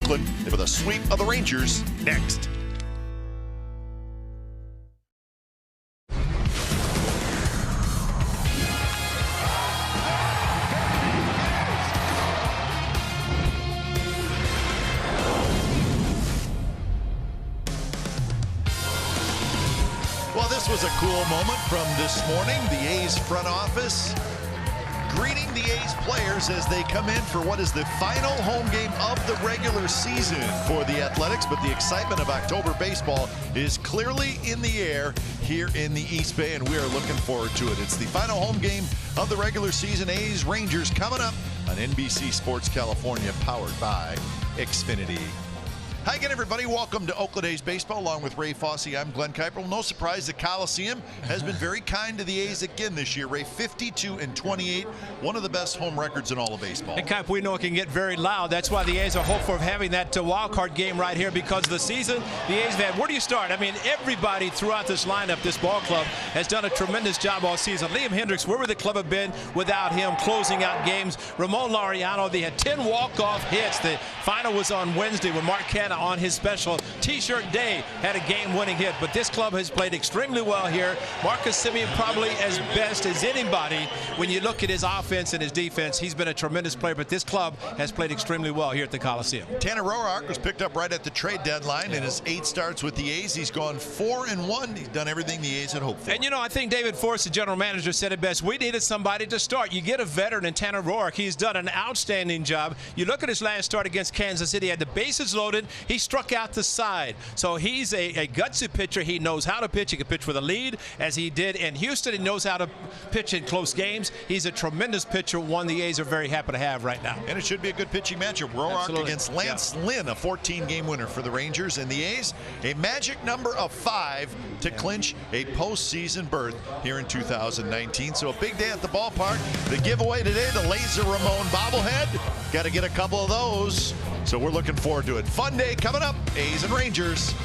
Oakland with a sweep of the Rangers next. Well, this was a cool moment from this morning. The A's front office greeting the A's players as they come in for what is the final home game of the regular season for the Athletics. But the excitement of October baseball is clearly in the air here in the East Bay, and we are looking forward to it. It's the final home game of the regular season. A's Rangers coming up on NBC Sports California, powered by Xfinity. Hi again, everybody. Welcome to Oakland A's Baseball. Along with Ray Fosse, I'm Glenn Kuiper. No surprise, the Coliseum has been very kind to the A's again this year. Ray, 52-28, one of the best home records in all of baseball. And Kuiper, we know it can get very loud. That's why the A's are hopeful of having that wild card game right here, because of the season the A's have had. Where do you start? I mean, everybody throughout this lineup, this ball club, has done a tremendous job all season. Liam Hendricks, where would the club have been without him closing out games? Ramon Laureano, they had 10 walk-off hits. The final was on Wednesday when Mark Canha on his special T-shirt day had a game-winning hit. But this club has played extremely well here. Marcus Semien probably as best as anybody. When you look at his offense and his defense, he's been a tremendous player. But this club has played extremely well here at the Coliseum. Tanner Roark was picked up right at the trade deadline. In his 8 starts with the A's, he's gone 4-1. He's done everything the A's had hoped for. And you know, I think David Forst, the general manager, said it best. We needed somebody to start. You get a veteran in Tanner Roark. He's done an outstanding job. You look at his last start against Kansas City. He had the bases loaded. He struck out the side. So he's a gutsy pitcher. He knows how to pitch. He can pitch with a lead, as he did in Houston. He knows how to pitch in close games. He's a tremendous pitcher, one the A's are very happy to have right now. And it should be a good pitching matchup. Roark against Lance Lynn, a 14-game winner for the Rangers. And the A's, a magic number of 5 to clinch a postseason berth here in 2019. So a big day at the ballpark. The giveaway today, the Laser Ramon bobblehead. Got to get a couple of those. So we're looking forward to it. Fun day coming up. A's and Rangers.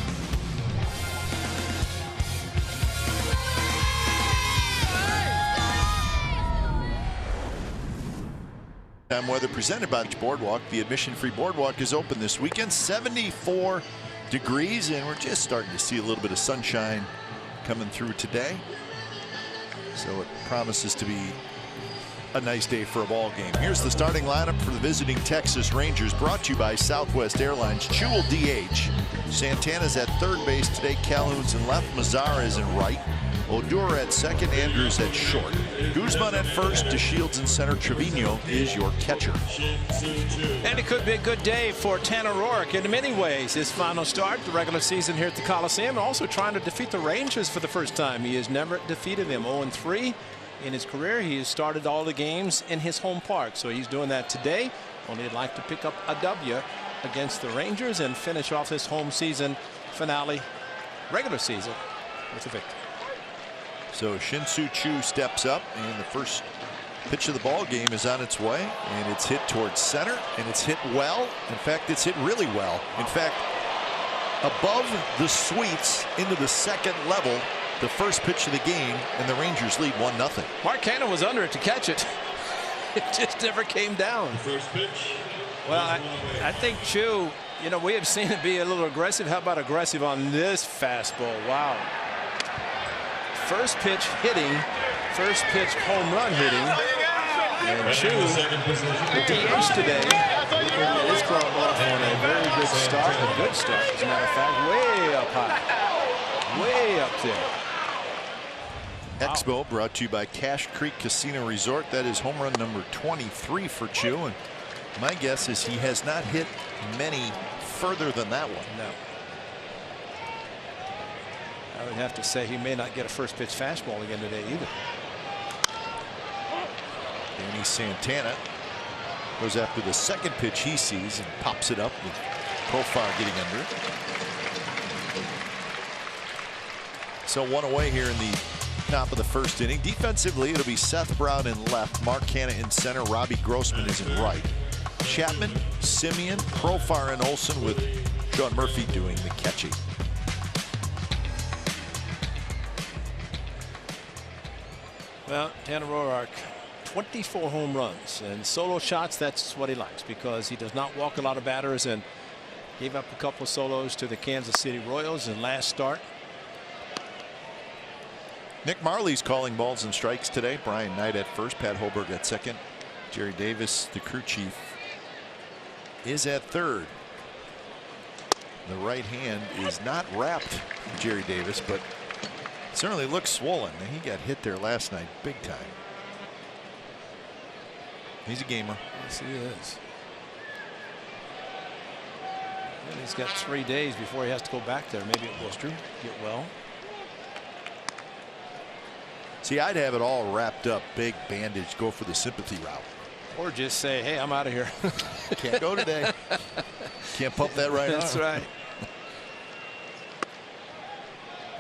Weather presented by the Boardwalk. The admission-free Boardwalk is open this weekend. 74 degrees, and we're just starting to see a little bit of sunshine coming through today. So it promises to be a nice day for a ball game. Here's the starting lineup for the visiting Texas Rangers, brought to you by Southwest Airlines. Chewell DH. Santana's at third base today. Calhoun's in left. Mazara is in right. Odor at second. Andrews at short. Guzman at first. DeShields in center. Trevino is your catcher. And it could be a good day for Tanner Roark in many ways. His final start, the regular season here at the Coliseum, also trying to defeat the Rangers for the first time. He has never defeated them. 0-3. In his career, he has started all the games in his home park, so he's doing that today. Only he'd like to pick up a W against the Rangers and finish off this home season finale, regular season, with a victory. So Shin-Soo Choo steps up, and the first pitch of the ball game is on its way, and it's hit towards center, and it's hit well. In fact, it's hit really well. In fact, above the suites into the second level. The first pitch of the game, and the Rangers lead 1-0. Mark Canha was under it to catch it. It just never came down. First pitch. Well, I think Choo, you know, we have seen it be a little aggressive. How about aggressive on this fastball? Wow. First pitch hitting, first pitch home run hitting. And Choo, the DH today, his club off on a very good start. A good start, as a matter of fact, way up high. Way up there. Expo brought to you by Cache Creek Casino Resort. That is home run number 23 for Choo, and my guess is he has not hit many further than that one. No. I would have to say he may not get a first pitch fastball again today either. Danny Santana goes after the second pitch he sees and pops it up with Profar getting under it. So one away here in the top of the first inning. Defensively, it'll be Seth Brown in left, Mark Canha in center, Robbie Grossman is in right. Chapman, Semien, Profar, and Olson, with Sean Murphy doing the catching. Well, Tanner Roark, 24 home runs and solo shots. That's what he likes, because he does not walk a lot of batters, and Gave up a couple of solos to the Kansas City Royals in last start. Nick Marley's calling balls and strikes today. Brian Knight at first, Pat Hoberg at second. Jerry Davis, the crew chief, is at third. The right hand is not wrapped, Jerry Davis, but certainly looks swollen. He got hit there last night big time. He's a gamer. Yes, he is. And he's got 3 days before he has to go back there. Maybe it will get well. See, I'd have it all wrapped up, big bandage, go for the sympathy route. Or just say, hey, I'm out of here. Can't go today. Can't pump that right That's arm. right.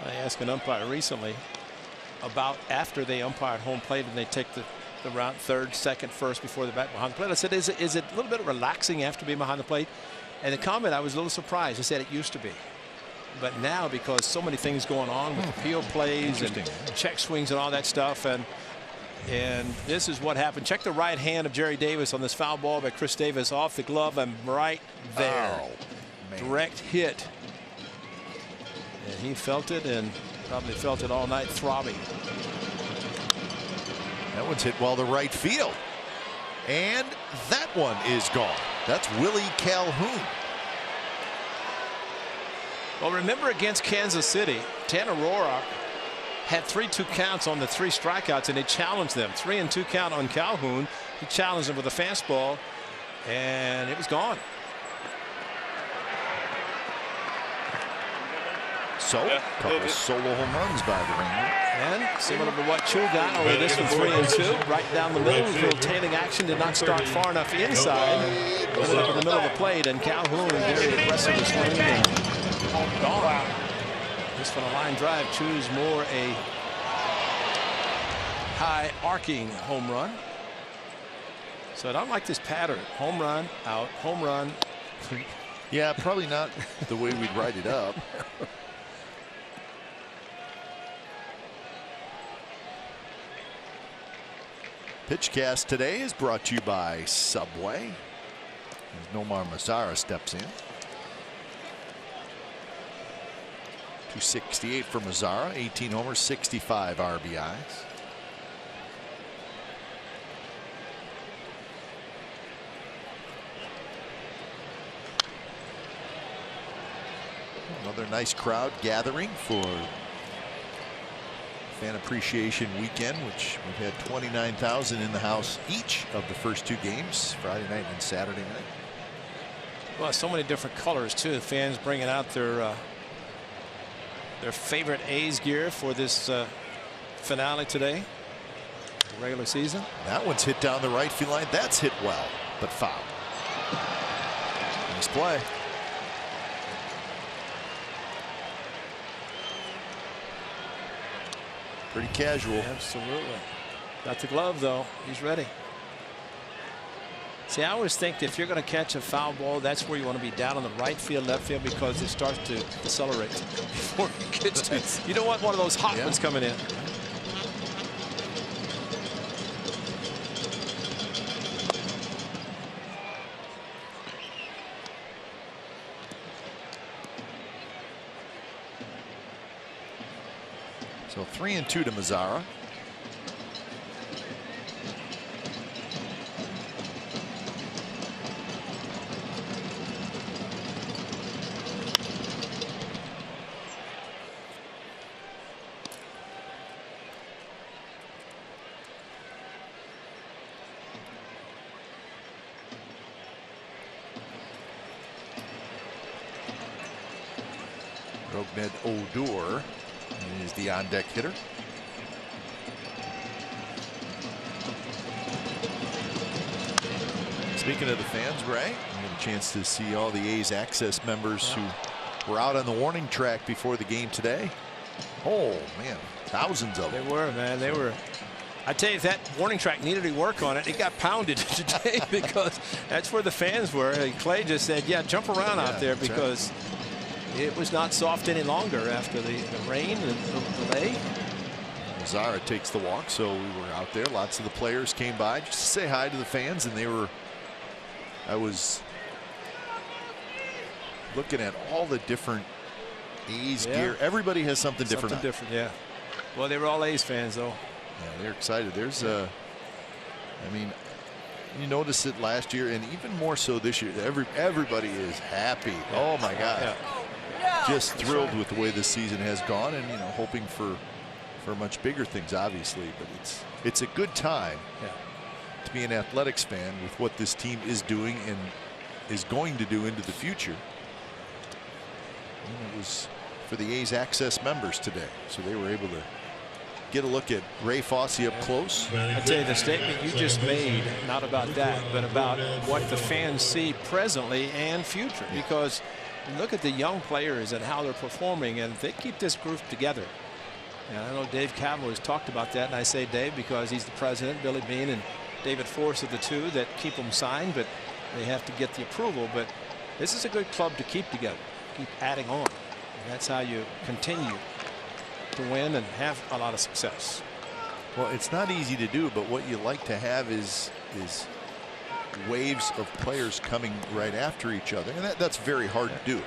I asked an umpire recently about after they umpired home plate and they take the route third, second, first before the back behind the plate. I said, is it a little bit relaxing after being behind the plate? And the comment, I was a little surprised. I said it used to be. But now, because so many things going on with appeal plays and check swings and all that stuff, and this is what happened. Check the right hand of Jerry Davis on this foul ball by Chris Davis off the glove and right there. Oh, direct hit. And he felt it and probably felt it all night, throbbing. That one's hit well to right field. And that one is gone. That's Willie Calhoun. Well, remember against Kansas City, Tanner Roark had 3-2 counts on the 3 strikeouts, and he challenged them. 3-2 count on Calhoun. He challenged him with a fastball, and it was gone. So, a couple of solo home runs by the Rangers. And similar to what Chu got, only this one 3-2, right down the middle. A little tailing action, did not start far enough inside. Ended up in the middle of the plate, and Calhoun very aggressive with swing. Gone. This one a line drive. Choose more a high arcing home run. So I don't like this pattern. Home run, out, home run. Yeah, probably not the way we'd write it up. Pitchcast today is brought to you by Subway. As Nomar Mazara steps in. 268 for Mazara, 18 homers, 65 RBIs. Another nice crowd gathering for Fan Appreciation Weekend, which we've had 29,000 in the house each of the first 2 games, Friday night and Saturday night. Well, so many different colors too. The fans bringing out their favorite A's gear for this finale today, the regular season. That one's hit down the right field line. That's hit well, but foul. Nice play. Pretty casual. Absolutely. Got the glove though. He's ready. See, I always think that if you're going to catch a foul ball, that's where you want to be, down on the right field, left field, because it starts to decelerate before it gets to. You don't want one of those hot ones coming in. So 3-2 to Mazara. Rogned Odor is the on-deck hitter. Speaking of the fans, Ray, we had a chance to see all the A's Access members who were out on the warning track before the game today. Oh, man, thousands of them. They were, man. They were. I tell you, if that warning track needed to work on it, it got pounded today because that's where the fans were. Clay just said, yeah, jump around out there because it was not soft any longer after the rain and the delay. Mazara takes the walk, so we were out there. Lots of the players came by just to say hi to the fans, and they were. I was looking at all the different A's gear. Everybody has something different. Something different, yeah. Well, they were all A's fans, though. Yeah, they're excited. There's I mean, you noticed it last year, and even more so this year. Everybody is happy. Oh my God! Just thrilled with the way this season has gone, and hoping for much bigger things, obviously. But it's a good time to be an athletics fan with what this team is doing and is going to do into the future. And it was for the A's Access members today, so they were able to get a look at Ray Fosse up close. I tell you, the statement you just made, not about that, but about what the fans see presently and future. Because look at the young players and how they're performing, and they keep this group together. And I know Dave Campbell has talked about that, and I say Dave because he's the president. Billy Bean and David Force are the two that keep them signed, but they have to get the approval. But this is a good club to keep together, keep adding on. And that's how you continue to win and have a lot of success. Well, it's not easy to do, but what you like to have is waves of players coming right after each other, and that's very hard to do.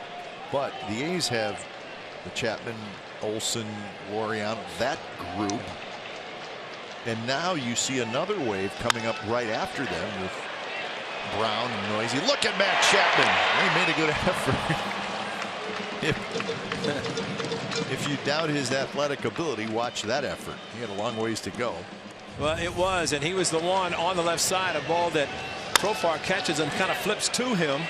But the A's have the Chapman, Olsen, Laureano, that group, and now you see another wave coming up right after them with Brown and Noisy. Look at Matt Chapman. He made a good effort. If you doubt his athletic ability, watch that effort. He had a long ways to go. Well, it was, and he was the one on the left side, a ball that Profar catches and kind of flips to him.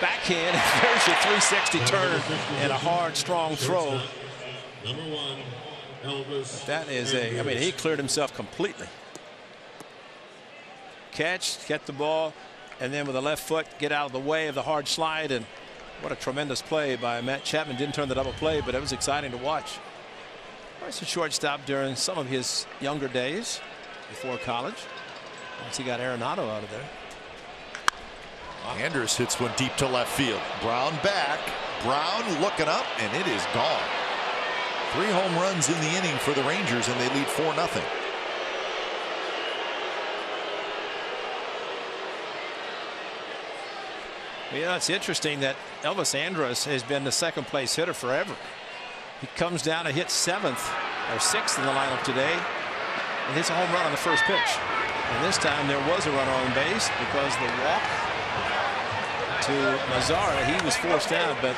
Backhand, there's your 360 turn and a hard, strong throw. That is I mean, he cleared himself completely. Catch, get the ball, and then with the left foot, get out of the way of the hard slide. And what a tremendous play by Matt Chapman. Didn't turn the double play, but it was exciting to watch. He's a shortstop during some of his younger days before college. Once he got Arenado out of there. Andrus hits one deep to left field. Brown back. Brown looking up, and it is gone. 3 home runs in the inning for the Rangers, and they lead 4-0. Yeah, it's interesting that Elvis Andrus has been the second place hitter forever. He comes down and hits 7th or 6th in the lineup today and hits a home run on the first pitch. And this time there was a runner on base because the walk to Mazzara, he was forced out. But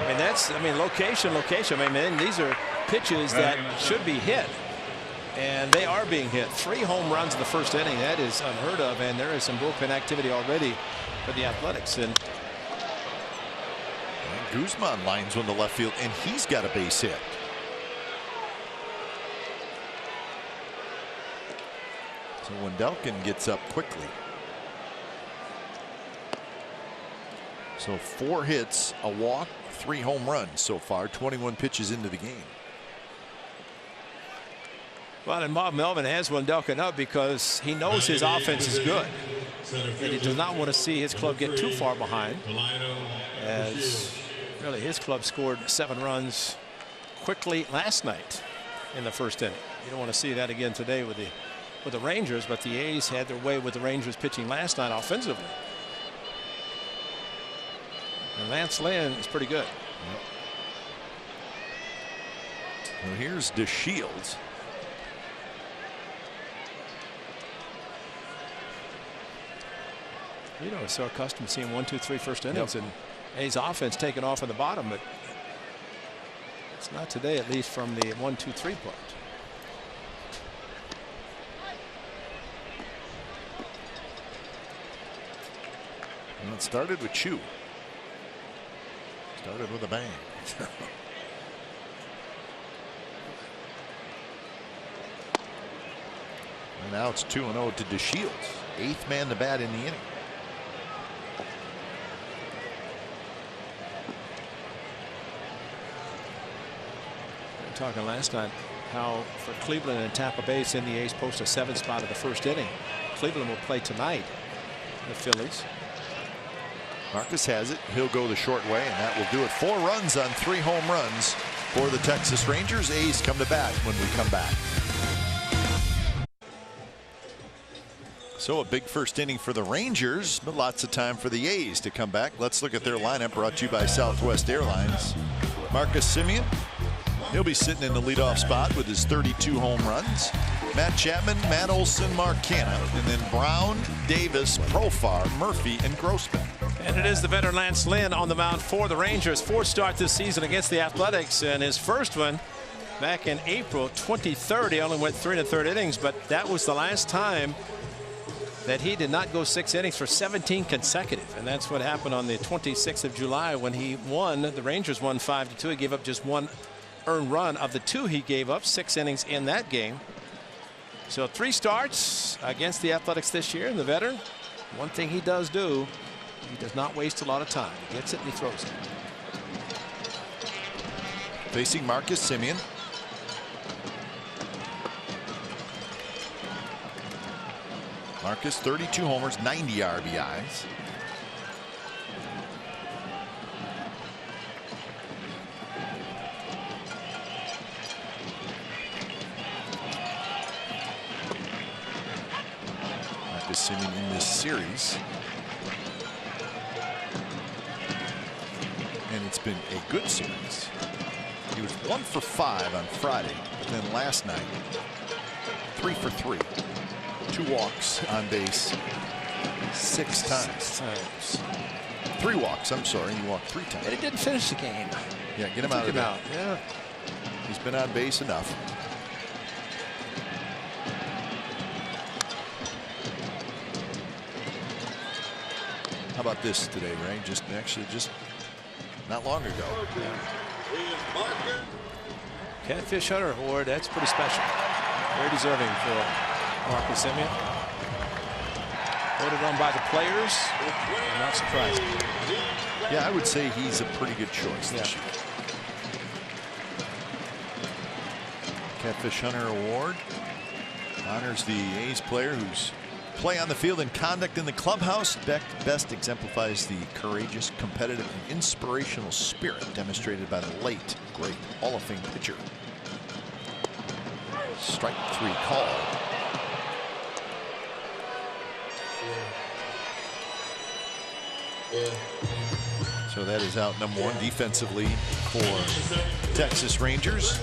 I mean, that's location. I mean, these are pitches that should be hit, and they are being hit. 3 home runs in the first inning. That is unheard of, and there is some bullpen activity already for the Athletics. And Guzman lines one to left field, and he's got a base hit. So Wendelken gets up quickly. So 4 hits, a walk, 3 home runs so far, 21 pitches into the game. Well, and Bob Melvin has Wendelken up because he knows his offense is good, and he does not want to see his club get too far behind, as really his club scored 7 runs quickly last night in the first inning. You don't want to see that again today with the Rangers, but the A's had their way with the Rangers pitching last night offensively. And Lance Lynn is pretty good. Yep. Well, here's DeShields. You know, we're so accustomed to seeing 1, 2, 3 first innings, and A's offense taking off in the bottom, but it's not today, at least from the 1, 2, 3 part. Well, it started with Chu. Started with a bang. And now it's 2-0 to DeShields. 8th man to bat in the inning. We were talking last night how for Cleveland and Tampa Bay, send the A's post a 7th spot of the first inning. Cleveland will play tonight, the Phillies. Marcus has it. He'll go the short way, and that will do it. 4 runs on 3 home runs for the Texas Rangers. A's come to bat when we come back. So a big first inning for the Rangers, but lots of time for the A's to come back. Let's look at their lineup, brought to you by Southwest Airlines. Marcus Semien, he'll be sitting in the leadoff spot with his 32 home runs. Matt Chapman, Matt Olson, Mark Canha, and then Brown, Davis, Profar, Murphy, and Grossman. And it is the veteran Lance Lynn on the mound for the Rangers. 4th start this season against the Athletics, and his first one back in April 23rd. He only went 3 1/3 innings, but that was the last time that he did not go 6 innings for 17 consecutive. And that's what happened on the 26th of July when he won. The Rangers won 5-2. He gave up just 1 earned run of the 2 he gave up, 6 innings in that game. So 3 starts against the Athletics this year. And the veteran, one thing he does do, he does not waste a lot of time. He gets it and he throws it. Facing Marcus Semien. Marcus, 32 homers, 90 RBIs. Marcus Semien in this series. And it's been a good series. He was 1 for 5 on Friday, but then last night, 3 for 3. 2 walks on base 6 times. 3 walks, I'm sorry. He walked 3 times. And he didn't finish the game. Yeah, get him out of there. Yeah. He's been on base enough. How about this today, Ray? Just not long ago. Catfish Hunter Award, that's pretty special. Very deserving for Marcus Semien. Voted on by the players. Not surprising. Yeah, I would say he's a pretty good choice this year. Catfish Hunter Award honors the A's player whose play on the field and conduct in the clubhouse best exemplifies the courageous, competitive, and inspirational spirit demonstrated by the late, great Hall of Fame pitcher. Strike 3 call. So that is out number 1 defensively for Texas Rangers.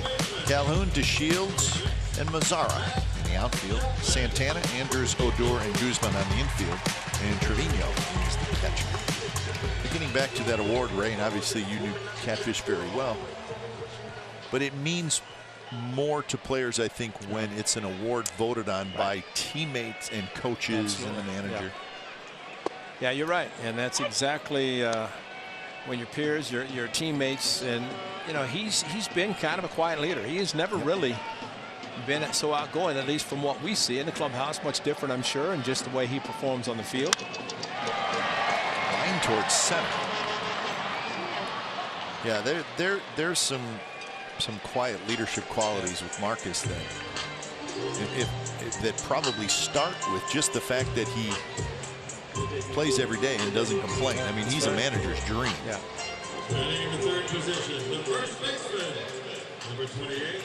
Calhoun, DeShields, and Mazzara in the outfield. Santana, Andrews, Odor, and Guzman on the infield. And Trevino is the catcher. Getting back to that award, Ray, and obviously you knew Catfish very well. But it means more to players, I think, when it's an award voted on by teammates and coaches. Absolutely. And the manager. Yeah, you're right. And that's exactly when your peers, your teammates, and you know, he's been kind of a quiet leader. He has never really been so outgoing, at least from what we see in the clubhouse. Much different, I'm sure, and just the way he performs on the field. Line towards center. Yeah, there's some quiet leadership qualities with Marcus that probably start with just the fact that he plays every day and doesn't complain. I mean, he's a manager's dream. Yeah.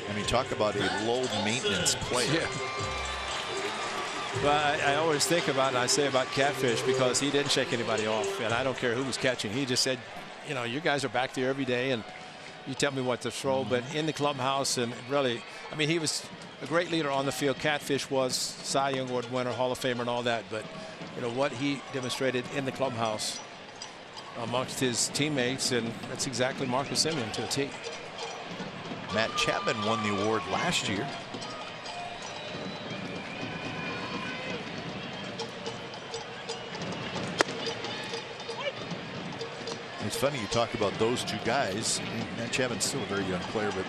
I mean, talk about a low maintenance player. Yeah. But I always think about it, I say about Catfish, because he didn't shake anybody off, and I don't care who was catching. He just said, you know, you guys are back there every day and you tell me what to throw. But in the clubhouse, and really, I mean, he was a great leader on the field. Catfish was Cy Young Award winner, Hall of Famer, and all that. But you know what he demonstrated in the clubhouse amongst his teammates, and that's exactly Marcus Semien to a T. Matt Chapman won the award last year. It's funny you talk about those 2 guys. Matt Chapman's still a very young player, but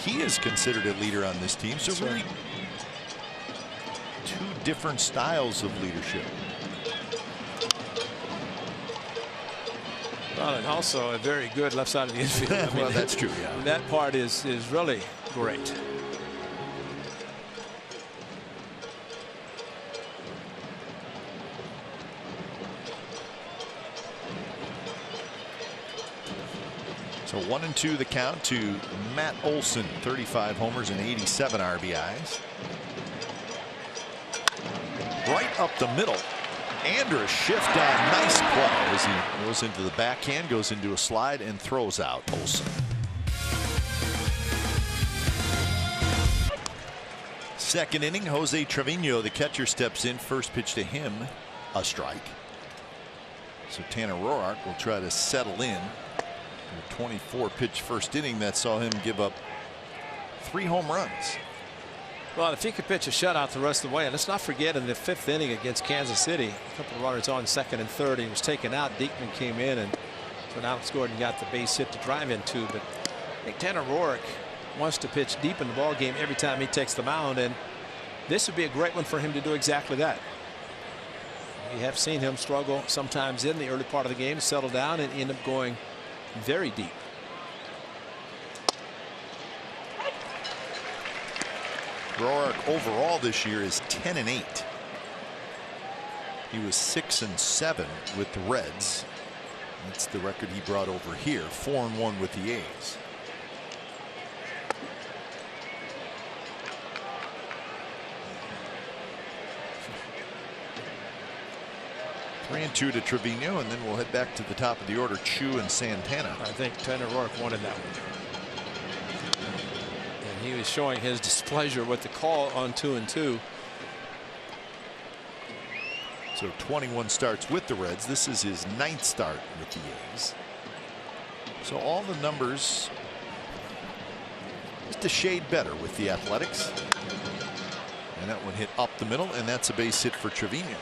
he is considered a leader on this team. So really 2 different styles of leadership. Well, and also a very good left side of the infield. I mean, well, that's true. Yeah, that part is really great. So 1-2 the count to Matt Olson, 35 homers and 87 RBIs. Right up the middle. Andrus shift on, nice play as he goes into the backhand, goes into a slide and throws out Olson. Second inning, Jose Trevino, the catcher, steps in. First pitch to him, a strike. So Tanner Roark will try to settle in. A 24-pitch first inning that saw him give up 3 home runs. Well, if he could pitch a shutout the rest of the way, and let's not forget in the 5th inning against Kansas City, a couple of runners on second and third, he was taken out. Diekman came in, and so Alex Gordon got the base hit to drive into. But I think Tanner Roark wants to pitch deep in the ball game every time he takes the mound, and this would be a great one for him to do exactly that. We have seen him struggle sometimes in the early part of the game, settle down, and end up going very deep. Roark overall this year is 10-8. He was 6-7 with the Reds. That's the record he brought over here. 4-1 with the A's. Three and 2 to Trevino, and then we'll head back to the top of the order. Chu and Santana. I think Tanner Roark wanted that one. He was showing his displeasure with the call on 2-2. So 21 starts with the Reds. This is his 9th start with the A's. So all the numbers just a shade better with the Athletics. And that one hit up the middle, and that's a base hit for Trevino.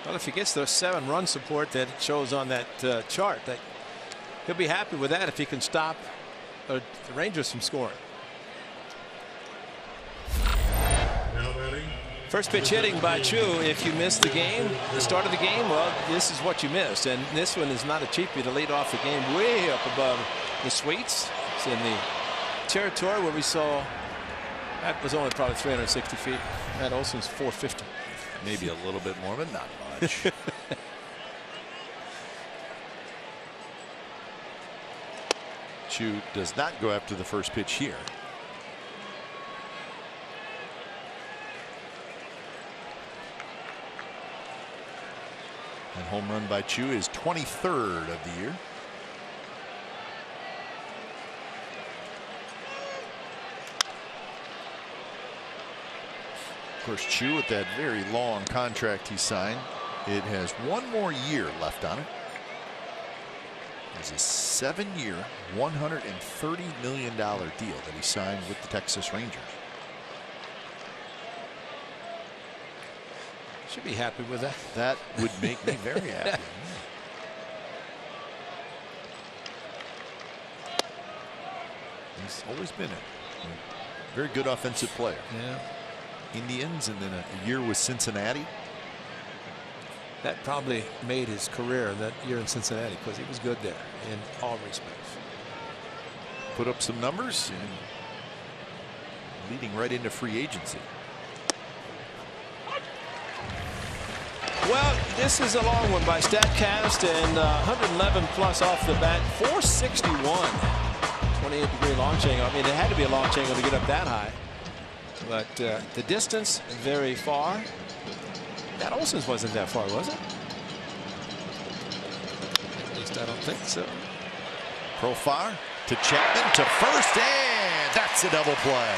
Well, if he gets the 7-run support that it shows on that chart, that he'll be happy with that if he can stop the Rangers from scoring. First pitch hitting by Chu. If you missed the game, the start of the game, well, this is what you missed. And this one is not a cheapie to lead off the game way up above the suites. It's in the territory where we saw that was only probably 360 feet. Matt Olson's 450. Maybe a little bit more, but not much. Chu does not go after the first pitch here. And home run by Chu is 23rd of the year. Of course, Chu, with that very long contract he signed, it has 1 more year left on it. It's a 7-year, $130 million deal that he signed with the Texas Rangers. Should be happy with that. That would make me very happy. He's always been a very good offensive player. Yeah. Indians, and then a year with Cincinnati. That probably made his career that year in Cincinnati because he was good there in all respects. Put up some numbers and leading right into free agency. Well, this is a long one by StatCast, and 111 plus off the bat, 461. 28-degree launch angle. I mean, it had to be a launch angle to get up that high. But the distance very far. That Olson's wasn't that far, was it? At least I don't think so. Profar to Chapman to first, and that's a double play.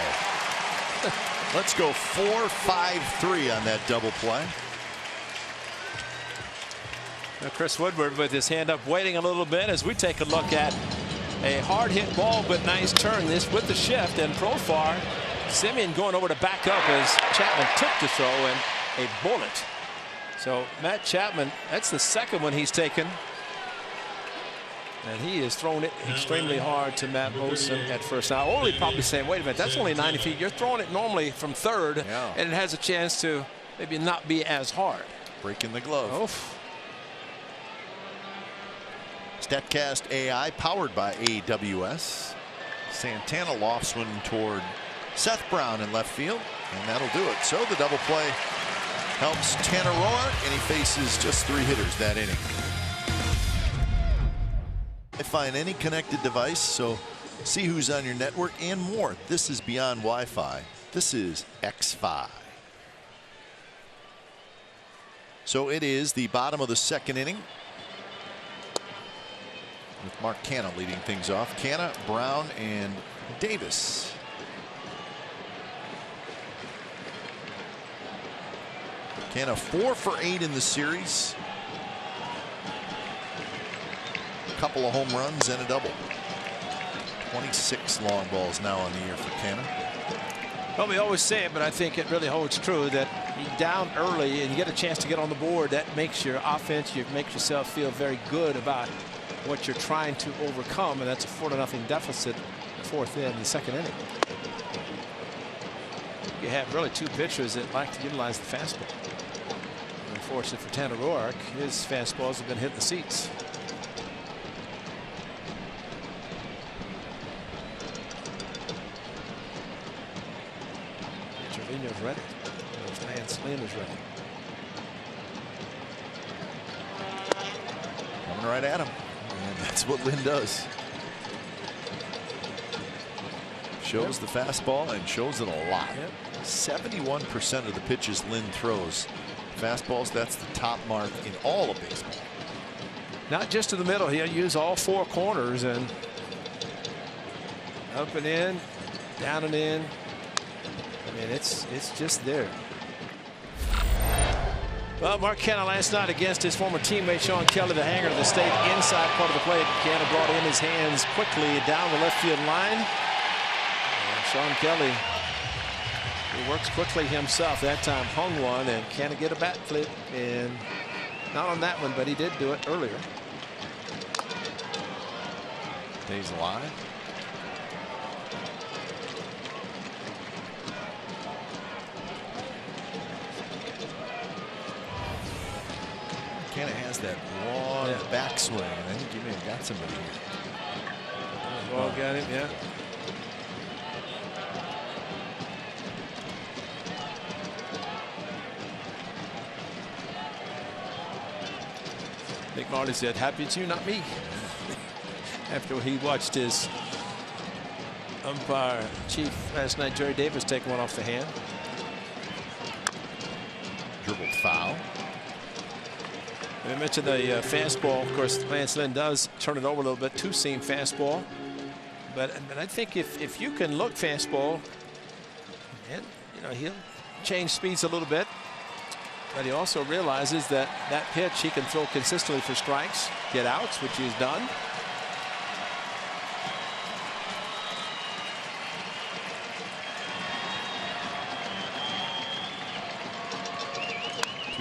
Let's go 4-5-3 on that double play. Now Chris Woodward with his hand up, waiting a little bit as we take a look at a hard hit ball, but nice turn. This with the shift, and Profar, Simeon going over to back up as Chapman took the throw, and a bullet. So Matt Chapman, that's the second one he's taken. And he has thrown it extremely hard to Matt Olson at first. Now, Ole probably saying, wait a minute, that's only 90 feet. You're throwing it normally from third, and it has a chance to maybe not be as hard. Breaking the glove. Oh. StatCast AI powered by AWS. Santana lofts one toward Seth Brown in left field, and that'll do it. So the double play helps Tanner Roark, and he faces just 3 hitters that inning. Find any connected device, so see who's on your network and more. This is beyond Wi-Fi. This is X5. So it is the bottom of the second inning, with Mark Canha leading things off. Canha, Brown, and Davis. Canha 4 for 8 in the series. A couple of home runs and a double. 26 long balls now on the year for Canha. Well, we always say it, but I think it really holds true that you're down early and you get a chance to get on the board. That makes your offense, you make yourself feel very good about what you're trying to overcome, and that's a 4-0 deficit, fourth in the second inning. You have really two pitchers that like to utilize the fastball. Unfortunately for Tanner Roark, his fastballs have been hitting the seats. Trevino's ready. Lance Lynn is ready. Coming right at him. And that's what Lynn does. Shows the fastball and shows it a lot. 71% of the pitches Lynn throws. Fastballs, that's the top mark in all of baseball. Not just to the middle. He'll use all four corners and up and in, down and in. I mean, it's just there. Well, Mark Canha last night against his former teammate Sean Kelly, the hanger of the state, inside part of the plate. Canha brought in his hands quickly down the left field line. And Sean Kelly, he works quickly himself. That time hung one, and Canha get a bat flip, and not on that one, but he did do it earlier. Stays alive. Canha has that long backswing, and I think you may have got somebody here. Well, got him, yeah. Nick Marty said, "Happy it's you, not me." After he watched his umpire chief last night, Jerry Davis, take one off the hand. Dribbled foul. I mentioned the fastball. Of course, Lance Lynn does turn it over a little bit, two-seam fastball. But I think if you can look fastball, and you know he'll change speeds a little bit, but he also realizes that that pitch he can throw consistently for strikes, get outs, which he's done.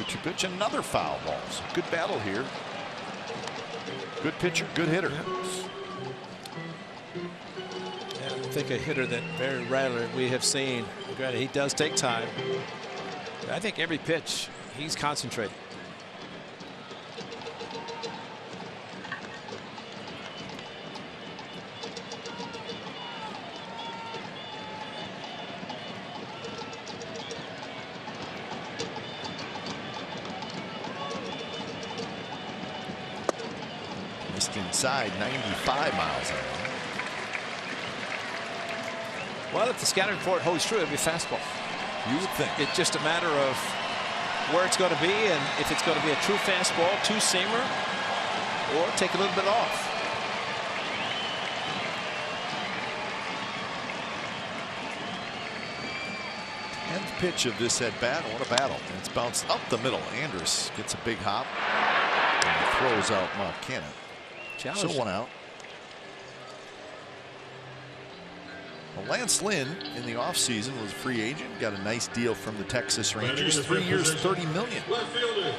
To pitch another foul ball. So good battle here. Good pitcher, good hitter. Yeah, I think a hitter that very rarely we have seen. Granted, he does take time. But I think every pitch he's concentrating. Inside 95 miles an hour. Well, if the scouting report holds true, it'll be a fastball. You would think. It's just a matter of where it's going to be and if it's going to be a true fastball, two-seamer, or take a little bit off. Tenth pitch of this at bat. What a battle. And it's bounced up the middle. Andrus gets a big hop and throws out Mark Canha. So one out. Well, Lance Lynn in the offseason was a free agent, got a nice deal from the Texas Rangers, 3 years, $30 million.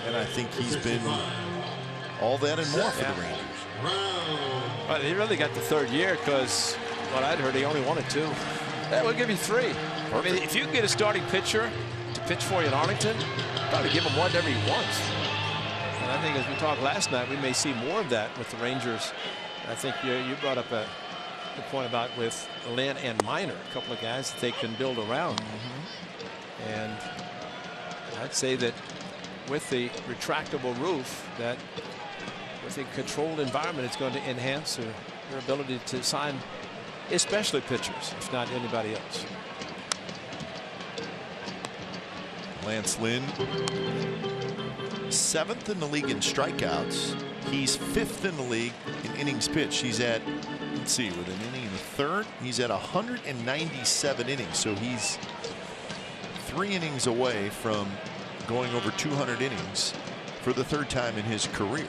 And I think he's been all that and more for the Rangers. Well, he really got the third year because what I'd heard he only wanted two. That will give you three. Perfect. I mean, if you can get a starting pitcher to pitch for you in Arlington, probably give him whatever he wants. And I think as we talked last night, we may see more of that with the Rangers. I think you brought up a good point about with Lynn and Minor, a couple of guys that they can build around. And I'd say that with the retractable roof, that with a controlled environment, it's going to enhance their ability to sign especially pitchers, if not anybody else. Lance Lynn 7th in the league in strikeouts. He's 5th in the league in innings pitched. He's at, let's see, with an inning in the 3rd, he's at 197 innings. So he's 3 innings away from going over 200 innings for the 3rd time in his career.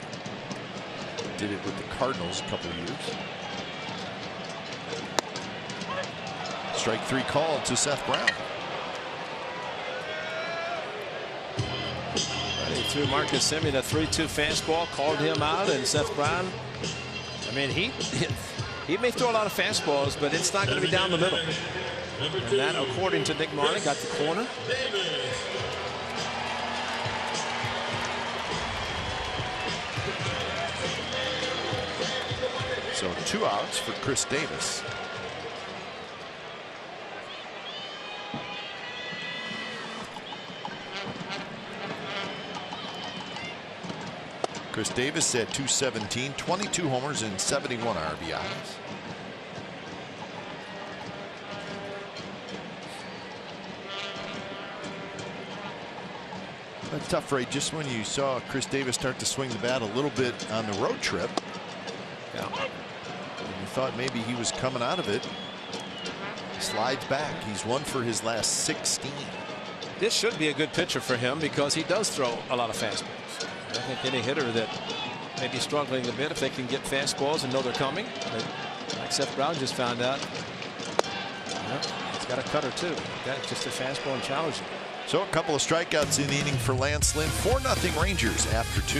Did it with the Cardinals a couple of years. Strike 3 called to Seth Brown. To Marcus Semien, a 3-2 fastball called him out, and Seth Brown, I mean, he may throw a lot of fastballs, but it's not going to be down the middle. And that, according to Nick Marley, got the corner. So 2 outs for Chris Davis. Chris Davis at 217, 22 homers and 71 RBIs. That's tough, Ray. Just when you saw Chris Davis start to swing the bat a little bit on the road trip, yeah, you thought maybe he was coming out of it. Slides back. He's 1 for his last 16. This should be a good pitcher for him because he does throw a lot of fastballs. I think any hitter that may be struggling a bit, if they can get fastballs and know they're coming, like Seth Brown just found out, he's got a cutter too. Got just a fastball and challenge him. So a couple of strikeouts in the inning for Lance Lynn. 4-0 Rangers after 2.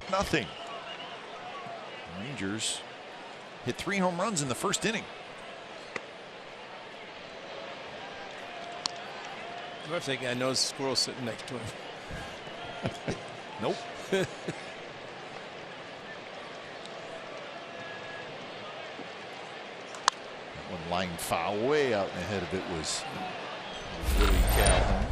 Nothing. Rangers hit 3 home runs in the 1st inning. I wonder if that guy knows the squirrel sitting next to him. Nope. One line foul way out ahead of it was Willie Calhoun.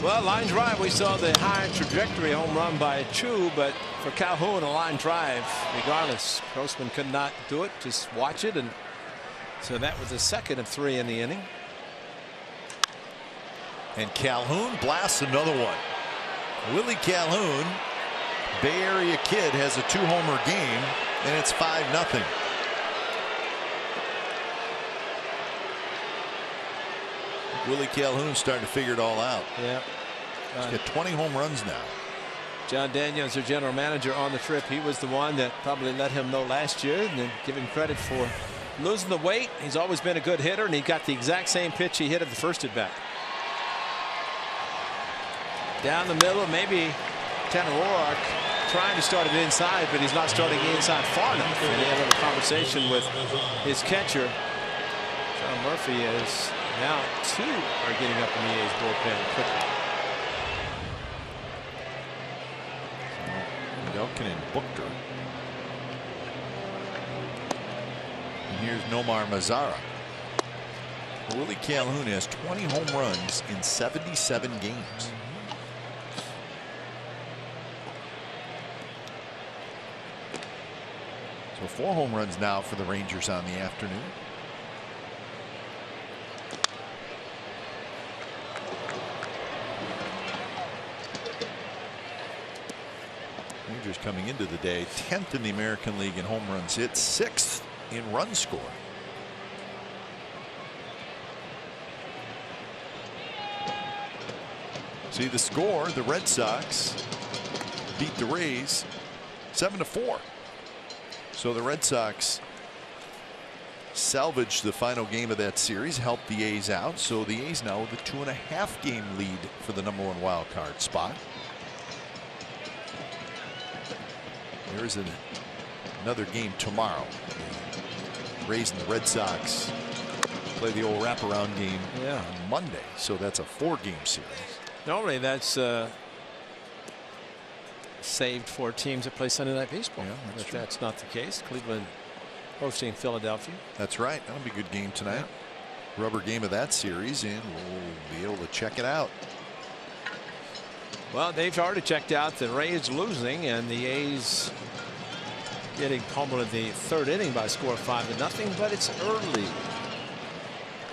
Well, line drive, we saw the high trajectory home run by Chu, but for Calhoun, a line drive regardless. Grossman could not do it, just watch it, and so that was the 2nd of 3 in the inning. And Calhoun blasts another one. Willie Calhoun, Bay Area kid, has a 2-homer game, and it's 5-0. Willie Calhoun starting to figure it all out. Yeah. He's got 20 home runs now. John Daniels, their general manager on the trip, he was the one that probably let him know last year, and then give him credit for losing the weight. He's always been a good hitter, and he got the exact same pitch he hit at the first at bat. Down the middle, maybe Tanner Roark trying to start it inside, but he's not starting inside far enough. And he had a little conversation with his catcher. John Murphy is now 2 are getting up in the A's bullpen quickly. Delkin and Booker. And here's Nomar Mazara. Willie Calhoun has 20 home runs in 77 games. So 4 home runs now for the Rangers on the afternoon. Rangers coming into the day 10th in the American League in home runs hit, 6th in runs scored. See the score, the Red Sox beat the Rays 7-4. So the Red Sox salvaged the final game of that series, helped the A's out. So the A's now with a 2.5 game lead for the #1 wild card spot. There is another game tomorrow. Rays and the Red Sox play the old wraparound game on Monday. So that's a 4-game series. Normally that's saved for teams that play Sunday Night Baseball. Yeah, but that's not the case. Cleveland hosting Philadelphia. That's right. That'll be a good game tonight. Yeah. Rubber game of that series, and we'll be able to check it out. Well, they've already checked out the Rays losing, and the A's getting pummeled in the 3rd inning by a score of 5-0, but it's early.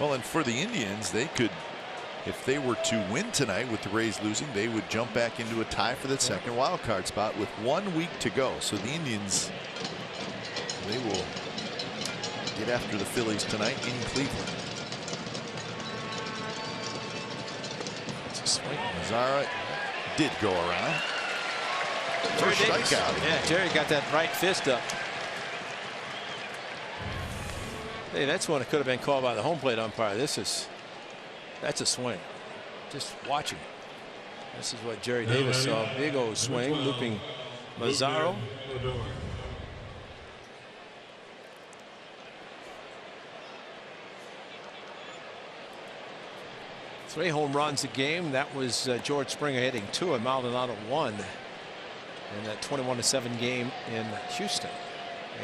Well, and for the Indians, they could If they were to win tonight with the Rays losing, they would jump back into a tie for that second wild card spot with 1 week to go. So the Indians, they will get after the Phillies tonight in Cleveland. It's a swing. Mazara did go around. First strikeout. Yeah, Jerry got that right fist up. Hey, that's one that could have been called by the home plate umpire. That's a swing. Just watching. This is what Jerry Davis saw. Big old swing, looping Mazzaro. Three home runs a game. That was George Springer hitting 2 and Maldonado 1 in that 21-7 game in Houston.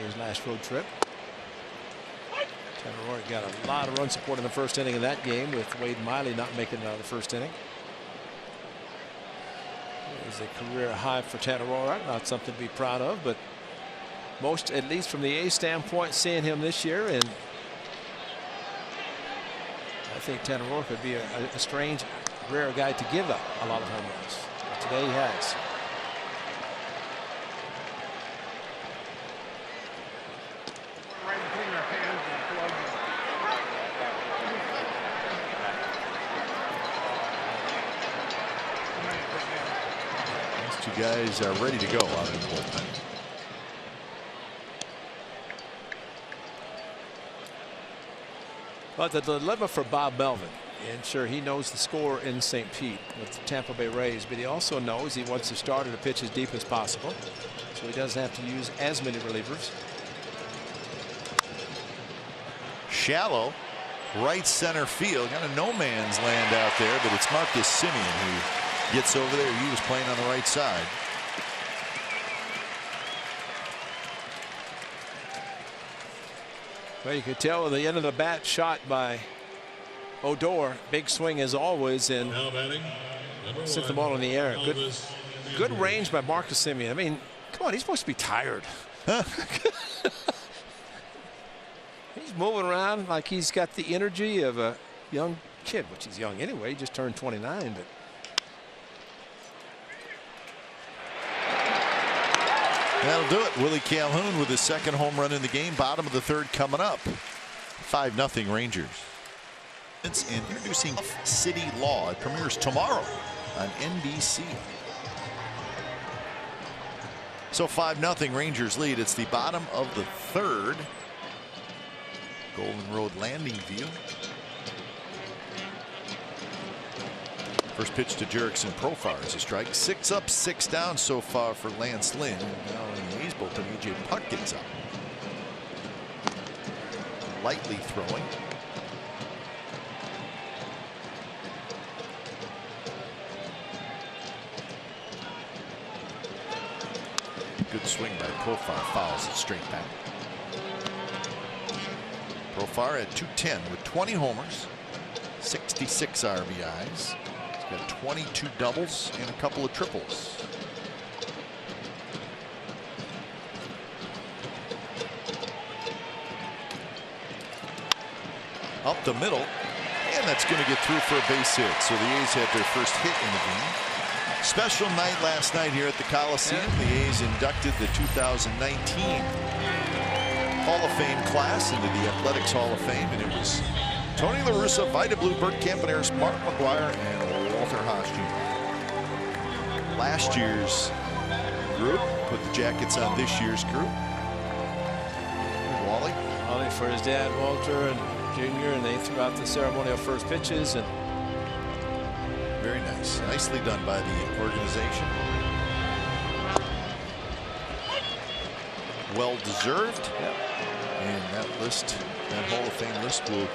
His last road trip. Tanner Roark got a lot of run support in the first inning of that game, with Wade Miley not making it out of the first inning. It is a career high for Tanner Roark. Not something to be proud of, but most, at least from the A's standpoint, seeing him this year, and I think Tanner Roark would be a strange, rare guy to give up a lot of home runs. But today he has. Guys are ready to go out in the bullpen. But the dilemma for Bob Melvin, and sure, he knows the score in St. Pete with the Tampa Bay Rays, but he also knows he wants the starter to pitch as deep as possible, so he doesn't have to use as many relievers. Shallow right center field, got a no man's land out there, but it's Marcus Semien who gets over there. He was playing on the right side. Well, you could tell at the end of the bat shot by Odor. Big swing as always, and sent the ball in the air. Good range by Marcus Semien. I mean, come on, he's supposed to be tired. He's moving around like he's got the energy of a young kid, which he's young anyway. He just turned 29, but that'll do it. Willie Calhoun with his second home run in the game. Bottom of the third coming up. 5-0 Rangers. And introducing City Law. It premieres tomorrow on NBC. So 5-0 Rangers lead. It's the bottom of the third. Golden Road Landing view. First pitch to Jerickson Profar is a strike. 6 up, 6 down so far for Lance Lynn. Now in the A's bullpen, A.J. Puck gets up. Lightly throwing. Good swing by Profar. Fouls it straight back. Profar at 210 with 20 homers, 66 RBIs. Got 22 doubles and a couple of triples. Up the middle, and that's going to get through for a base hit. So the A's had their first hit in the game. Special night last night here at the Coliseum. The A's inducted the 2019 Hall of Fame class into the Athletics Hall of Fame, and it was Tony La Russa, Vida Blue, Bert Campaneris, Mark McGuire, and Walter Haas Jr. Last year's group put the jackets on this year's group. Wally. Wally for his dad, Walter, and Jr., and they threw out the ceremonial first pitches. And very nice. Nicely done by the organization. Well deserved. Yep. And that list, that Hall of Fame list, will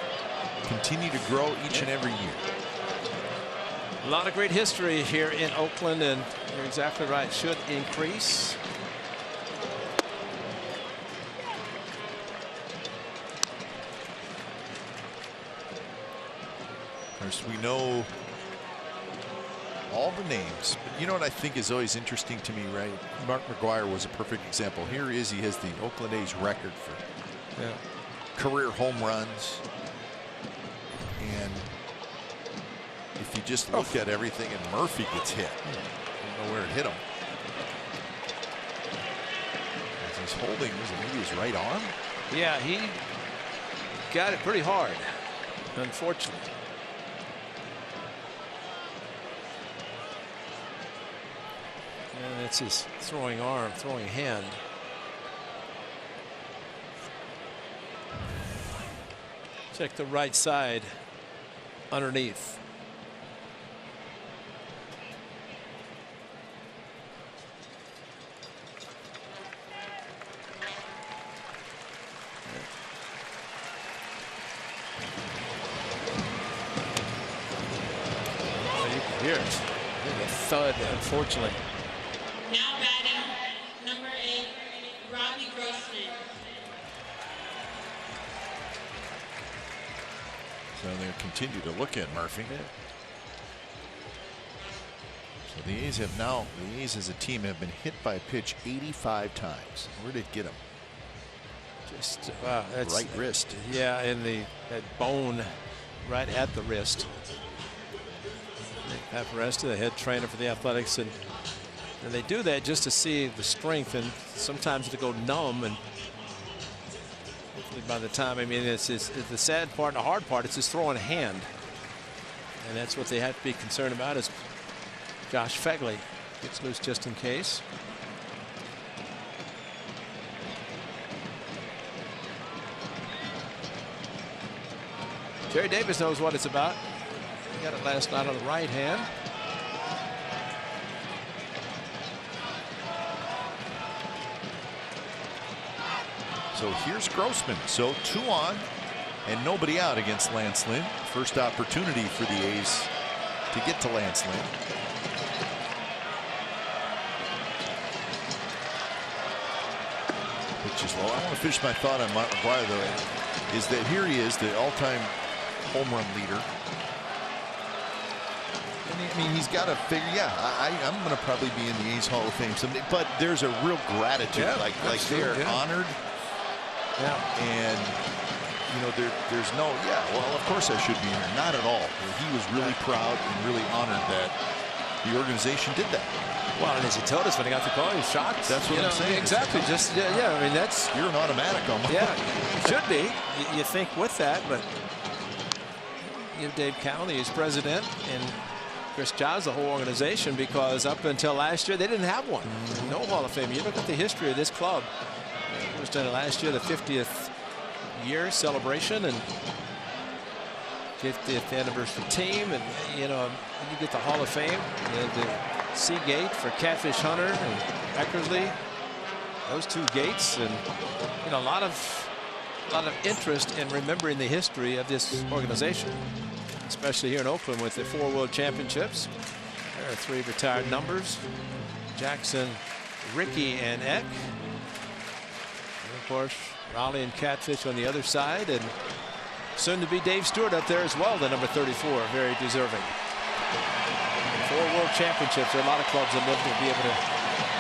continue to grow each and every year. A lot of great history here in Oakland, and you're exactly right. Should increase. Of course, we know all the names, but you know what I think is always interesting to me, right? Mark McGuire was a perfect example. Here he is. He has the Oakland A's record for career home runs. And if you just look at everything and Murphy gets hit. I don't know where it hit him. As he's holding, was it maybe his right arm? Yeah, he got it pretty hard, unfortunately. And that's his throwing arm, throwing hand. Check the right side underneath. You can hear it. The thud, unfortunately. Now batting, number 8, Robbie Grossman. So they continue to look at Murphy. Yeah. So the A's as a team have been hit by a pitch 85 times. Where did it get him? Just wow, that's right wrist. Yeah, in that bone right at the wrist. Pat Foresta, the head trainer for the Athletics, and they do that just to see the strength, and sometimes to go numb, and hopefully by the time, I mean, it's the sad part and the hard part, it's his throwing hand, and that's what they have to be concerned about. Is Josh Fegley gets loose just in case. Jerry Davis knows what it's about. He got it last night on the right hand. So here's Grossman. So 2 on and nobody out against Lance Lynn. First opportunity for the A's to get to Lance Lynn. Which is low. I want to finish my thought on McGuire though. Is that here he is, the all-time home run leader. I mean, he's got to figure. Yeah, I'm going to probably be in the A's Hall of Fame someday. But there's a real gratitude, yeah, like they're honored. Yeah, and you know, there's no. Yeah, well, of course I should be in there. Not at all. He was really proud and really honored that the organization did that. well, and as he told us when he got the call, he was shocked. That's what I'm saying. Exactly. Just yeah. I mean, that's you're an automatic almost. yeah. Should be. You think with that, but you have Dave Cowley as president and Chris Giles, the whole organization, because up until last year they didn't have one. No Hall of Fame. You look at the history of this club. It was done last year, the 50th year celebration and 50th anniversary team, and you know, you get the Hall of Fame, the Seagate for Catfish Hunter and Eckersley, those 2 gates, and you know, a lot of interest in remembering the history of this organization, especially here in Oakland with the 4 World Championships. There are 3 retired numbers: Jackson, Rickey, and Eck. And of course, Raleigh and Catfish on the other side, and soon to be Dave Stewart up there as well, the number 34, very deserving. 4 World Championships. There are a lot of clubs that live to be able to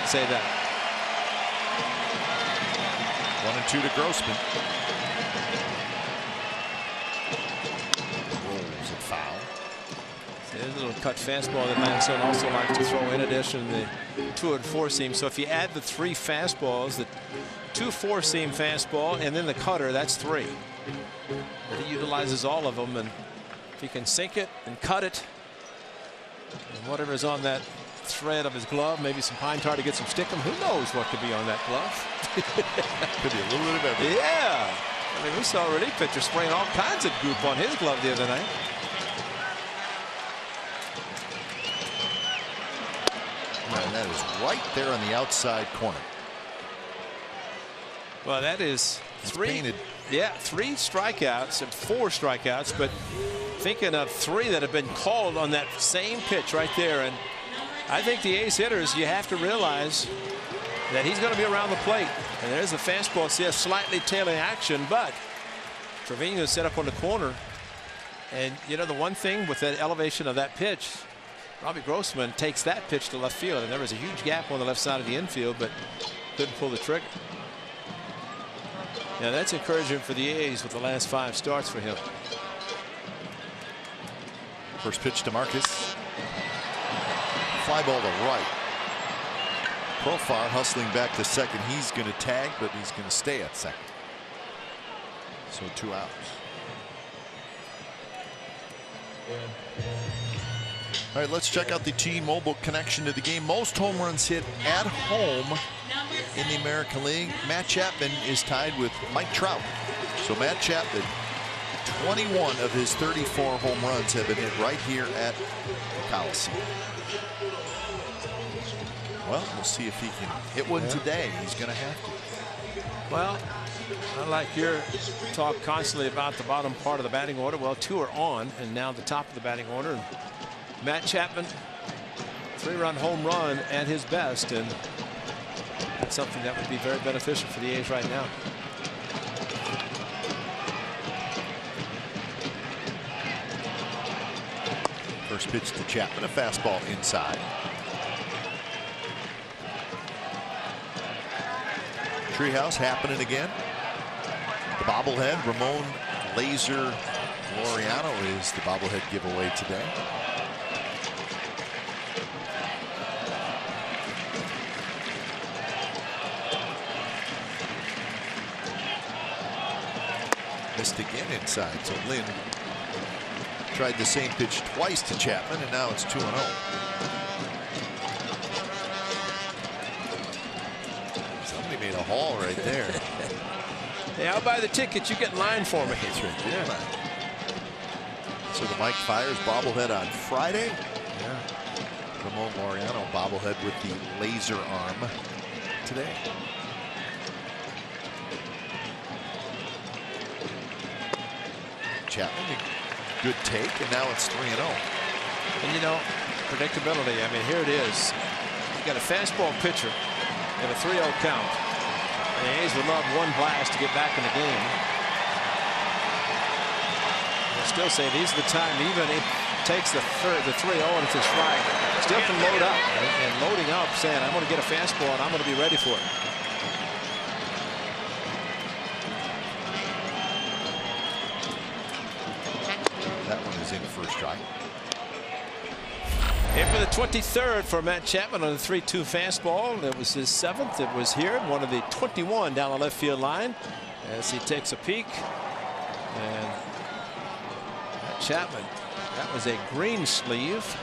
say that. 1 and 2 to Grossman. Rolls a foul. There's a little cut fastball that Lansing also likes to throw, in addition to the 2 and 4 seam. So if you add the 3 fastballs, the 2 4-seam fastball and then the cutter, that's 3. But he utilizes all of them, and if he can sink it and cut it, and whatever's on that thread of his glove, maybe some pine tar to get some stickum. Who knows what could be on that glove? Could be a little bit of everything. Yeah. I mean, we saw a relief pitcher spraying all kinds of goop on his glove the other night. And that is right there on the outside corner. Well, that is 3. Painted. Yeah, 3 strikeouts and 4 strikeouts, but thinking of 3 that have been called on that same pitch right there. And I think the A's hitters, you have to realize that he's going to be around the plate. And there's the fastball, see a slightly tailing action, but Trevino is set up on the corner. And you know, the one thing with that elevation of that pitch, Robbie Grossman takes that pitch to left field, and there was a huge gap on the left side of the infield, but couldn't pull the trigger. Now that's encouraging for the A's with the last 5 starts for him. First pitch to Marcus. Fly ball to right. Profar hustling back to second. He's going to tag, but he's going to stay at second. So 2 outs. All right, let's check out the T-Mobile connection to the game. Most home runs hit at home in the American League. Matt Chapman is tied with Mike Trout. So Matt Chapman, 21 of his 34 home runs have been hit right here at the Coliseum. Well, we'll see if he can hit one today. He's going to have to. Well, I like your talk constantly about the bottom part of the batting order. Well, 2 are on, and now the top of the batting order. And Matt Chapman, 3-run home run at his best, and that's something that would be very beneficial for the A's right now. First pitch to Chapman, a fastball inside. Treehouse happening again. The bobblehead, Ramon Laser Laureano is the bobblehead giveaway today. Missed again inside, so Lynn tried the same pitch twice to Chapman, and now it's 2-0. Somebody made a haul right there. Hey, I'll buy the ticket. You get in line for me. That's right. Yeah. So the Mike Fiers bobblehead on Friday. Yeah. Ramon Laureano bobblehead with the laser arm today. Chapman, good take, and now it's 3-0. And you know, predictability. I mean, here it is. You got a fastball pitcher at a 3-0 count. The A's would love one blast to get back in the game. I still say these are the time, even if it takes the 3-0 and it's a strike, still can load up. And loading up, saying, I'm going to get a fastball and I'm going to be ready for it. That one is in for a strike. Here for the 23rd for Matt Chapman on the 3-2 fastball. It was his 7th. It was here, one of the 21 down the left field line as he takes a peek. And Matt Chapman, that was a green sleeve.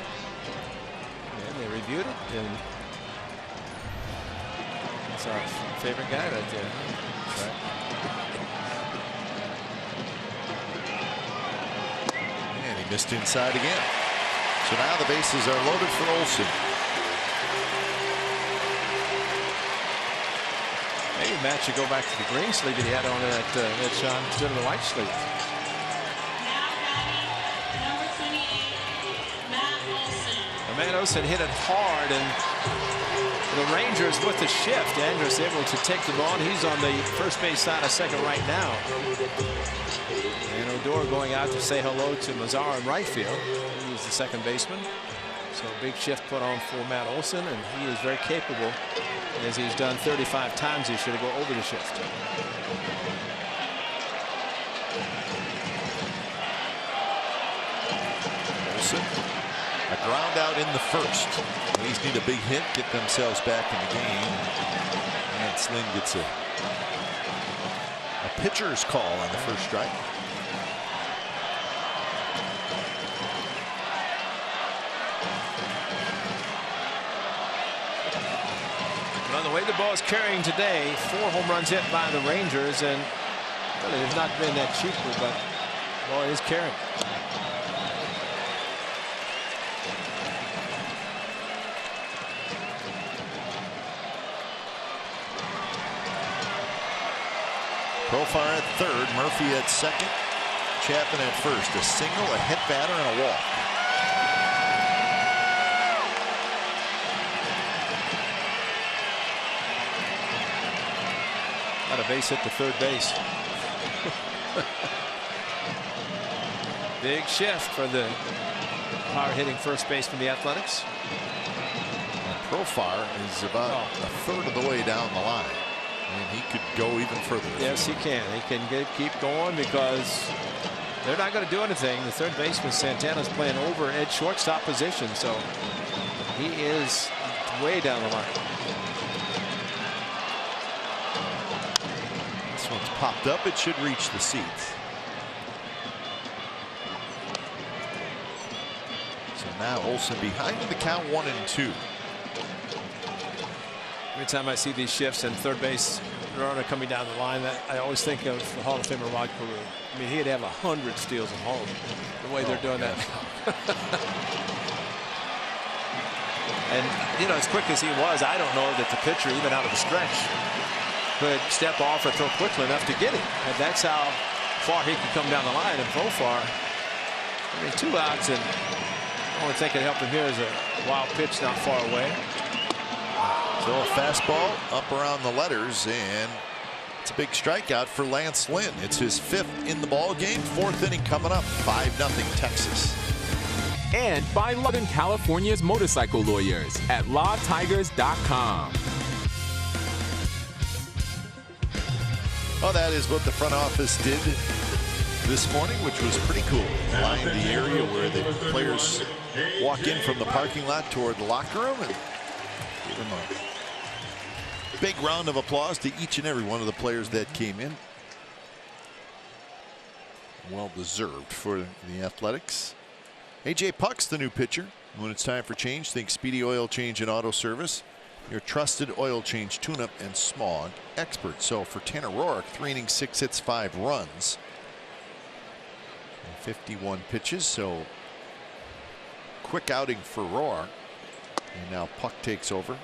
And they reviewed it. And that's our favorite guy right there. That's right. And he missed inside again. So now the bases are loaded for Olsen. Maybe Matt should go back to the green sleeve that he had on that shot instead of the white sleeve. Now batting, number 28, Matt Olson. Matt Olson hit it hard, and the Rangers with the shift. Andrus able to take the ball, and he's on the first base side of second right now. And Odor going out to say hello to Mazar in right field. He's the second baseman. So big shift put on for Matt Olson, and he is very capable, as he's done 35 times this year, to go over the shift. Olsen, a ground out in the first. A's need a big hit, get themselves back in the game. And Slynn gets a pitcher's call on the first strike. Well, the way the ball is carrying today, 4 home runs hit by the Rangers, and really they've not been that cheaper, but the ball is carrying. Profar at third, Murphy at second, Chapman at first. A single, a hit batter, and a walk. Got a base hit to third base. Big shift for the power hitting first baseman, the Athletics. And Profar is about a third of the way down the line. And he could go even further. Yes, he can. He can keep going because they're not going to do anything. The third baseman Santana's playing over at shortstop position, so he is way down the line. This one's popped up. It should reach the seats. So now Olsen behind in the count, 1-2. Every time I see these shifts and third base runner coming down the line, I always think of the Hall of Famer Rod Carew. I mean, he'd have 100 steals at home the way they're doing that now. And, you know, as quick as he was, I don't know that the pitcher, even out of the stretch, could step off or throw quickly enough to get him. And that's how far he could come down the line and throw far. I mean, 2 outs, and the only thing that could help him here is a wild pitch not far away. So a fastball up around the letters, and it's a big strikeout for Lance Lynn. It's his 5th in the ball game. 4th inning coming up. 5-0 Texas. And by Southern California's motorcycle lawyers at lawtigers.com. Well, that is what the front office did this morning, which was pretty cool. Lined the area where the players walk in from the parking lot toward the locker room and give them a big round of applause to each and every one of the players that came in. Well deserved for the Athletics. AJ Puck's the new pitcher. When it's time for change, think Speedy Oil Change and Auto Service. Your trusted oil change, tune-up, and smog expert. So for Tanner Roark, 3 innings, 6 hits, 5 runs. And 51 pitches, so quick outing for Roark. And now Puck takes over.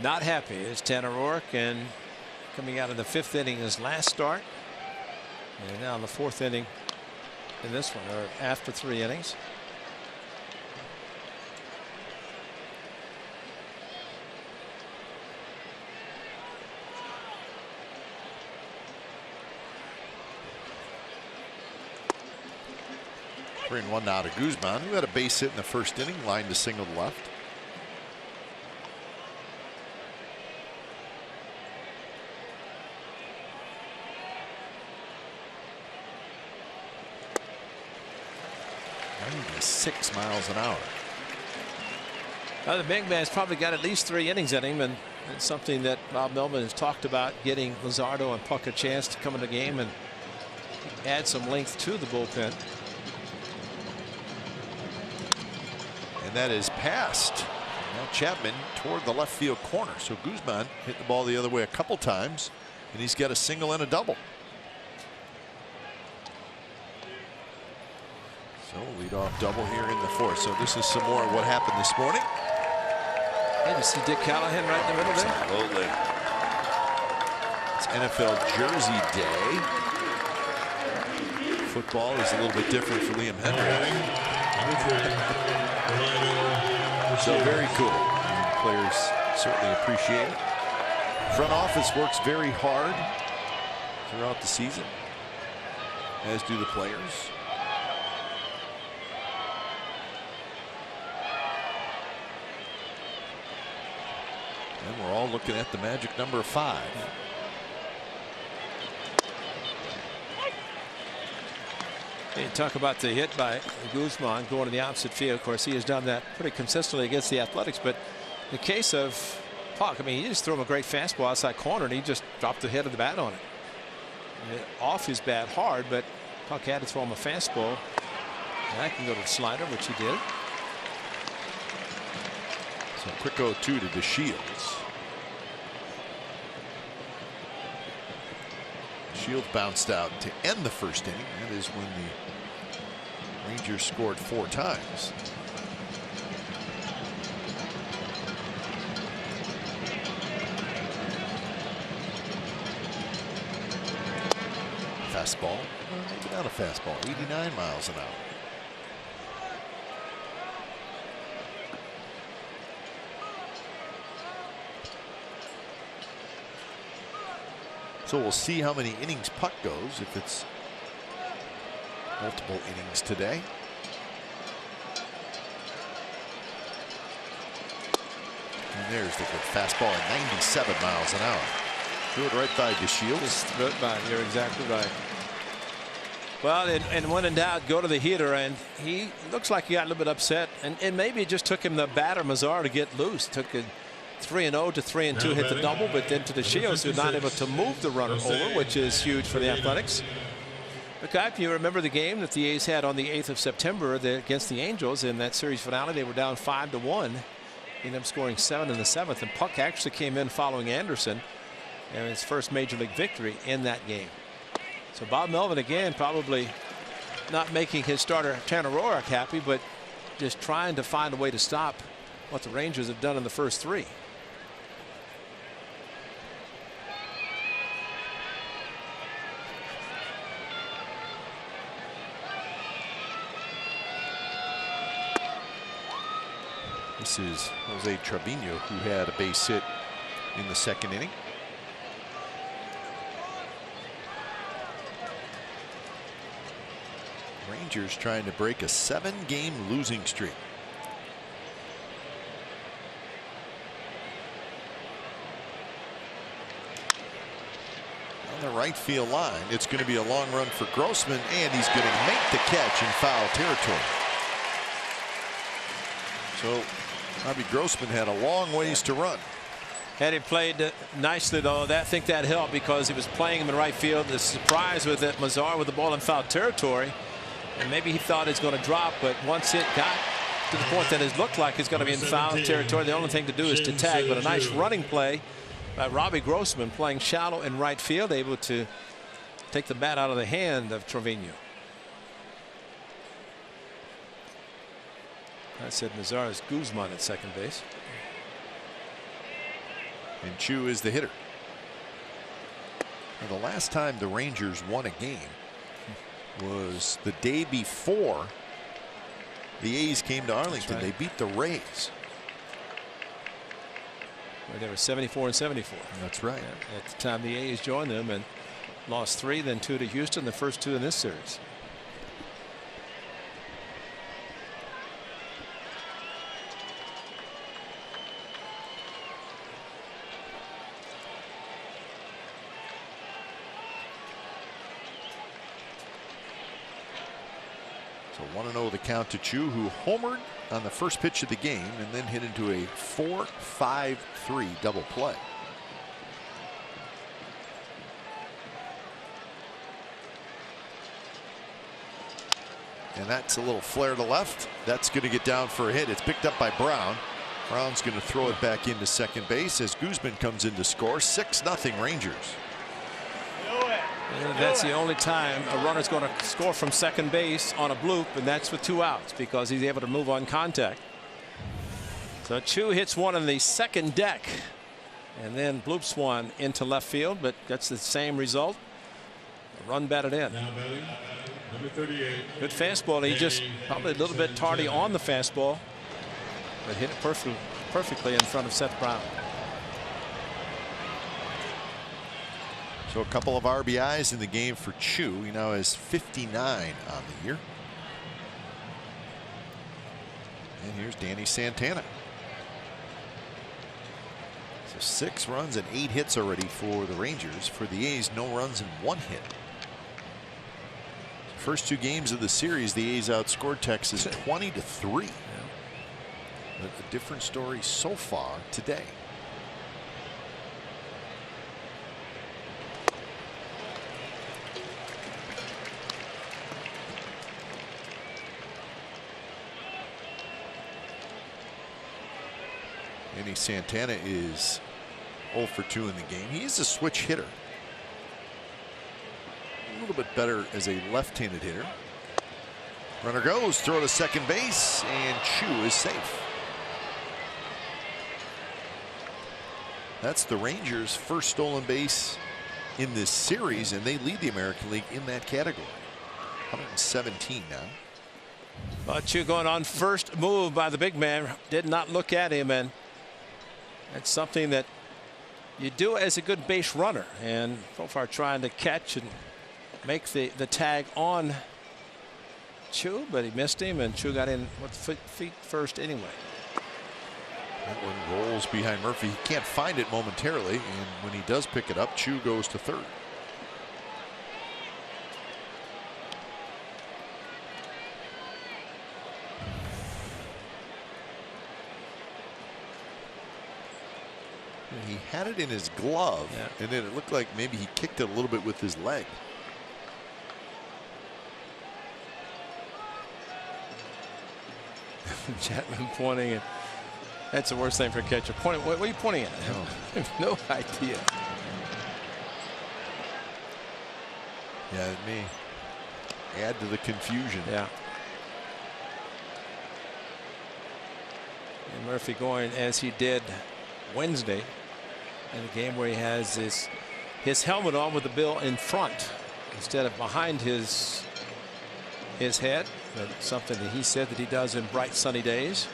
Not happy is Tanner Roark, and coming out of the 5th inning his last start, and now in the 4th inning in this one, or after 3 innings. Bring 1 now to Guzman, who had a base hit in the 1st inning, lined to single to left. He's 6 miles an hour. The big man's probably got at least 3 innings in him, and it's something that Bob Melvin has talked about, getting Luzardo and Puck a chance to come in the game and add some length to the bullpen. And that is passed. Now Chapman toward the left field corner. So Guzman hit the ball the other way a couple times, and he's got a single and a double. So leadoff double here in the 4th. So this is some more of what happened this morning. And you see Dick Callahan right in the middle there. Absolutely. It's NFL Jersey Day. Football is a little bit different for Liam Hendriks. So very cool. And players certainly appreciate it. Front office works very hard throughout the season, as do the players. And we're all looking at the magic number 5. You talk about the hit by Guzman going to the opposite field. Of course, he has done that pretty consistently against the Athletics. But in the case of Puck, I mean, he just threw him a great fastball outside corner, and he just dropped the head of the bat on it. Off his bat hard, but Puck had to throw him a fastball. And that can go to the slider, which he did. So quick 0-2 to DeShields. Shields bounced out to end the 1st inning. That is when the Rangers scored 4 times. Fastball, maybe not a fastball, 89 miles an hour. So we'll see how many innings Puck goes, if it's multiple innings today. there's the good fastball at 97 miles an hour. Threw it right by DeShields. Just threw it by. You're exactly right. Well, and when in doubt, go to the hitter, and he looks like he got a little bit upset, and maybe it just took him the batter Mazar to get loose. Took a 3-0 to 3-2, hit the double, but then to DeShields, who's not able to move the runner over, which is huge for the Athletics. Okay, if you remember the game that the A's had on the 8th of September against the Angels in that series finale, they were down 5-1. Ended up scoring 7 in the 7th, and Puck actually came in following Anderson and his first major league victory in that game. So Bob Melvin again probably not making his starter Tanner Roark happy, but just trying to find a way to stop what the Rangers have done in the first 3. This is Jose Trevino, who had a base hit in the 2nd inning. Rangers trying to break a 7-game losing streak. On the right field line, it's going to be a long run for Grossman, and he's going to make the catch in foul territory. So Robbie Grossman had a long ways to run. Had he played nicely, though, I think that helped because he was playing him in right field. The surprise was that Mazar with the ball in foul territory, and maybe he thought it's going to drop, but once it got to the point that it looked like it's going to be in foul territory, the only thing to do is to tag. But a nice running play by Robbie Grossman, playing shallow in right field, able to take the bat out of the hand of Trevino. I said Mazar is Guzman at second base. And Chu is the hitter. Now, the last time the Rangers won a game was the day before the A's came to Arlington. Right. They beat the Rays. They were 74-74. That's right. At the time the A's joined them and lost 3, then 2 to Houston, the first 2 in this series. So 1-0 the count to Chu, who homered on the first pitch of the game and then hit into a 4-5-3 double play. And that's a little flare to left. That's going to get down for a hit. It's picked up by Brown. Brown's going to throw it back into second base as Guzman comes in to score. 6-0 Rangers. And that's the only time a runner's going to score from second base on a bloop, and that's with 2 outs because he's able to move on contact. So Chu hits one on the second deck and then bloops one into left field, but that's the same result. A run batted in. Now batting, number 38. Good fastball. He just probably a little bit tardy on the fastball, but hit it perfectly in front of Seth Brown. So a couple of RBIs in the game for Chu. He now has 59 on the year. And here's Danny Santana. So 6 runs and 8 hits already for the Rangers. For the A's, no runs and 1 hit. First 2 games of the series, the A's outscored Texas 20-3. But a different story so far today. Danny Santana is 0 for 2 in the game. He is a switch hitter. A little bit better as a left-handed hitter. Runner goes, throw to second base, and Chu is safe. That's the Rangers' first stolen base in this series, and they lead the American League in that category. 117 now. Chu going on first move by the big man, did not look at him, and that's something that you do as a good base runner, and so far trying to catch and make the tag on Chu, but he missed him, and Chu got in with feet first anyway. That one rolls behind Murphy. He can't find it momentarily, and when he does pick it up, Chu goes to third. He had it in his glove, and then it looked like maybe he kicked it a little bit with his leg. Chapman pointing at. That's the worst thing for a catcher. Pointing. What are you pointing at? No. I have no idea. Yeah, it may add to the confusion. Yeah. And Murphy going as he did Wednesday in a game where he has his helmet on with the bill in front instead of behind his head. But something that he said that he does in bright sunny days.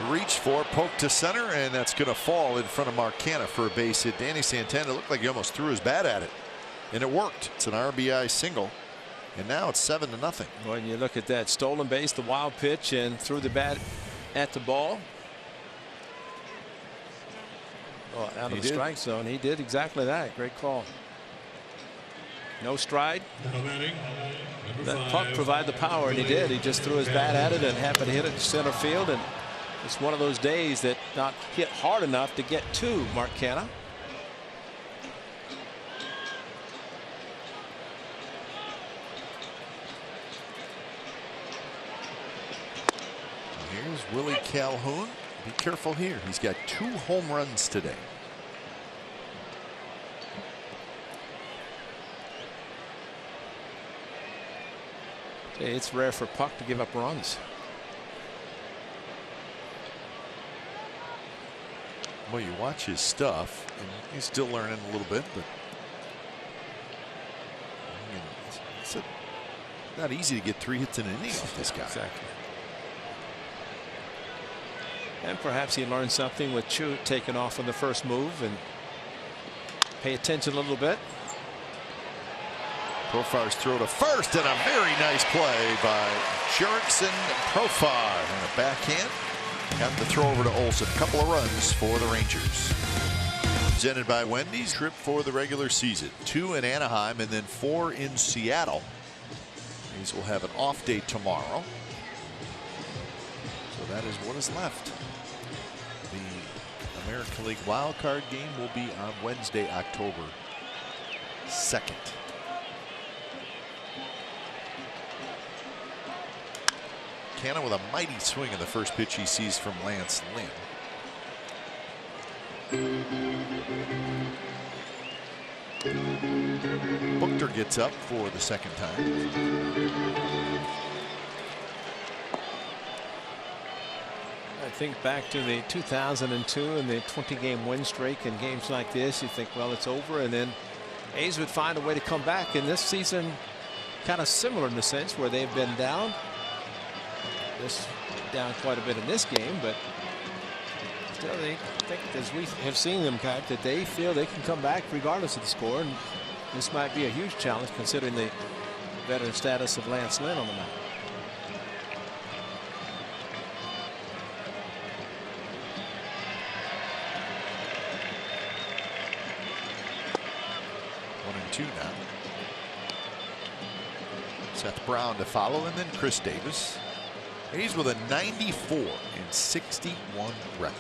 Reach for, poke to center, and that's going to fall in front of Mark Canha for a base hit. Danny Santana looked like he almost threw his bat at it, and it worked. It's an RBI single, and now it's 7-0. When you look at that stolen base, the wild pitch, and threw the bat at the ball. Well, out of the strike zone, he did exactly that. Great call. No stride. Let Puck provide the power, and he did. He just threw his bat at it and happened to hit it to center field. And it's one of those days that not hit hard enough to get to Mark Canha. Here's Willie Calhoun. Be careful here. He's got 2 home runs today. It's rare for Puck to give up runs. Well, you watch his stuff, and he's still learning a little bit, but it's not easy to get 3 hits in an inning off this guy. Exactly. And perhaps he learned something with Chu taking off on the first move and pay attention a little bit. Profar's throw to first, and a very nice play by Jurickson Profar. And a backhand. Got the throw over to Olsen. A couple of runs for the Rangers. Presented by Wendy's. Trip for the regular season. 2 in Anaheim and then 4 in Seattle. These will have an off day tomorrow. So that is what is left. The American League wild card game will be on Wednesday, October 2nd. Canha with a mighty swing in the first pitch he sees from Lance Lynn. Buchter gets up for the second time. I think back to the 2002 and the 20-game win streak and games like this. You think, well, it's over, and then A's would find a way to come back. And this season, kind of similar in the sense where they've been down. This down quite a bit in this game, but still they think, as we have seen them, that they feel they can come back regardless of the score, and this might be a huge challenge considering the veteran status of Lance Lynn on the mound. One and 2 now. Seth Brown to follow, and then Chris Davis. He's with a 94 and 61 record.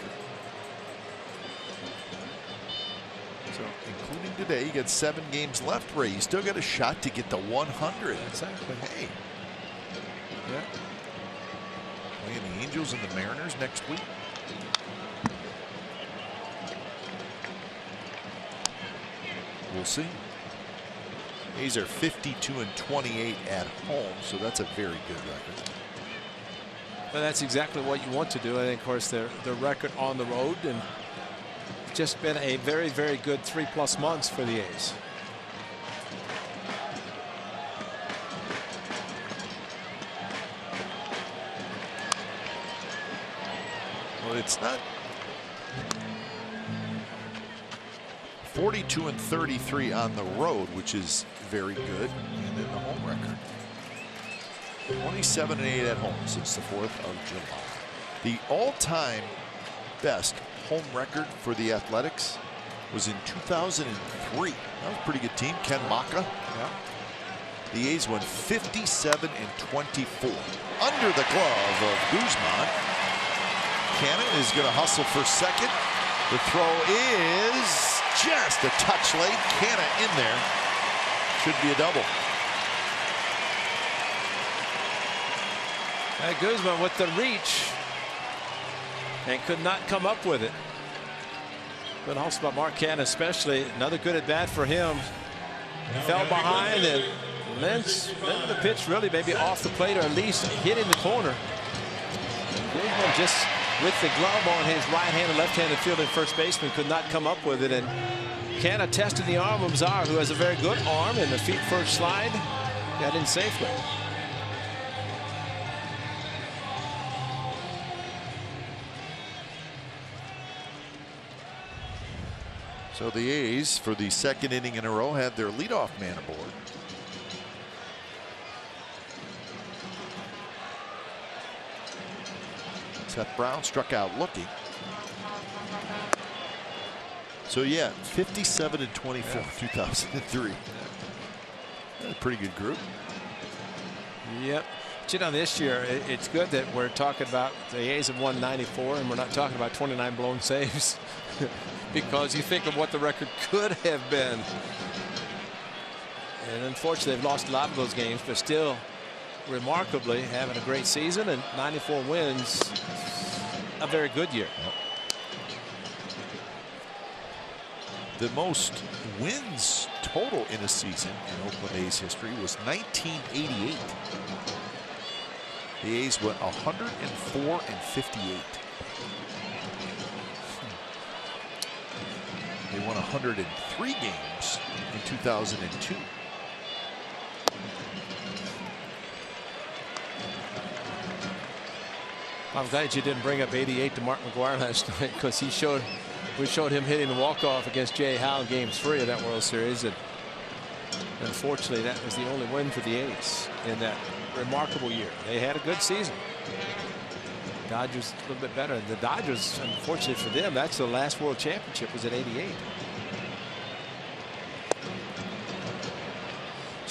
So including today, you got 7 games left, Ray. You still got a shot to get to 100. Exactly. Hey. Yeah. Playing the Angels and the Mariners next week. We'll see. A's are 52 and 28 at home, so that's a very good record. Well, that's exactly what you want to do. I think, of course, their record on the road, and just been a very, very good 3+ months for the A's. Well, it's not 42 and 33 on the road, which is very good, and then the home record. 27 and 8 at home since the 4th of July. The all-time best home record for the Athletics was in 2003. That was a pretty good team. Ken Maka. Yeah. The A's won 57-24. Under the glove of Guzman. Cannon is going to hustle for second. The throw is just a touch late. Cannon in there. Should be a double. Guzman with the reach and could not come up with it. Good hustle by Mark Cannon, especially. Another good at bat for him. Fell behind and Lentz the pitch really maybe off the plate or at least hitting the corner. Guzman just with the glove on his right-handed, left-handed fielding first baseman could not come up with it. And Cannon tested the arm of Mazar, who has a very good arm, and the feet first slide got in safely. So the A's, for the second inning in a row, had their leadoff man aboard. Seth Brown struck out looking. So yeah, 57-24, 2003. That's a pretty good group. Yep. But you know, this year it's good that we're talking about the A's have won 94 and we're not talking about 29 blown saves. Because you think of what the record could have been. And unfortunately, they've lost a lot of those games, but still remarkably having a great season, and 94 wins, a very good year. The most wins total in a season in Oakland A's history was 1988. The A's went 104-58. They won 103 games in 2002. I'm glad you didn't bring up 88 to Mark McGuire last night, because we showed him hitting the walk-off against Jay Howe in Game 3 of that World Series, and unfortunately that was the only win for the A's in that remarkable year. They had a good season. Dodgers a little bit better. The Dodgers, unfortunately for them, that's the last World Championship was at 88.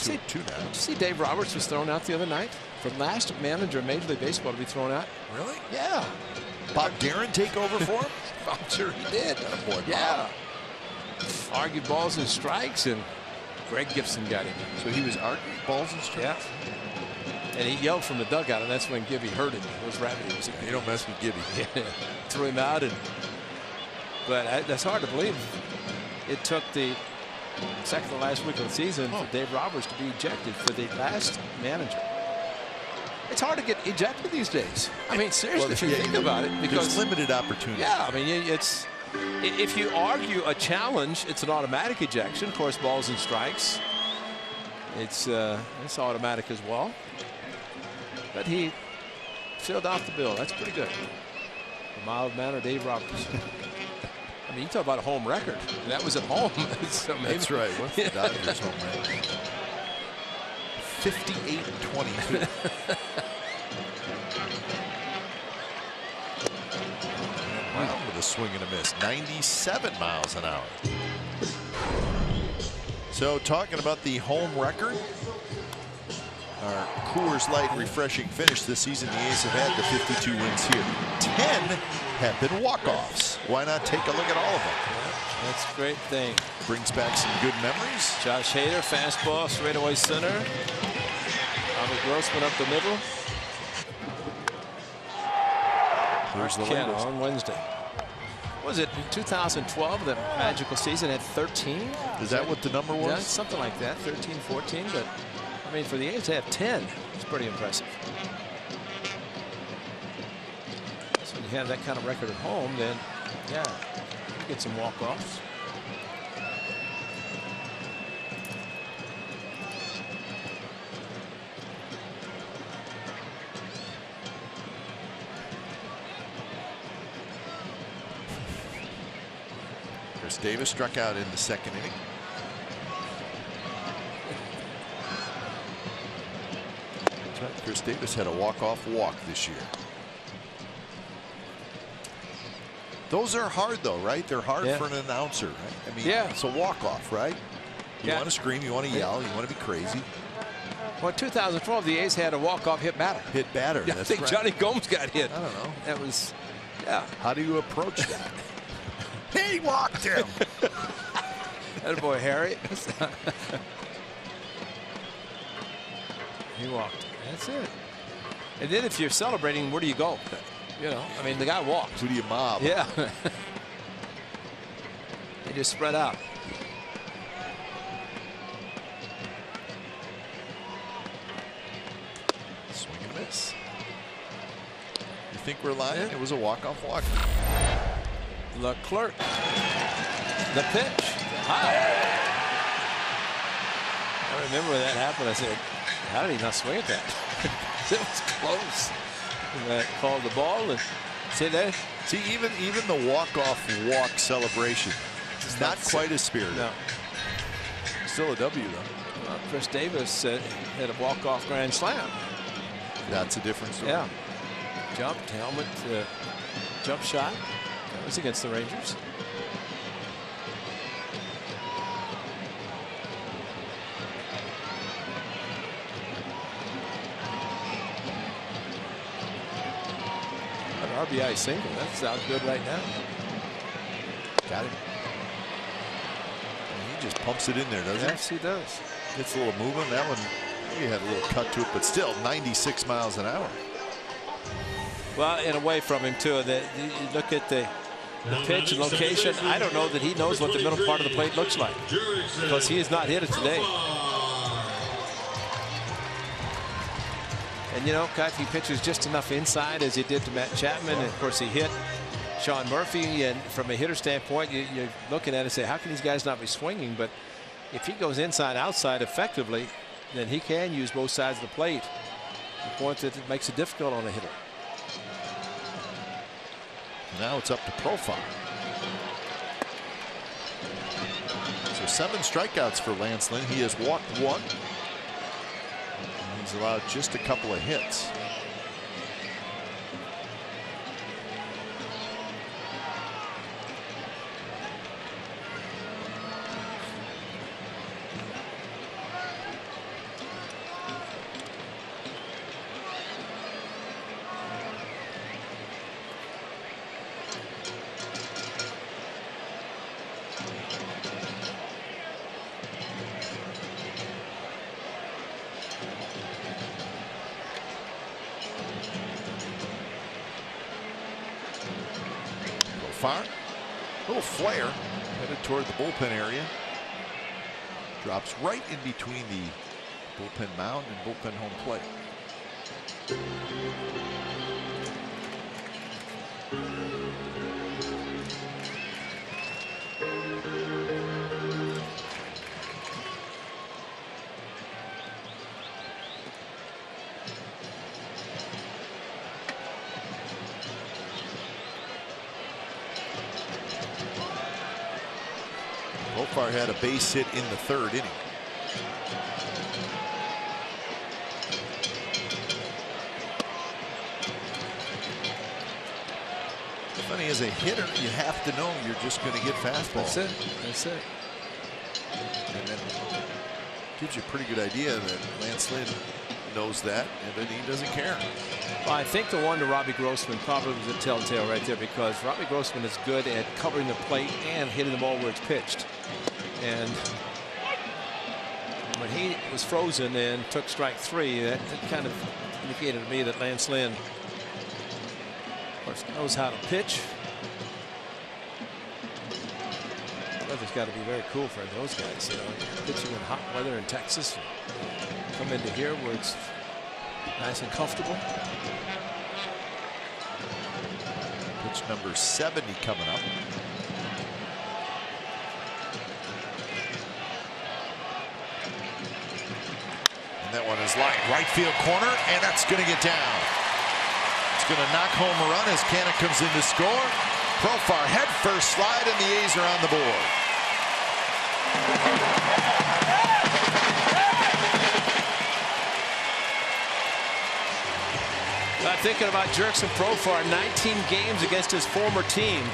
Did you see Dave Roberts was thrown out the other night? The last manager in Major League Baseball to be thrown out. Really? Yeah. Bob Guerin take over for him? I'm sure he did. Oh, boy, yeah. Argued balls and strikes, and Greg Gibson got him. So he was arguing balls and strikes? Yeah. And he yelled from the dugout, and that's when Gibby heard it. It was rabid. He was You don't mess with Gibby. Yeah. Threw him out. But that's hard to believe. It took the second to last week of the season for Dave Roberts to be ejected for the last manager. It's hard to get ejected these days. I mean, seriously, if you think about it, because there's limited opportunity. Yeah, I mean, it's if you argue a challenge, it's an automatic ejection. Of course, balls and strikes, it's automatic as well. But he filled out the bill. That's pretty good. The mild-mannered Dave Roberts. I mean, you talk about a home record. And that was at home. So maybe, that's right. What's the Dodgers' home record? 58-22. Wow, with a swing and a miss. 97 miles an hour. So talking about the home record, our Coors Light refreshing finish this season, the A's have had the 52 wins here. 10 have been walk-offs. Why not take a look at all of them? That's a great thing. Brings back some good memories. Josh Hader, fastball, straightaway center. Tommy Grossman up the middle. Here's the Ken latest. on Wednesday. Was it 2012, the magical season, had 13? Is that what the number was? Yeah, something like that, 13, 14. But, I mean, for the A's to have 10, it's pretty impressive. So when you have that kind of record at home, then, yeah, you get some walk-offs. Chris Davis struck out in the second inning. Chris Davis had a walk-off walk this year. Those are hard, though, right? They're hard for an announcer, right? I mean, it's a walk-off, right? You want to scream, you want to yell, you want to be crazy. Well, in 2012, the A's had a walk-off hit batter. Hit batter. Yeah, I think Johnny Gomes got hit. I don't know. That was, yeah. How do you approach that? He walked him. That boy, Harry. He walked. That's it. And then if you're celebrating, where do you go? You know, I mean, the guy walked. Who do you mob? Yeah. They just spread out. Swing and miss. You think we're lying? It was a walk-off walk. Leclerc. The pitch. High. I remember when that happened. I said, how did he not swing at that? It was close. And I called the ball and see that. See, even the walk-off walk celebration, it's not quite as spirited. No. Still a W, though. Well, Chris Davis had a walk-off grand slam. That's a different story. Yeah. Jumped, helmet, jump shot. That was against the Rangers. An RBI single. That sounds good right now. Got it. He just pumps it in there, doesn't he? Yes, he does. Gets a little movement. That one, he had a little cut to it, but still 96 miles an hour. Well, and away from him, too. You look at the pitch and location. I don't know that he knows what the middle part of the plate looks like because he has not hit it today. And, you know, he pitches just enough inside as he did to Matt Chapman. And, of course, he hit Sean Murphy. And from a hitter standpoint, you're looking at it and say, how can these guys not be swinging? But if he goes inside, outside effectively, then he can use both sides of the plate. The point that it makes it difficult on a hitter. Now it's up to Profar. So 7 strikeouts for Lance Lynn. He has walked 1. He's allowed just a couple of hits. Far. Little flare headed toward the bullpen area. Drops right in between the bullpen mound and bullpen home plate. Profar had a base hit in the 3rd inning. Funny, as a hitter, you have to know you're just going to get fastballs. That's it. That's it. And then gives you a pretty good idea that Lance Lynn knows that, and then he doesn't care. Well, I think the one to Robbie Grossman probably was a telltale right there because Robbie Grossman is good at covering the plate and hitting the ball where it's pitched. And when he was frozen and took strike 3, that kind of indicated to me that Lance Lynn, of course, knows how to pitch. The weather's got to be very cool for those guys, you know, pitching in hot weather in Texas. Come into here where it's nice and comfortable. Pitch number 70 coming up. And that one is lined right field corner, and that's going to get down. It's going to knock home a run as Cannon comes in to score. Profar head first slide, and the A's are on the board. thinking about Jurickson Profar, 19 games against his former team.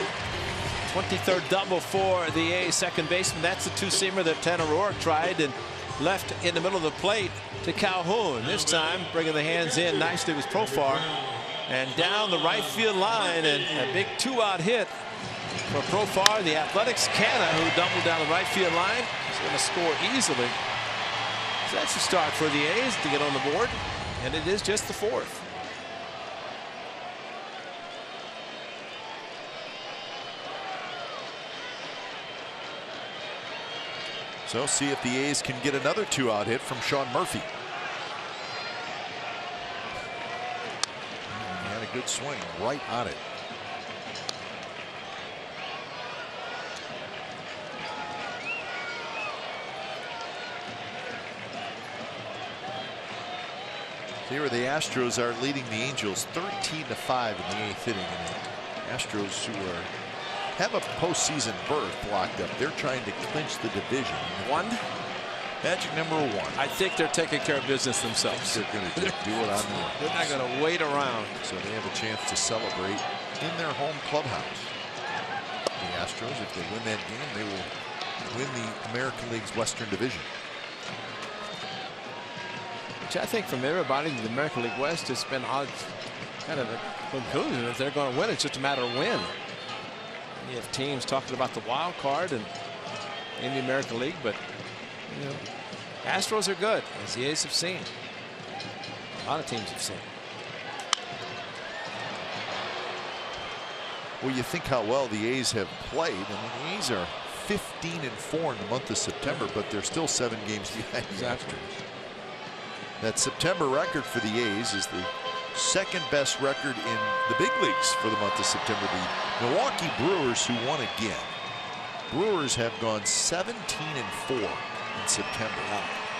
23rd double for the A's second baseman. That's the two-seamer that Tanner Roark tried and left in the middle of the plate to Calhoun. This time bringing the hands in nicely was Profar. And down the right field line, and a big two-out hit for Profar. The Athletics' Canna, who doubled down the right field line, is going to score easily. So that's a start for the A's to get on the board, and it is just the fourth. So see if the A's can get another two-out hit from Sean Murphy. He had a good swing right on it. Here the Astros are leading the Angels 13-5 in the 8th inning. And the Astros, who have a postseason berth locked up, they're trying to clinch the division. Magic number 1. I think they're taking care of business themselves. They're going to do it on the end. They're not going to wait around. So they have a chance to celebrate in their home clubhouse. The Astros, if they win that game, they will win the American League's Western Division. Which I think from everybody in the American League West has been kind of a conclusion. If they're going to win, it's just a matter of when. You have teams talking about the wild card and in the American League, but you know, Astros are good, as the A's have seen. A lot of teams have seen. Well, you think how well the A's have played. I mean, the A's are 15-4 in the month of September, but they're still 7 games behind the Astros. That September record for the A's is the second best record in the big leagues for the month of September. The Milwaukee Brewers, who won again. Brewers have gone 17-4 in September.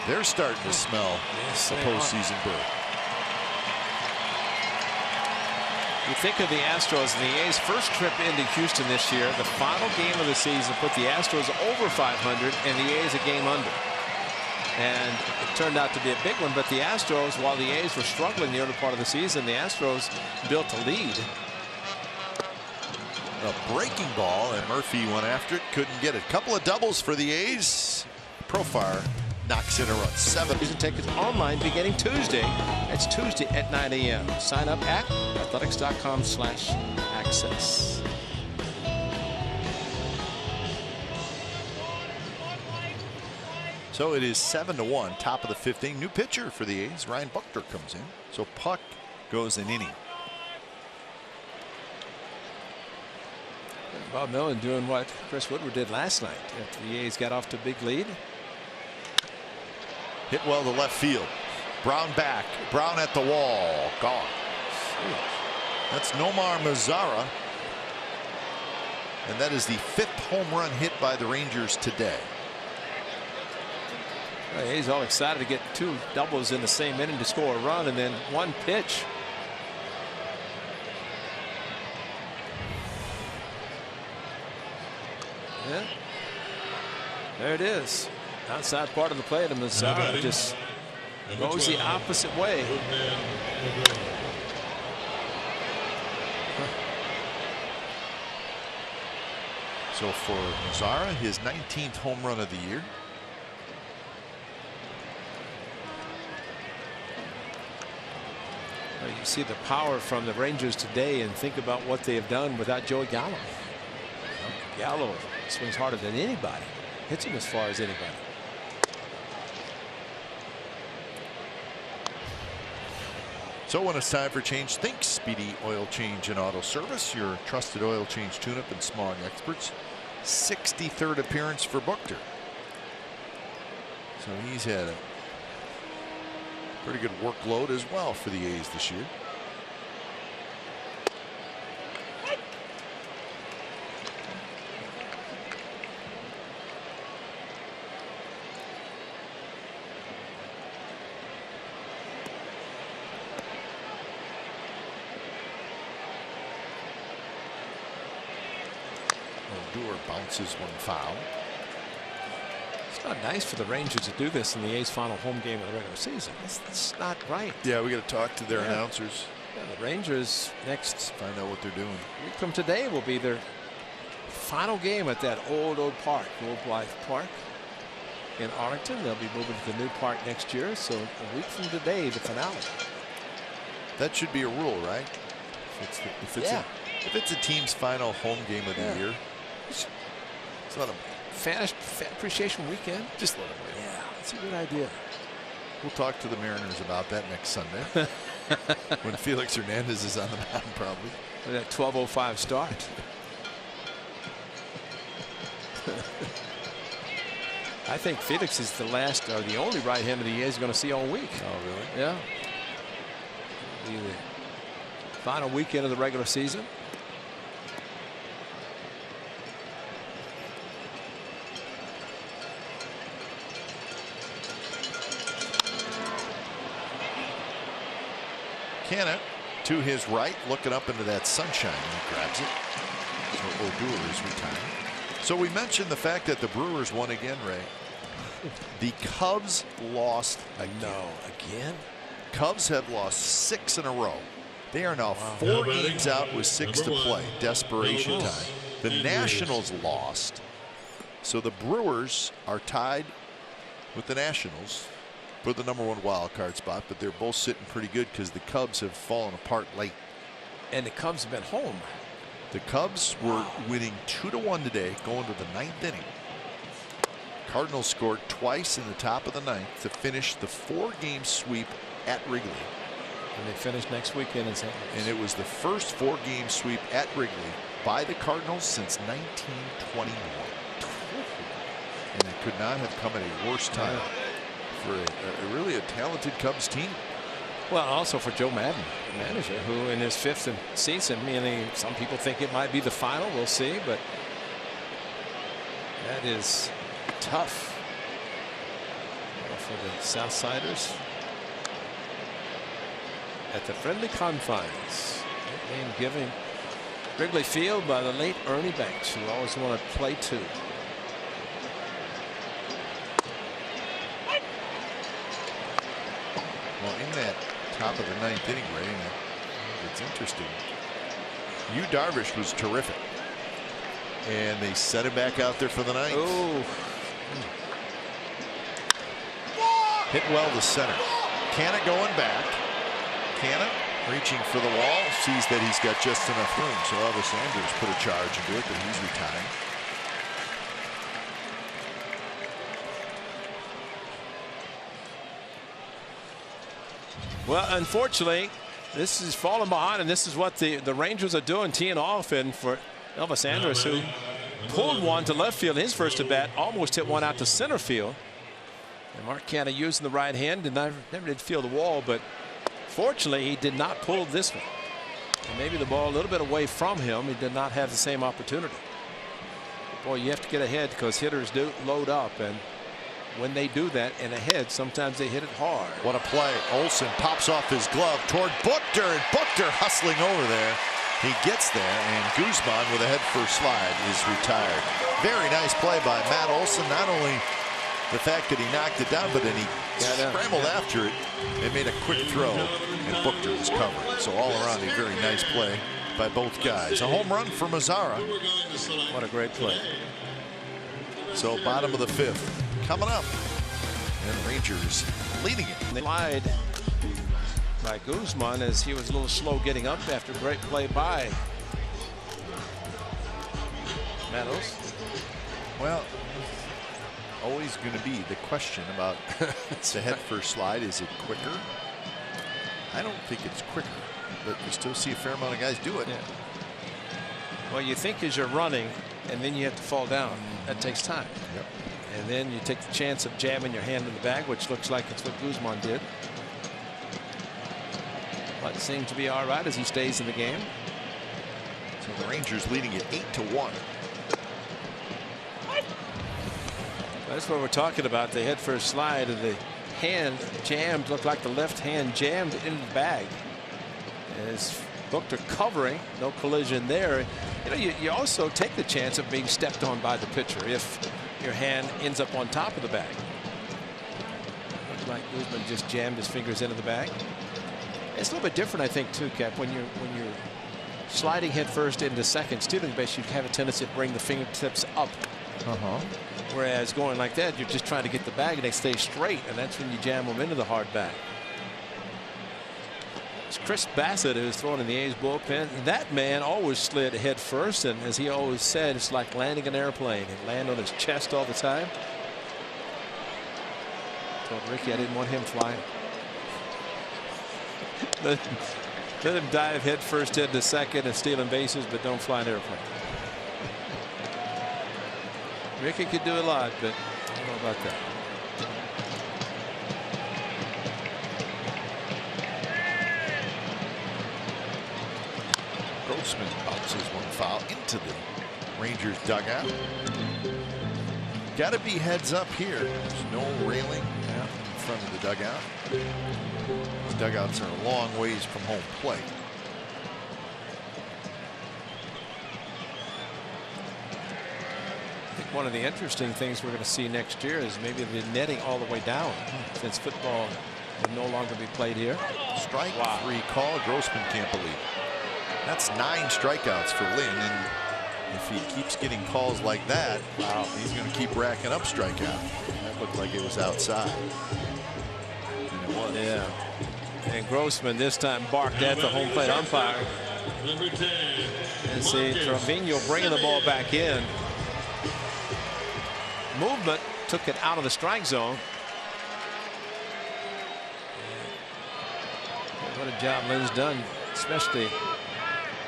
They're starting to smell a postseason berth. You think of the Astros and the A's first trip into Houston this year. The final game of the season put the Astros over 500 and the A's a game under. And it turned out to be a big one, but the Astros, while the A's were struggling the early part of the season, the Astros built a lead. A breaking ball, and Murphy went after it, couldn't get it. Couple of doubles for the A's. Profar knocks in a run. 7. Season tickets online beginning Tuesday. That's Tuesday at 9 a.m. Sign up at athletics.com/access. So it is 7-1, top of the 5th inning. New pitcher for the A's, Ryan Buckner, comes in. So Puck goes an inning. Bob Millen doing what Chris Woodward did last night after the A's got off to a big lead. Hit well to left field. Brown back. Brown at the wall. Gone. That's Nomar Mazara. And that is the 5th home run hit by the Rangers today. Well, he's all excited to get 2 doubles in the same inning to score a run, and then 1 pitch. Yeah. There it is. Outside part of the plate, and Mazara just goes the opposite way. So for Mazara, his 19th home run of the year. Well, you see the power from the Rangers today, and think about what they have done without Joey Gallo. Gallo swings harder than anybody, hits him as far as anybody. So when it's time for change, think Speedy Oil Change and Auto Service, your trusted oil change tune-up and smog experts. 63rd appearance for Buckner. So he's had a pretty good workload as well for the A's this year. Odor bounces one foul. It's not nice for the Rangers to do this in the A's final home game of the regular season. It's not right. Yeah, we got to talk to their announcers. Yeah, the Rangers next. Find out what they're doing. A week from today will be their final game at that old park, Old Blythe Park in Arlington. They'll be moving to the new park next year. So a week from today, the finale. That should be a rule, right? If it's a team's final home game of the year, just let them. Fan appreciation weekend. Just let them win. Yeah, that's a good idea. We'll talk to the Mariners about that next Sunday when Felix Hernandez is on the mound, probably. With that 12:05 start. I think Felix is the last or the only right-hander the A's going to see all week. Oh, really? Yeah. Be the final weekend of the regular season. Canna to his right, looking up into that sunshine. He grabs it. So Odor is retiring. So we mentioned the fact that the Brewers won again, Ray. The Cubs lost again. No, again? Cubs have lost 6 in a row. They are now 4 games out with 6 to play. Desperation time. The Nationals lost. So the Brewers are tied with the Nationals for the #1 wild card spot, but they're both sitting pretty good because the Cubs have fallen apart late. And the Cubs have been home. The Cubs were winning 2-1 today, going to the 9th inning. Cardinals scored twice in the top of the 9th to finish the 4-game sweep at Wrigley. And they finish next weekend in St. Louis. And it was the first 4-game sweep at Wrigley by the Cardinals since 1921. And it could not have come at a worse time for a really talented Cubs team. Well, also for Joe Madden, the manager, who in his 5th season, some people think it might be the final. We'll see, but that is tough for the Southsiders at the friendly confines. Nickname given Wrigley Field by the late Ernie Banks, who always wanted to play two. Well, in that top of the 9th inning, Ray, it's interesting. Yu Darvish was terrific, and they set him back out there for the 9th. Oh, hit well to center. Canna going back. Canna reaching for the wall, sees that he's got just enough room, so Elvis Andrus put a charge into it, but he's retiring. well, unfortunately, this is falling behind, and this is what the Rangers are doing, teeing off, and for Elvis Andrus, who pulled one to left field in his first at bat, almost hit one out to center field. And Mark Canna using the right hand, never did feel the wall, but fortunately he did not pull this one. And maybe the ball a little bit away from him. He did not have the same opportunity. Boy, you have to get ahead because hitters do load up, and when they do that and ahead, sometimes they hit it hard. What a play. Olsen pops off his glove toward Buchter, and Buchter hustling over there. He gets there, and Guzman with a head-first slide is retired. Very nice play by Matt Olsen. Not only the fact that he knocked it down, but then he scrambled after it and made a quick throw, and Buchter was covering. So all around, a very nice play by both guys. A home run for Mazzara. What a great play. So bottom of the 5th coming up, and Rangers leading it. They lied by Guzman as he was a little slow getting up after a great play by Meadows. Well, always going to be the question about the head first slide. Is it quicker? I don't think it's quicker, but you still see a fair amount of guys do it. Yeah. Well, you think as you're running and then you have to fall down. That takes time. Yep. And then you take the chance of jamming your hand in the bag, which looks like it's what Guzman did. But seems to be all right as he stays in the game. So the Rangers leading it 8-1. That's what we're talking about. The head first slide of the hand jammed, looked like the left hand jammed in the bag. As Buchter covering, no collision there. You also take the chance of being stepped on by the pitcher if your hand ends up on top of the bag. Looks like Guzman just jammed his fingers into the bag. It's a little bit different, I think, too, Cap. When you're sliding head first into second, stealing base, you have a tendency to bring the fingertips up. Whereas going like that, you're just trying to get the bag and they stay straight, and that's when you jam them into the hard bag. It's Chris Bassett who's throwing in the A's bullpen. That man always slid head first, and as he always said, it's like landing an airplane. He'd land on his chest all the time. Told Ricky I didn't want him flying. Let him dive head first into second and stealing bases, but don't fly an airplane. Ricky could do a lot, but I don't know about that. Grossman bounces one foul into the Rangers dugout. Got to be heads up here. There's no railing in front of the dugout. The dugouts are a long ways from home plate. I think one of the interesting things we're going to see next year is maybe the netting all the way down, since football will no longer be played here. Strike three call. Grossman can't believe it. That's 9 strikeouts for Lynn, and if he keeps getting calls like that, wow, he's going to keep racking up strikeouts. That looked like it was outside. And it was. Yeah. And Grossman this time barked at the home plate umpire. Number 10. And see Trevino bringing the ball back in. Movement took it out of the strike zone. What a job Lynn's done, especially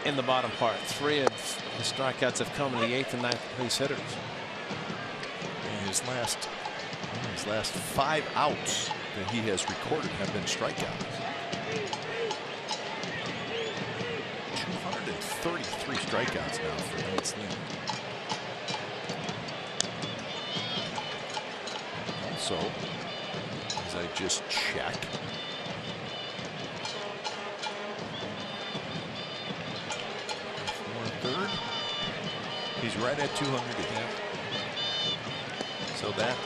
in the bottom part. 3 of the strikeouts have come in the 8th and 9th place hitters. And his last 5 outs that he has recorded have been strikeouts. 233 strikeouts now for Lance Lynn. Also, as I just check, third, he's right at 200 again. So that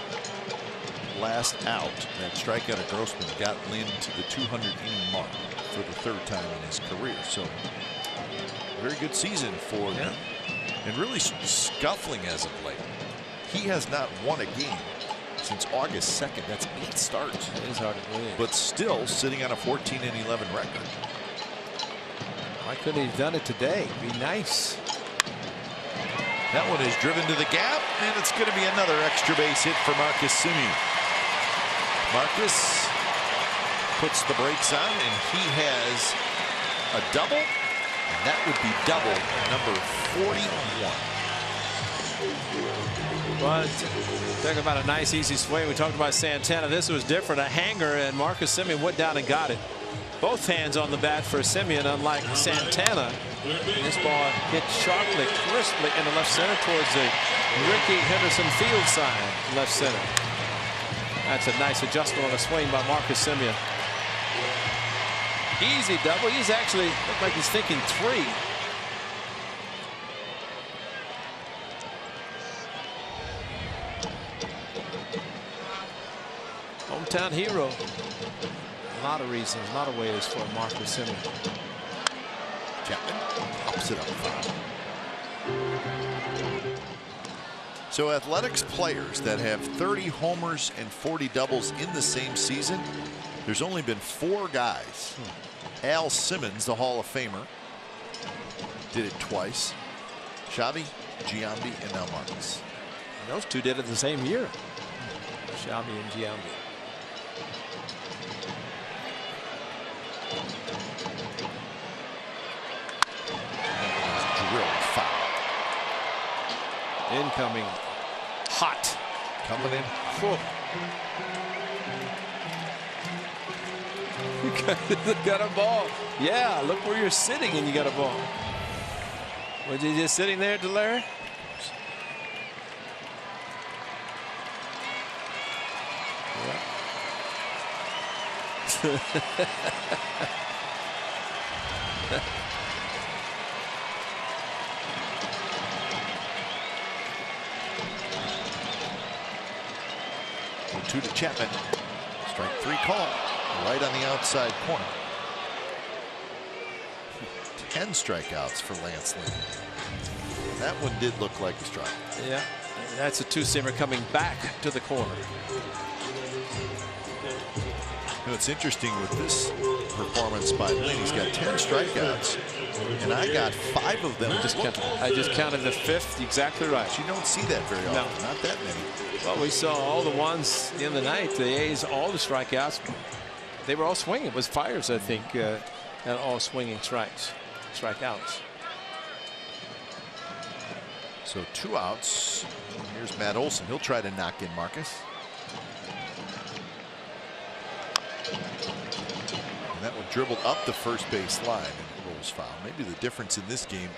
last out, that strikeout of Grossman, got Lynn to the 200 inning mark for the 3rd time in his career. So very good season for him, and really scuffling as of late. He has not won a game since August 2nd. That's 8 starts. It is hard to believe. But still sitting on a 14-11 record. Why couldn't he have done it today? Be nice. That one is driven to the gap, and it's going to be another extra base hit for Marcus Semien. Marcus puts the brakes on, and he has a double, and that would be double number 41. Well, talk about a nice easy swing. We talked about Santana. This was different. A hanger, and Marcus Semien went down and got it. Both hands on the bat for Semien, unlike Santana. This ball hit sharply, crisply into left center towards the Ricky Henderson field sign, left center. That's a nice adjustment on a swing by Marcus Semien. Easy double. He's actually looked like he's thinking 3. Hometown hero. A lot of reasons, a lot of ways for Marcus Semien. Chapman pops it up. So Athletics players that have 30 homers and 40 doubles in the same season, there's only been 4 guys. Al Simmons, the Hall of Famer, did it twice. Xavi, Giambi, and now Marcus. And those 2 did it the same year. Xavi and Giambi. Drilled foul. Incoming. Hot. Coming in. You got a ball. Yeah, look where you're sitting and you got a ball. Was you just sitting there, Delaire? Two to Chapman. Strike 3 call. Right on the outside corner. 10 strikeouts for Lance Lynn. That one did look like a strike. Yeah, that's a two-seamer coming back to the corner. You know, it's interesting with this performance by Lynn. He's got 10 strikeouts, and I got 5 of them. I just counted the 5th. Exactly right. But you don't see that very often. Not that many. Well, we saw all the ones in the night. The A's, all the strikeouts, they were all swinging. It was Fires, I think, and all swinging strikeouts. So 2 outs. Here's Matt Olson. He'll try to knock in Marcus. And that one dribbled up the first base line and rolls foul. Maybe the difference in this game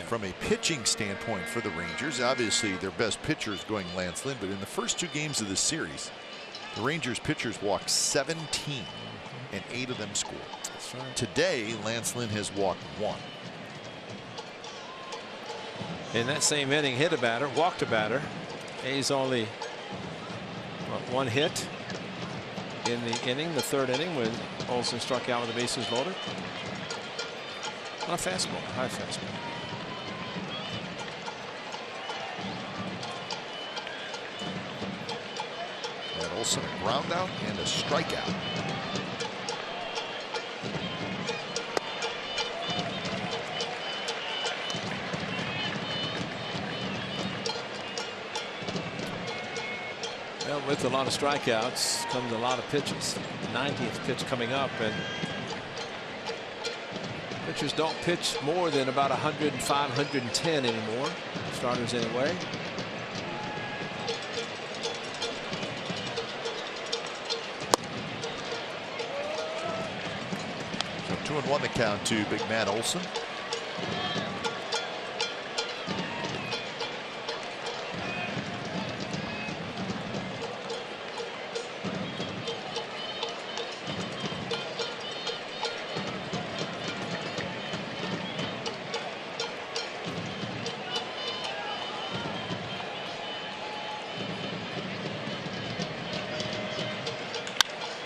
from a pitching standpoint for the Rangers. Obviously, their best pitcher is going Lance Lynn, but in the first 2 games of this series, the Rangers pitchers walked 17, and 8 of them scored. That's right. Today, Lance Lynn has walked 1. In that same inning, hit a batter, walked a batter. A's only 1 hit in the inning, the 3rd inning, when Olson struck out with the bases loaded. Not a fastball, high fastball. Matt Olson, a ground out and a strikeout. Well, with a lot of strikeouts comes a lot of pitches. 90th pitch coming up, and pitchers don't pitch more than about 105, 110 anymore. Starters anyway. So 2-1 the count to big Matt Olson.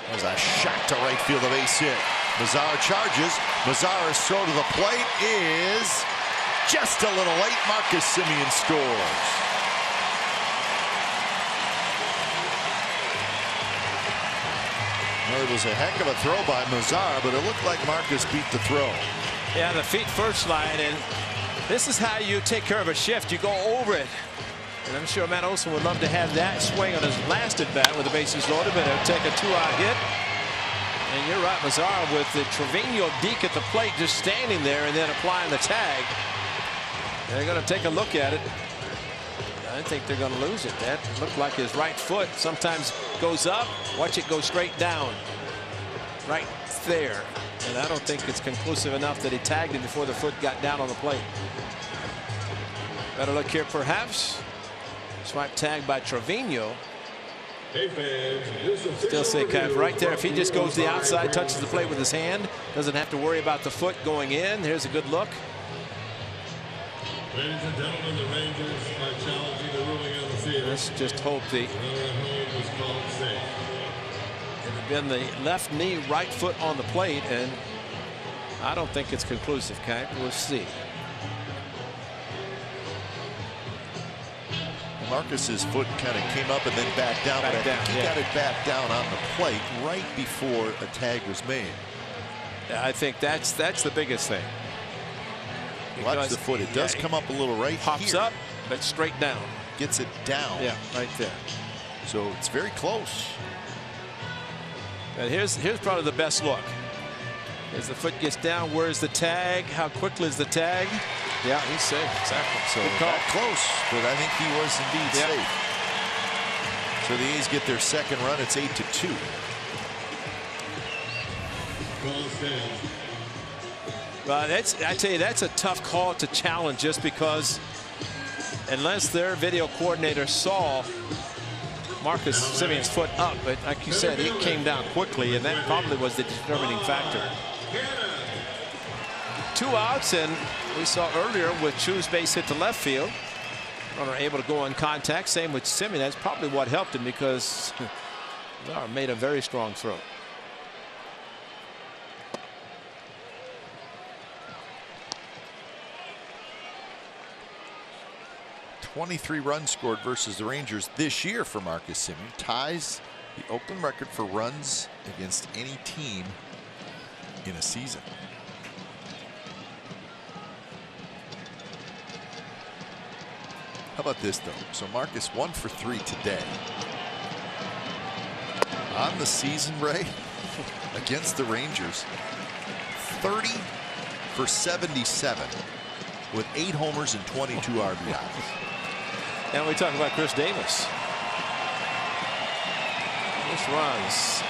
There's a shot to right field, a base hit. Mazar charges. Mazar's throw to the plate is just a little late. Marcus Semien scores. Well, it was a heck of a throw by Mazar, but it looked like Marcus beat the throw. Yeah, the feet first slide, and this is how you take care of a shift. You go over it. And I'm sure Matt Olson would love to have that swing on his last at bat with the bases loaded, but it'll take a 2-out hit. And you're right, Mazar with the Trevino deke at the plate, just standing there and then applying the tag. They're going to take a look at it. I think they're going to lose it. That looked like his right foot sometimes goes up. Watch it go straight down. Right there. And I don't think it's conclusive enough that he tagged him before the foot got down on the plate. Better look here, perhaps. Swipe tag by Trevino. Still say kind of right there. If he just goes to the outside, touches the plate with his hand, doesn't have to worry about the foot going in. Here's a good look. Ladies and gentlemen, the Rangers are challenging the ruling on the field. Let's just hope the it had been the left knee, right foot on the plate, and I don't think it's conclusive, Kai. We'll see. Marcus's foot kind of came up and then back down, but I think he got it back down on the plate right before a tag was made. Yeah, I think that's the biggest thing. Watch the foot. It does come up a little right pops here. up, but straight down. Gets it down. Yeah, right there. So it's very close. And here's probably the best look. As the foot gets down, where's the tag? How quickly is the tag? Yeah, he's safe. Exactly. So that close, but I think he was indeed safe. So the A's get their second run. It's 8-2. But I tell you, that's a tough call to challenge, just because unless their video coordinator saw Marcus Semien's foot up, but like you said, it came down quickly, and that probably was the determining factor. 2 outs, and we saw earlier with Chu's base hit to left field, runner able to go on contact. Same with Semien. That's probably what helped him, because Mazar made a very strong throw. 23 runs scored versus the Rangers this year for Marcus Semien. Ties the Oakland record for runs against any team in a season. How about this, though? So Marcus 1 for 3 today. On the season, Ray, against the Rangers, 30 for 77 with 8 homers and 22 RBIs. And we talk about Chris Davis. This runs.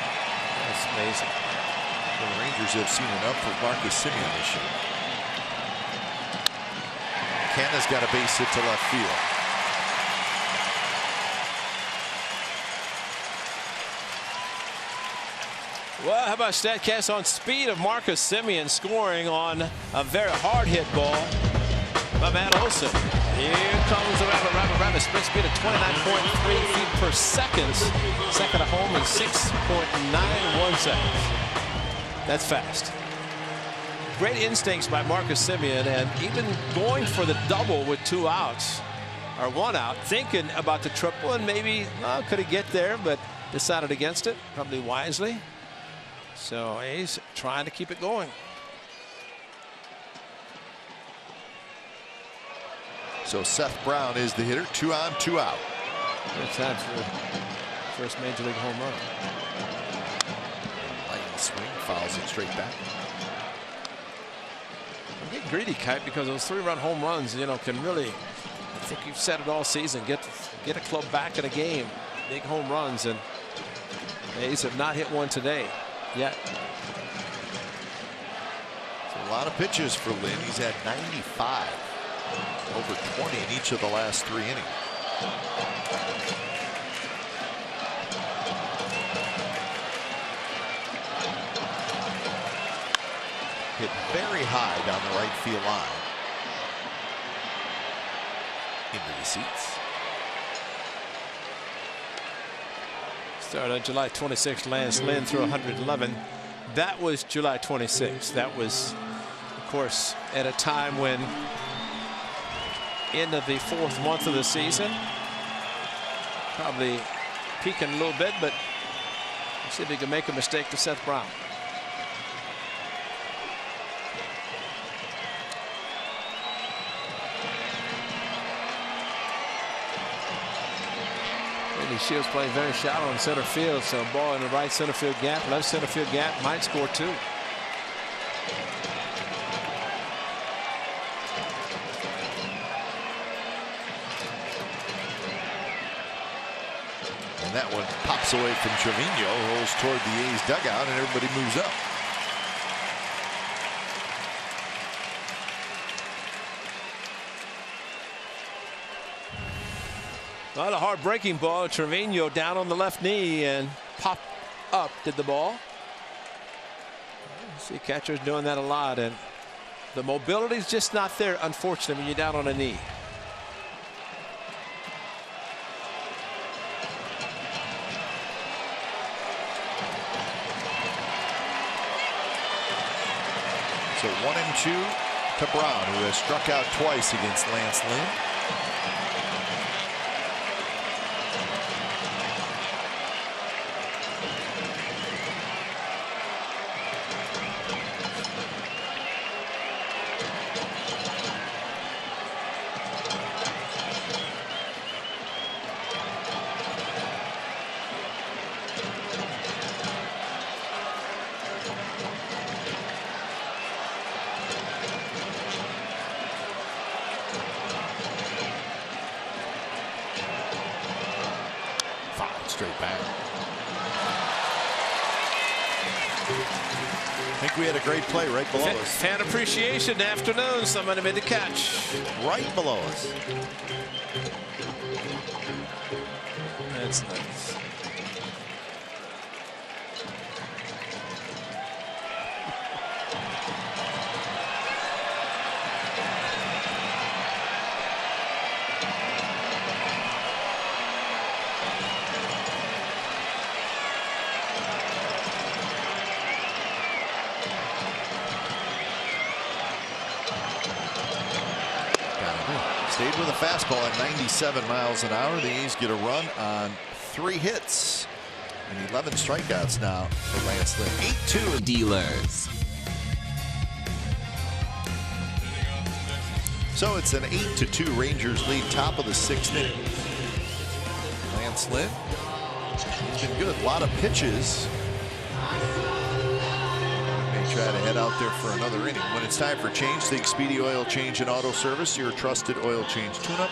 That's amazing. The Rangers have seen enough of Marcus Semien this year. Canna's got a base hit to left field. Well, how about StatCast on speed of Marcus Semien scoring on a very hard hit ball by Matt Olson. Here comes the rabbit, sprint speed of 29.3 feet per second. Second at home in 6.91 seconds. That's fast. Great instincts by Marcus Semien, and even going for the double with 2 outs or 1 out, thinking about the triple and maybe could he get there, but decided against it, probably wisely. So he's trying to keep it going. So Seth Brown is the hitter. 2 on, 2 out. Good time for first major league home run. Lightning swing, fouls it straight back. I'm getting greedy, Kite, because those 3-run home runs, you know, can really, I think you've said it all season, get a club back in a game. Big home runs, and the A's have not hit one today yet. So a lot of pitches for Lynn. He's had 95, over 20 in each of the last 3 innings. Hit very high down the right field line. Into the seats. Started on July 26th. Lance Lynn threw 111. That was July 26th. That was, of course, at a time when end of the 4th month of the season. Probably peaking a little bit, but we'll see if he can make a mistake to Seth Brown. Shields playing very shallow in center field, so ball in the right center field gap, left center field gap, might score 2. And that one pops away from Trevino, rolls toward the A's dugout, and everybody moves up. Well, a hard breaking ball. Trevino down on the left knee and pop up did the ball. See catchers doing that a lot, and the mobility is just not there, unfortunately, when you're down on a knee. So 1-2 to Brown, who has struck out twice against Lance Lynn. Straight back. I think we had a great play right below us. Fan appreciation afternoon. Somebody made the catch. Right below us. That's nice. Stayed with a fastball at 97 miles an hour. The A's get a run on 3 hits and 11 strikeouts now for Lance Lynn. 8-2 Dealers. So it's an 8-2 Rangers lead, top of the 6th inning. Lance Lynn, he's been good. A lot of pitches. May try to head out there for another inning. When it's time for change, think Speedy Oil Change and Auto Service, your trusted oil change tune-up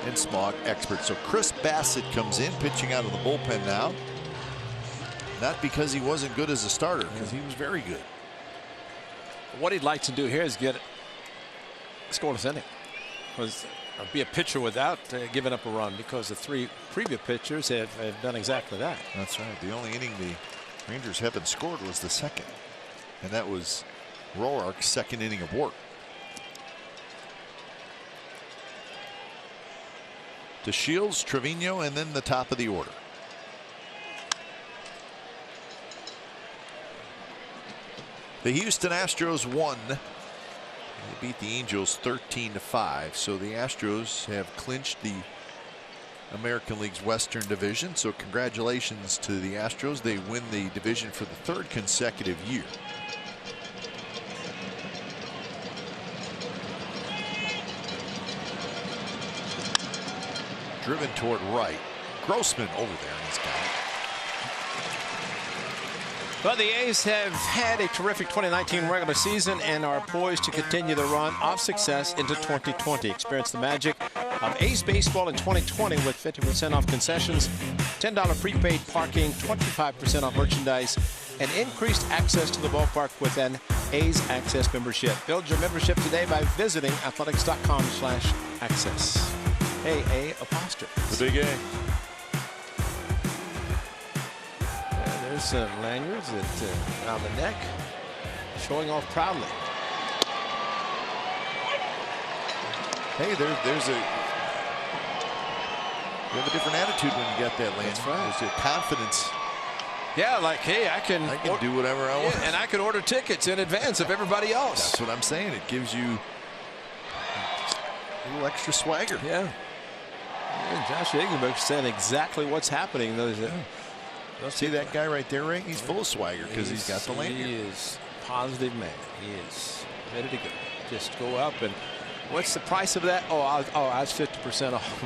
and smog expert. So Chris Bassett comes in, pitching out of the bullpen now. Not because he wasn't good as a starter, because he was very good. What he'd like to do here is get scoreless inning, or be a pitcher without giving up a run, because the 3 previous pitchers have done exactly that. That's right. The only inning the Rangers haven't scored was the second, and that was Roark's second inning of work. To Shields, Trevino, and then the top of the order. The Houston Astros won. They beat the Angels 13-5. So the Astros have clinched the American League's Western Division. So congratulations to the Astros. They win the division for the 3rd consecutive year. Driven toward right. Grossman over there, and he's got it. Well, the A's have had a terrific 2019 regular season and are poised to continue the run of success into 2020. Experience the magic of A's baseball in 2020 with 50% off concessions, $10 prepaid parking, 25% off merchandise, and increased access to the ballpark with an A's Access membership. Build your membership today by visiting athletics.com/access. AA apostrophe. The big A. There's some lanyards around the neck, showing off proudly. Hey, there's a. You have a different attitude when you got that lanyard. That's right. There's a confidence. Yeah, like, hey, I can do whatever I want. And I can order tickets in advance of everybody else. That's what I'm saying. It gives you a little extra swagger. Yeah. And Josh Higginbotham saying exactly what's happening. See that guy right there, Ray? He's full of swagger because he's got the lanyard. He is a positive man. He is ready to go. Just go up and what's the price of that? Oh, I was 50% off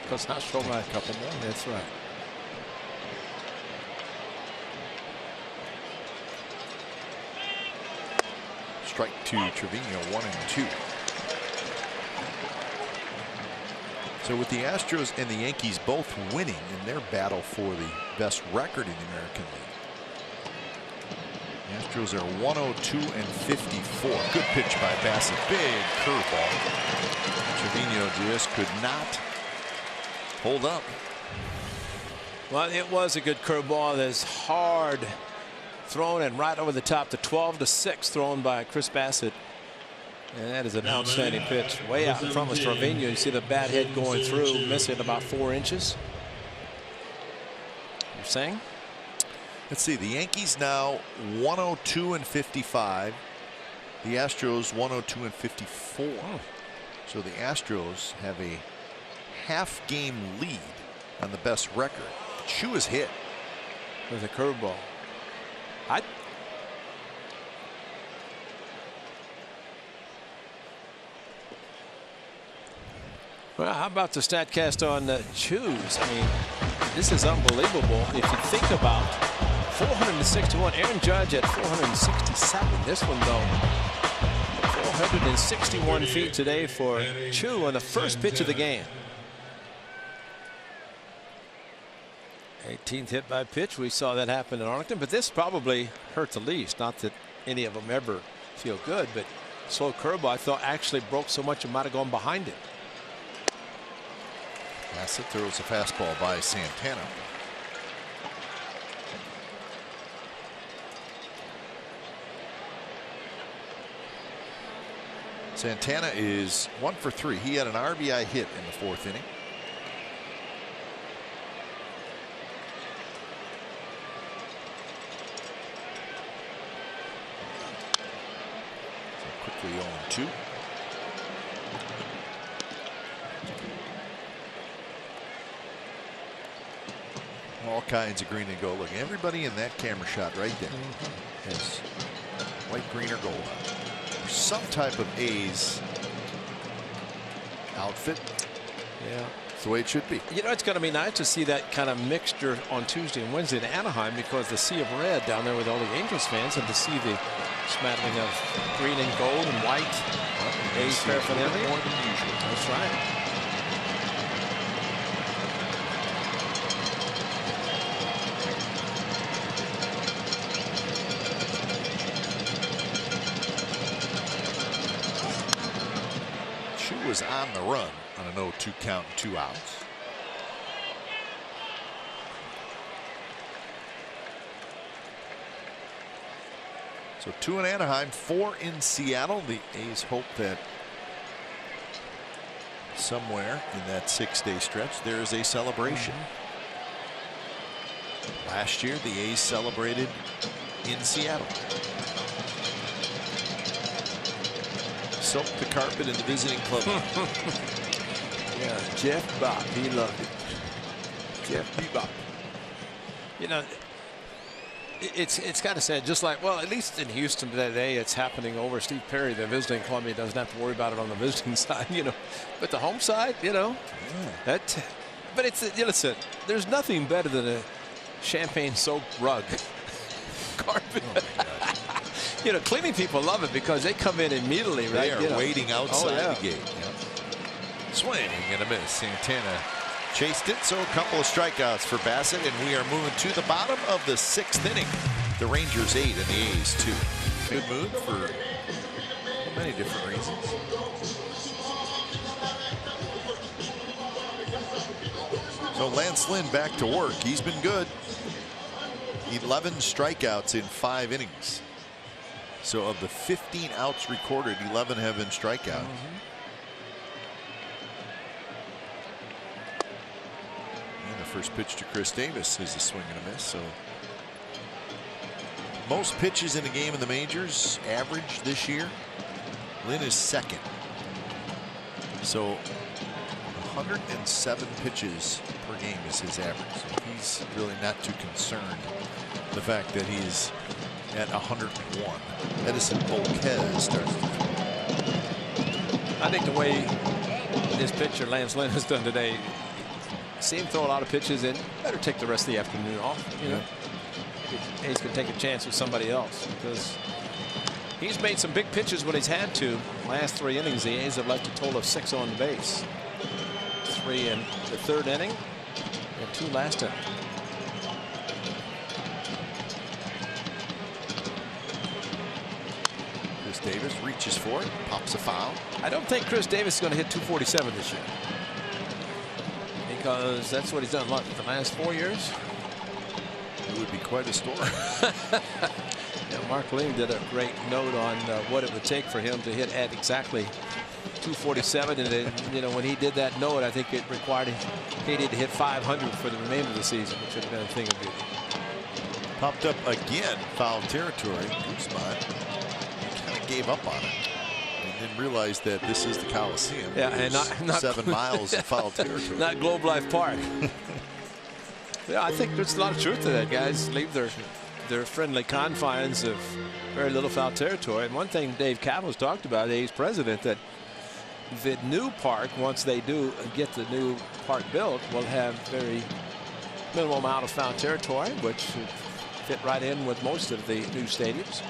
because I'll show my couple more. That's right. Strike 2, Trevino, 1-2. So with the Astros and the Yankees both winning in their battle for the best record in the American League, the Astros are 102-54. Good pitch by Bassett. Big curveball. Trevino just could not hold up. Well, it was a good curveball. That's hard thrown and right over the top. The 12-6 thrown by Chris Bassett. And that is an outstanding pitch. Way out in front was Trevino. You see the bat head going through, missing about 4 inches. You're saying? Let's see. The Yankees now 102-55. The Astros 102-54. So the Astros have a half-game lead on the best record. Chu is hit with a curveball. Well, how about the StatCast on Chu's? I mean, this is unbelievable. If you think about 461, Aaron Judge at 467. This one, though, 461 feet today for Chu on the first pitch of the game. 18th hit by pitch. We saw that happen in Arlington, but this probably hurt the least. Not that any of them ever feel good, but slow curveball I thought actually broke so much it might have gone behind it. Bassett throws a fastball by Santana. Santana is 1 for 3. He had an RBI hit in the 4th inning. So quickly 0-2. All kinds of green and gold. Look, everybody in that camera shot right there has white, green, or gold on. Some type of A's outfit. Yeah. That's the way it should be. You know, it's going to be nice to see that kind of mixture on Tuesday and Wednesday in Anaheim, because the sea of red down there with all the Angels fans, and to see the smattering of green and gold and white A's paraphernalia. More than usual. That's right. Was on the run on an 0-2 count, 2 outs. So 2 in Anaheim, 4 in Seattle. The A's hope that somewhere in that 6-day stretch there is a celebration. Last year the A's celebrated in Seattle. Soaked the carpet in the visiting club. Yeah, Jeff Bop, he loved it. Jeff Bebop. You know, it's got to say, just like, well, at least in Houston today, it's happening over Steve Perry, the visiting Columbia, doesn't have to worry about it on the visiting side, you know. But the home side, you know, that. But it's, you know, listen, there's nothing better than a champagne-soaked rug carpet. You know, cleaning people love it because they come in immediately, right? They are waiting outside the gate. Yep. Swing and a miss. Santana chased it, so a couple of strikeouts for Bassett, and we are moving to the bottom of the 6th inning. The Rangers 8 and the A's 2. Good mood for many different reasons. So Lance Lynn back to work. He's been good. 11 strikeouts in 5 innings. So of the 15 outs recorded, 11 have been strikeouts. And the first pitch to Chris Davis is a swing and a miss. So most pitches in a game in the majors average this year. Lynn is 2nd. So 107 pitches per game is his average. So he's really not too concerned the fact that he's at 101. Edison Volquez starts to throw. I think the way this pitcher Lance Lynn has done today, see him throw a lot of pitches in, better take the rest of the afternoon off. You know, A's can take a chance with somebody else, because he's made some big pitches when he's had to. Last 3 innings, the A's have left a total of 6 on base. 3 in the 3rd inning and 2 last inning. Davis reaches for it, pops a foul. I don't think Chris Davis is going to hit 247 this year, because that's what he's done the last 4 years. It would be quite a story. Yeah, Mark Ling did a great note on what it would take for him to hit at exactly 247, and then, you know, when he did that note, I think it required he needed to hit 500 for the remainder of the season, which would have been a thing of beauty. Popped up again, foul territory. Guzman gave up on it and then realized that this is the Coliseum. Yeah, and not 7 miles of foul territory. Not Globe Life Park. Yeah, I think there's a lot of truth to that. Guys leave their friendly confines of very little foul territory. And one thing Dave Cavill's talked about, A's president, that the new park, once they do get the new park built, will have very minimal amount of foul territory, which should fit right in with most of the new stadiums.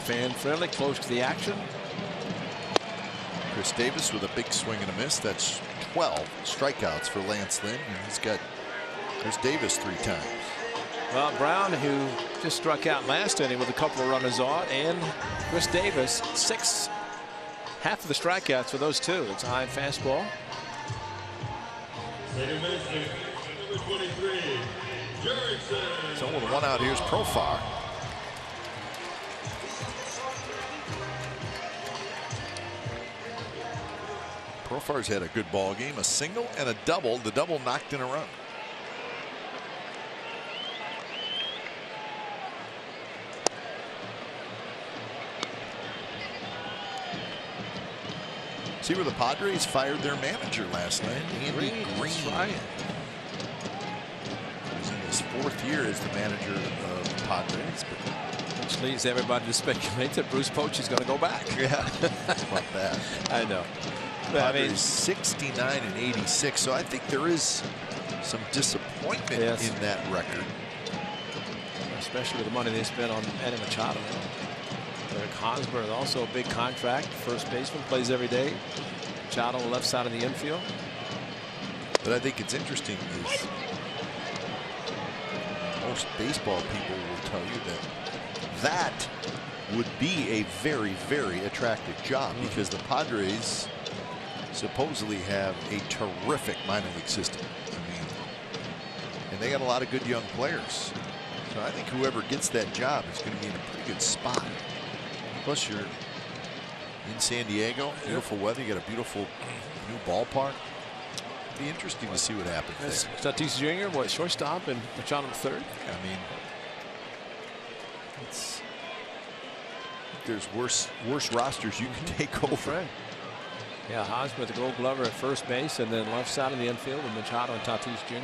Fan friendly, close to the action. Chris Davis with a big swing and a miss. That's 12 strikeouts for Lance Lynn, and he's got Chris Davis 3 times. Well, Brown, who just struck out last inning with a couple of runners on, and Chris Davis, 6, half of the strikeouts for those 2. It's a high fastball. Number 23, Jerickson. So with 1 out, here's Profar. Profar's had a good ball game, a single and a double. The double knocked in a run. See where the Padres fired their manager last night, Andy Green. Right. 4th year as the manager of the Padres. Which leads everybody to speculate that Bruce Bochy's going to go back. Yeah, how about that? I know. Padres 69 and 86. So I think there is some disappointment in that record. Especially with the money they spent on Manny Machado. Eric Hosmer, also a big contract. First baseman, plays every day. Machado on the left side of the infield. But I think it's interesting is most baseball people will tell you that would be a very, very attractive job because the Padres supposedly have a terrific minor league system. I mean, and they got a lot of good young players. So I think whoever gets that job is going to be in a pretty good spot. Plus, you're in San Diego, beautiful weather. You got a beautiful new ballpark. It'd be interesting to see what happens. Tatis Jr., what, shortstop, and Machado third. I mean, there's worse rosters you can take over. Right. Yeah, Hosmer, the Gold Glover at first base, and then left side of the infield with Machado and Tatis Jr.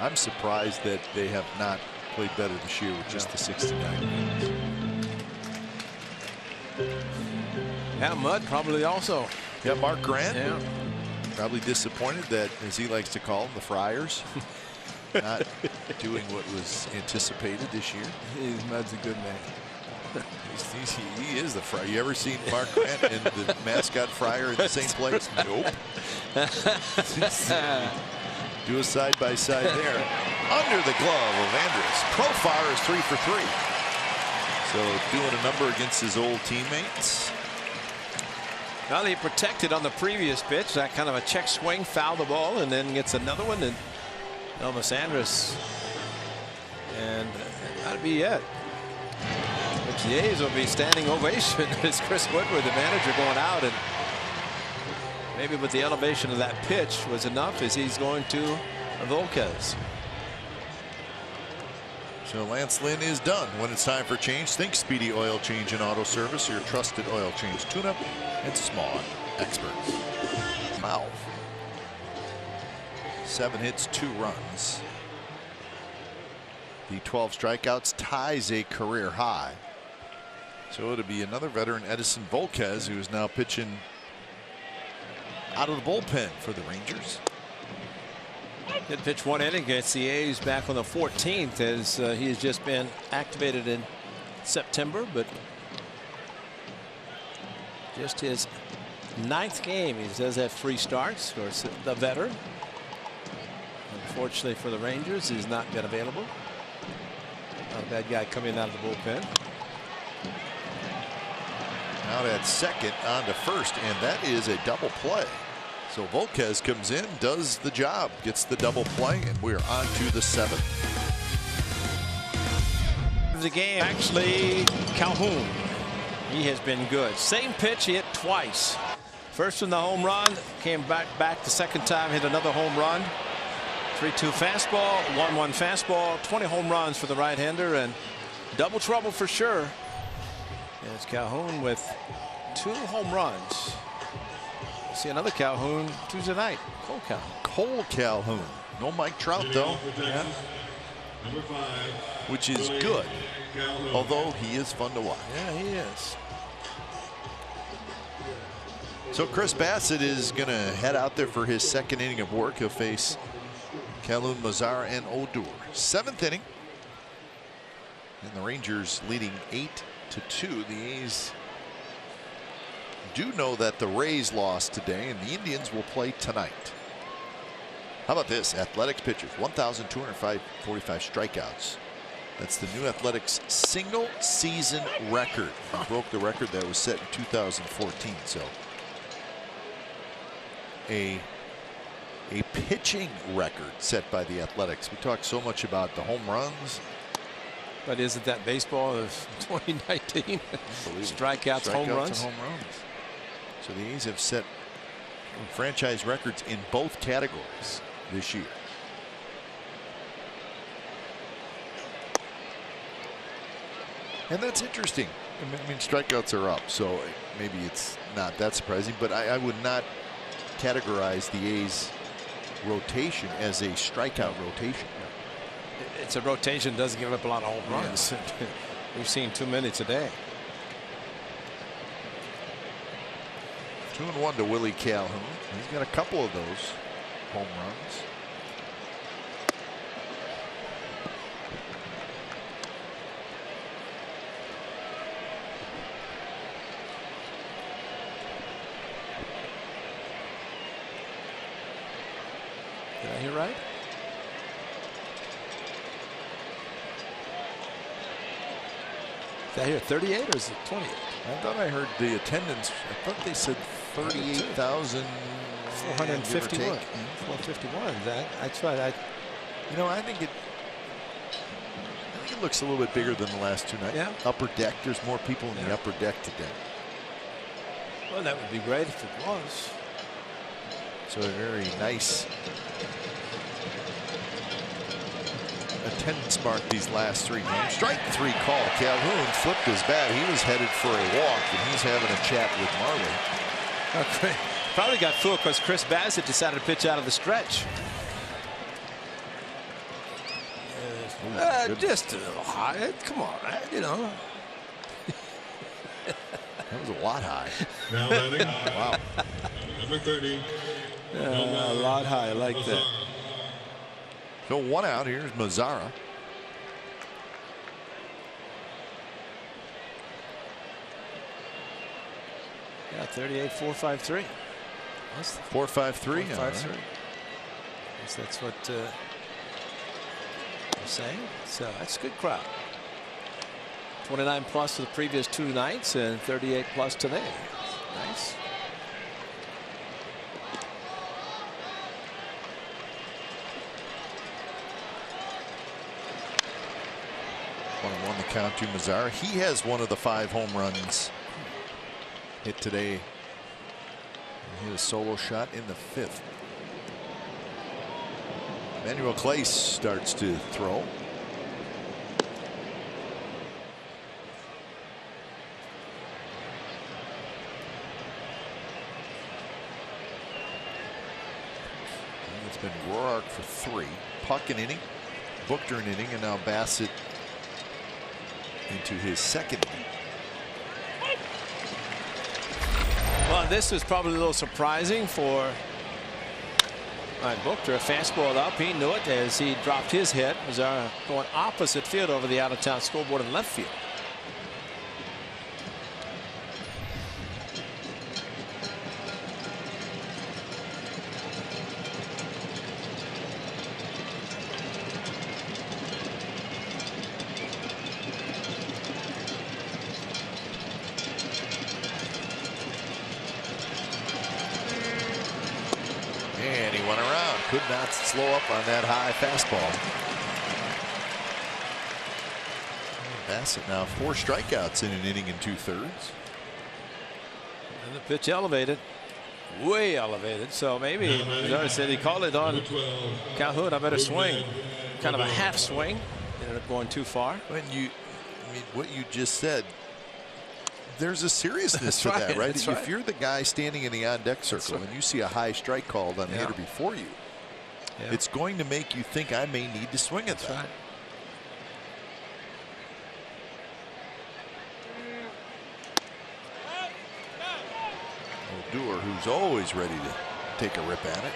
I'm surprised that they have not played better this year with just the 69. Yeah, Mudd probably also. Yeah, Mark Grant. Yeah. Probably disappointed that, as he likes to call them, the Friars, not doing what was anticipated this year. Mudd's a good man. He is the Friar. You ever seen Mark Grant and the mascot Friar in the same place? Nope. Do a side-by-side there. Under the glove of Andrus. Profar is 3 for 3. So doing a number against his old teammates. Well, he protected on the previous pitch. That kind of a check swing, foul the ball, and then gets another one. And Elvis Andrus. And that'd be it. Which the A's will be standing ovation as Chris Woodward, the manager, going out. And maybe with the elevation of that pitch was enough as he's going to Volquez. So Lance Lynn is done. When it's time for change, think Speedy Oil Change and Auto Service, your trusted oil change tune-up and small experts. Mouth. 7 hits, 2 runs. The 12 strikeouts ties a career high. So it'll be another veteran, Edison Volquez, who is now pitching out of the bullpen for the Rangers. Did pitch 1 inning against the A's back on the 14th as he has just been activated in September, but just his 9th game. He does have 3 starts. Of course, the veteran. Unfortunately for the Rangers, he's not been available. Not a bad guy coming out of the bullpen. Out at second, on to first, and that is a double play. So Volquez comes in, does the job, gets the double play, and we're on to the 7th. The game, actually, Calhoun. He has been good. Same pitch, he hit twice. First in the home run, came back the second time, hit another home run. 3-2 fastball, 1-1 fastball, 20 home runs for the right-hander, and double trouble for sure. It's Calhoun with 2 home runs. See another Calhoun Tuesday night. Cole Calhoun. Cole Calhoun. No Mike Trout, though. Yeah. Number 5. Which is good. Although he is fun to watch. Yeah, he is. So Chris Bassett is going to head out there for his 2nd inning of work. He'll face Calhoun, Mazara, and Odor. 7th inning. And the Rangers leading 8-2. The A's do know that the Rays lost today, and the Indians will play tonight. How about this? Athletics pitchers, 1,245 strikeouts. That's the new Athletics single season record. They broke the record that was set in 2014. So a pitching record set by the Athletics. We talked so much about the home runs. But isn't that baseball of 2019? Strikeouts, home runs. And home runs. So the A's have set franchise records in both categories this year. And that's interesting. I mean, strikeouts are up, so maybe it's not that surprising, but I would not categorize the A's rotation as a strikeout rotation. It's a rotation, doesn't give up a lot of home runs. We've seen too many today. 2-1 to Willie Calhoun. He's got a couple of those home runs. Did I hear right? Did I hear 38 or is it 28? I thought I heard the attendance. I thought they said 38,451. 451. That's right. You know, I think it looks a little bit bigger than the last two nights. Yeah. Upper deck. There's more people in the upper deck today. Well, that would be great if it was. So a very nice attendance mark these last 3 games. Strike 3 call. Calhoun flipped his bat. He was headed for a walk, and he's having a chat with Marley. Okay. Probably got fooled because Chris Bassett decided to pitch out of the stretch. Just a little high. Come on, you know. That was a lot high. Now batting. Wow. Number 30. A lot high. I like that. So 1 out. Here's Mazzara. Yeah, 38-453. That's 4.53. 453. Guess that's what I'm saying. So that's a good crowd. 29 plus for the previous 2 nights and 38 plus today. Nice. Won the count to Mazzara. He has one of the 5 home runs hit today. He hit a solo shot in the 5th. Manuel Clay starts to throw. It's been Roark for 3. Puck an inning. Buchter an inning, and now Bassett into his 2nd. Well, this was probably a little surprising for Buchter. A fastball up. He knew it as he dropped his hit. Mazzara going opposite field over the out-of-town scoreboard in left field. And he went around. Could not slow up on that high fastball. Bassett now 4 strikeouts in an inning and 2/3. And the pitch elevated. Way elevated. So maybe Mazzara said he called it on Calhoun. I better swing. Kind of a half swing. Ended up going too far. When you, I mean, what you just said, there's a seriousness to that, right? If you're the guy standing in the on-deck circle and you see a high strike called on the hitter before you, it's going to make you think I may need to swing at that. Right. Doer, who's always ready to take a rip at it.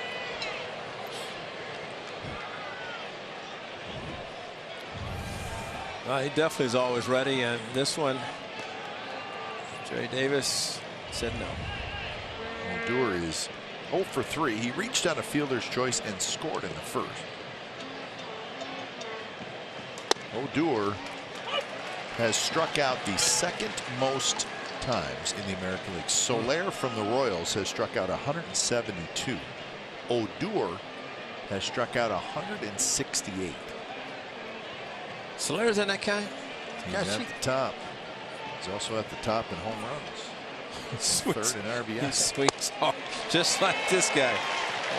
He definitely is always ready, and this one, Jerry Davis said no. Well, Doer is 0 for 3. He reached on a fielder's choice and scored in the 1st. Doer has struck out the 2nd most times in the American League. Soler from the Royals has struck out 172. Odor has struck out 168. Soler's in that guy? He's at the top. He's also at the top in home runs. 3rd in RBI. He swings hard, just like this guy.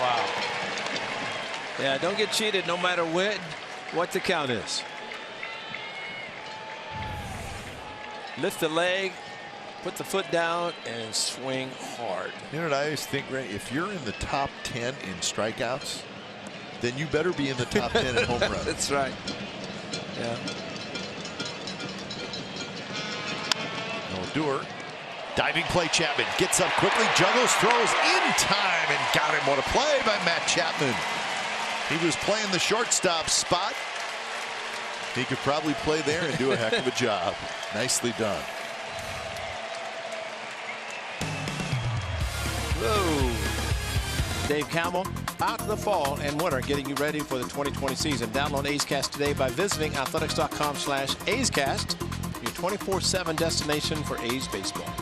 Wow. Yeah, don't get cheated no matter what the count is. Lift the leg, put the foot down, and swing hard. You know what I always think, Ray? If you're in the top 10 in strikeouts, then you better be in the top 10 at home run. That's right. Yeah. Odor. Diving play, Chapman gets up quickly, juggles, throws in time, and got him. What a play by Matt Chapman. He was playing the shortstop spot. He could probably play there and do a heck of a job. Nicely done. Whoa. Dave Campbell out in the fall and winter, getting you ready for the 2020 season. Download A's Cast today by visiting athletics.com/A'scast, your 24/7 destination for A's baseball.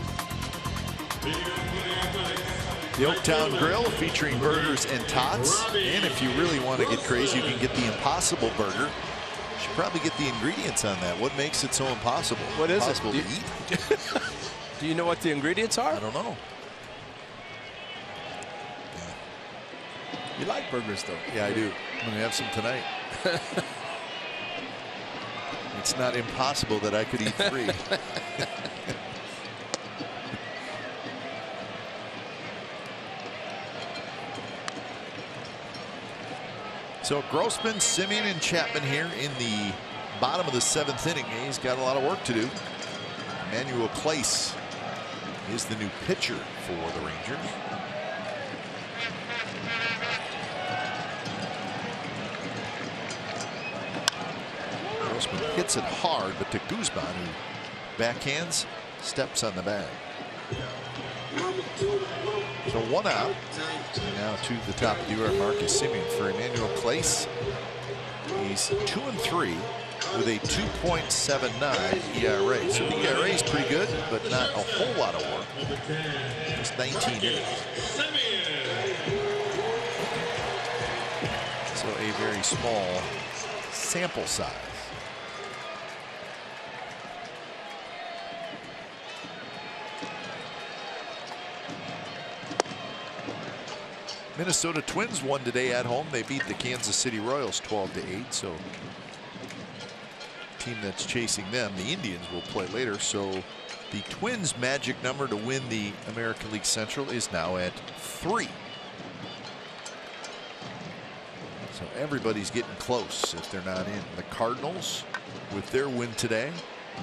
The Oaktown Grill featuring burgers and tots. And if you really want to get crazy, you can get the Impossible Burger. You should probably get the ingredients on that. What makes it so impossible? What is impossible it? to eat? Do you know what the ingredients are? I don't know. You like burgers, though. Yeah, I do. I'm going to have some tonight. It's not impossible that I could eat 3. So Grossman, Simeon, and Chapman here in the bottom of the 7th inning. He's got a lot of work to do. Emmanuel Place is the new pitcher for the Rangers. Grossman hits it hard, but to Guzman, who backhands, steps on the bag. So 1 out. Now to the top of the order, Marcus Simeon for Emmanuel Place. He's 2-3 with a 2.79 ERA. So the ERA is pretty good, but not a whole lot of work. Just 19 innings. So a very small sample size. Minnesota Twins won today at home. They beat the Kansas City Royals 12-8. So the team that's chasing them, the Indians, will play later. So the Twins' magic number to win the American League Central is now at 3. So everybody's getting close if they're not in. The Cardinals, with their win today,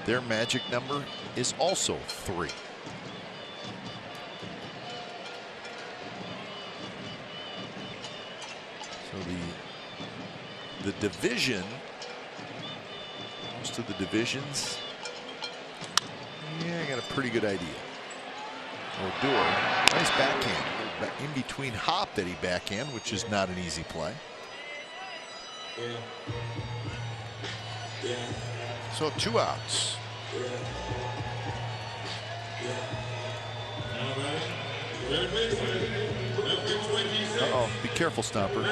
their magic number is also 3. So the division, most of the divisions, yeah, I got a pretty good idea. Odor, nice backhand. In between hop that he backhand, which is not an easy play. So 2 outs. Uh-oh, be careful, Stomper.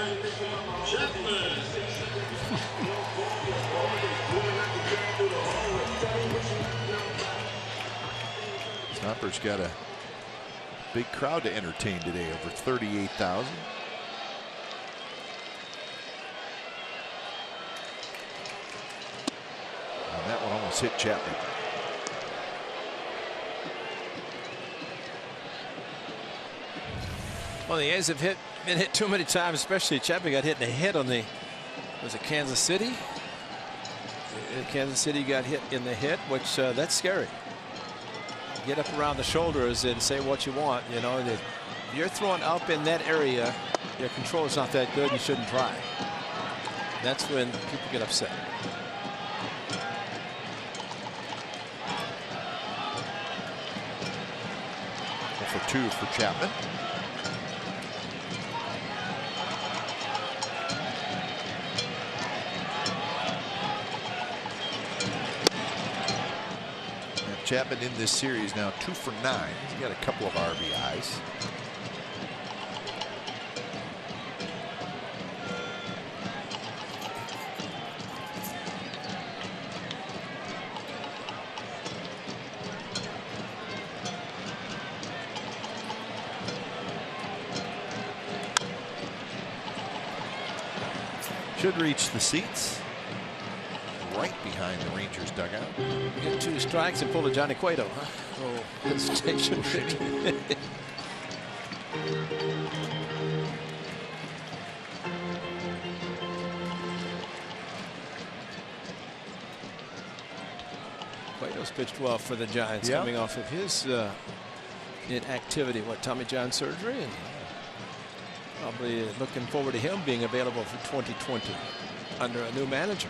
Stomper's got a big crowd to entertain today, over 38,000. And that one almost hit Chapman. Well, the A's have been hit too many times, especially Chapman got hit in the head on the, was it Kansas City? Kansas City got hit in the head, which that's scary. Get up around the shoulders and say what you want. You know, if you're throwing up in that area, your control is not that good. You shouldn't try. That's when people get upset. For 2 for Chapman. Chapman in this series now 2 for 9. He's got a couple of RBIs. Should reach the seats. Right behind the Rangers dugout. Get 2 strikes and pull a Johnny Cueto, huh? Oh, hesitation. Cueto's pitched well for the Giants, coming off of his inactivity, Tommy John surgery, and probably looking forward to him being available for 2020 under a new manager.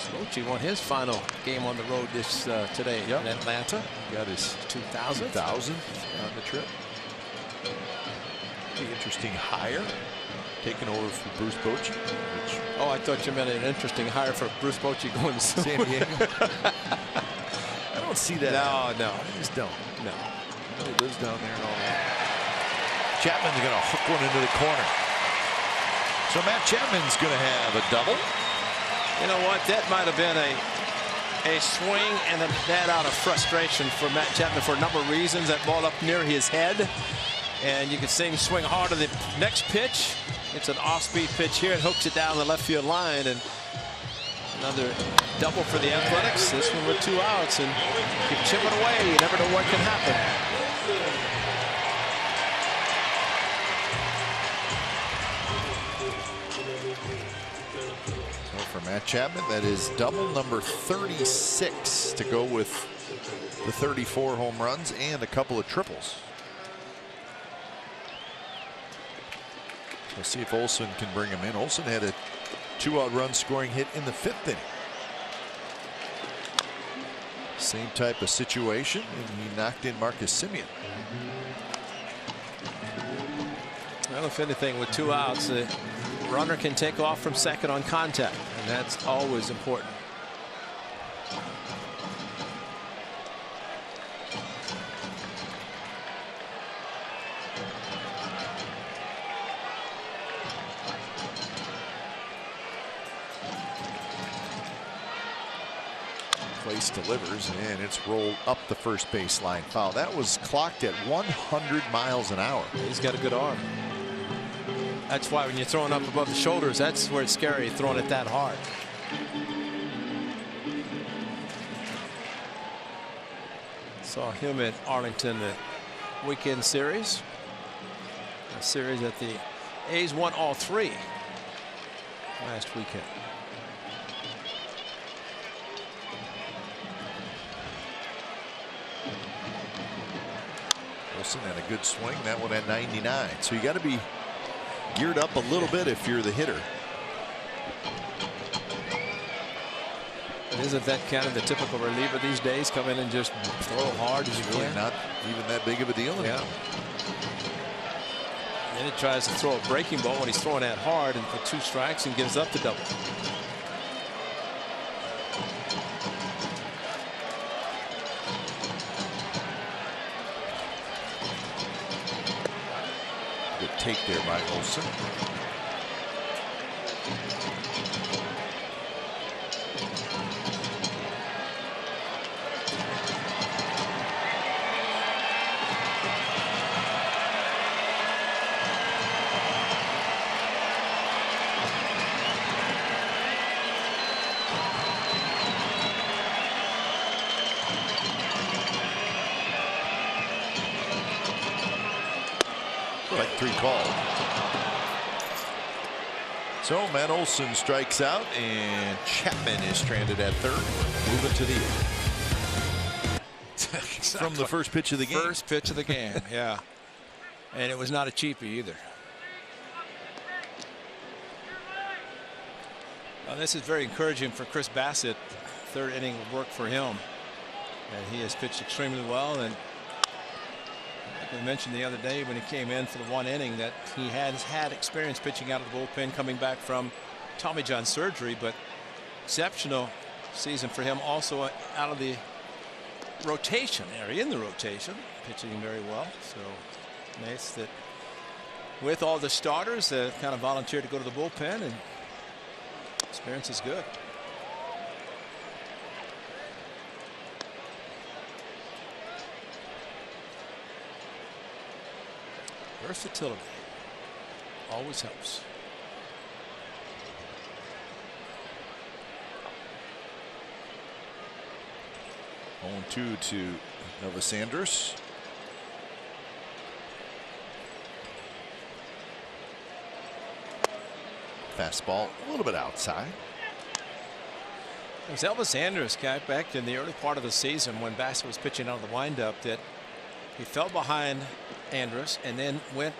Bochy won his final game on the road today in Atlanta. Got his 2000th on the trip. The interesting hire taking over for Bruce Bochy. Oh, I thought you meant an interesting hire for Bruce Bochy going to San Diego. I don't see that. No, I just don't. No. He lives down there and all that. Chapman's going to hook one into the corner. So Matt Chapman's going to have a double. You know what? That might have been a swing and a bat out of frustration for Matt Chapman for a number of reasons. That ball up near his head, and you can see him swing hard on the next pitch. It's an off-speed pitch here and hooks it down the left field line, and another double for the Athletics. This one with 2 outs, and keep chipping away. You never know what can happen. For Matt Chapman, that is double number 36 to go with the 34 home runs and a couple of triples. We'll see if Olson can bring him in. Olson had a 2-out run scoring hit in the 5th inning. Same type of situation, and he knocked in Marcus Semien. Well, if anything, with 2 outs, the runner can take off from second on contact, and that's always important. Place delivers, and it's rolled up the first baseline foul. That was clocked at 100 miles an hour. He's got a good arm. That's why when you're throwing up above the shoulders, that's where it's scary, throwing it that hard. Saw him at Arlington, the weekend series. A series that the A's won all 3 last weekend. Wilson had a good swing. That one at 99. So you got to be geared up a little bit if you're the hitter. But isn't that kind of the typical reliever these days? Come in and just throw hard as you Really can. not even that big of a deal anymore. Yeah. And then he tries to throw a breaking ball when he's throwing that hard and for 2 strikes and gives up the double. Good take there by Olson. Strike 3 called. So Matt Olson strikes out, and Chapman is stranded at third. Moving to the from the first pitch of the game. First pitch of the game, yeah. And it was not a cheapie either. Well, this is very encouraging for Chris Bassett. 3rd inning of work for him. And he has pitched extremely well. And like we mentioned the other day when he came in for the 1 inning that he has had experience pitching out of the bullpen coming back from Tommy John surgery, but exceptional season for him also out of the rotation area, in the rotation, pitching very well. So nice that with all the starters kind of volunteered to go to the bullpen, and experience is good. Versatility always helps. On 2 to Novosanders. Fastball a little bit outside. It was Elvis Andrus got back in the early part of the season when Bassett was pitching out of the windup that he fell behind Andrus and then went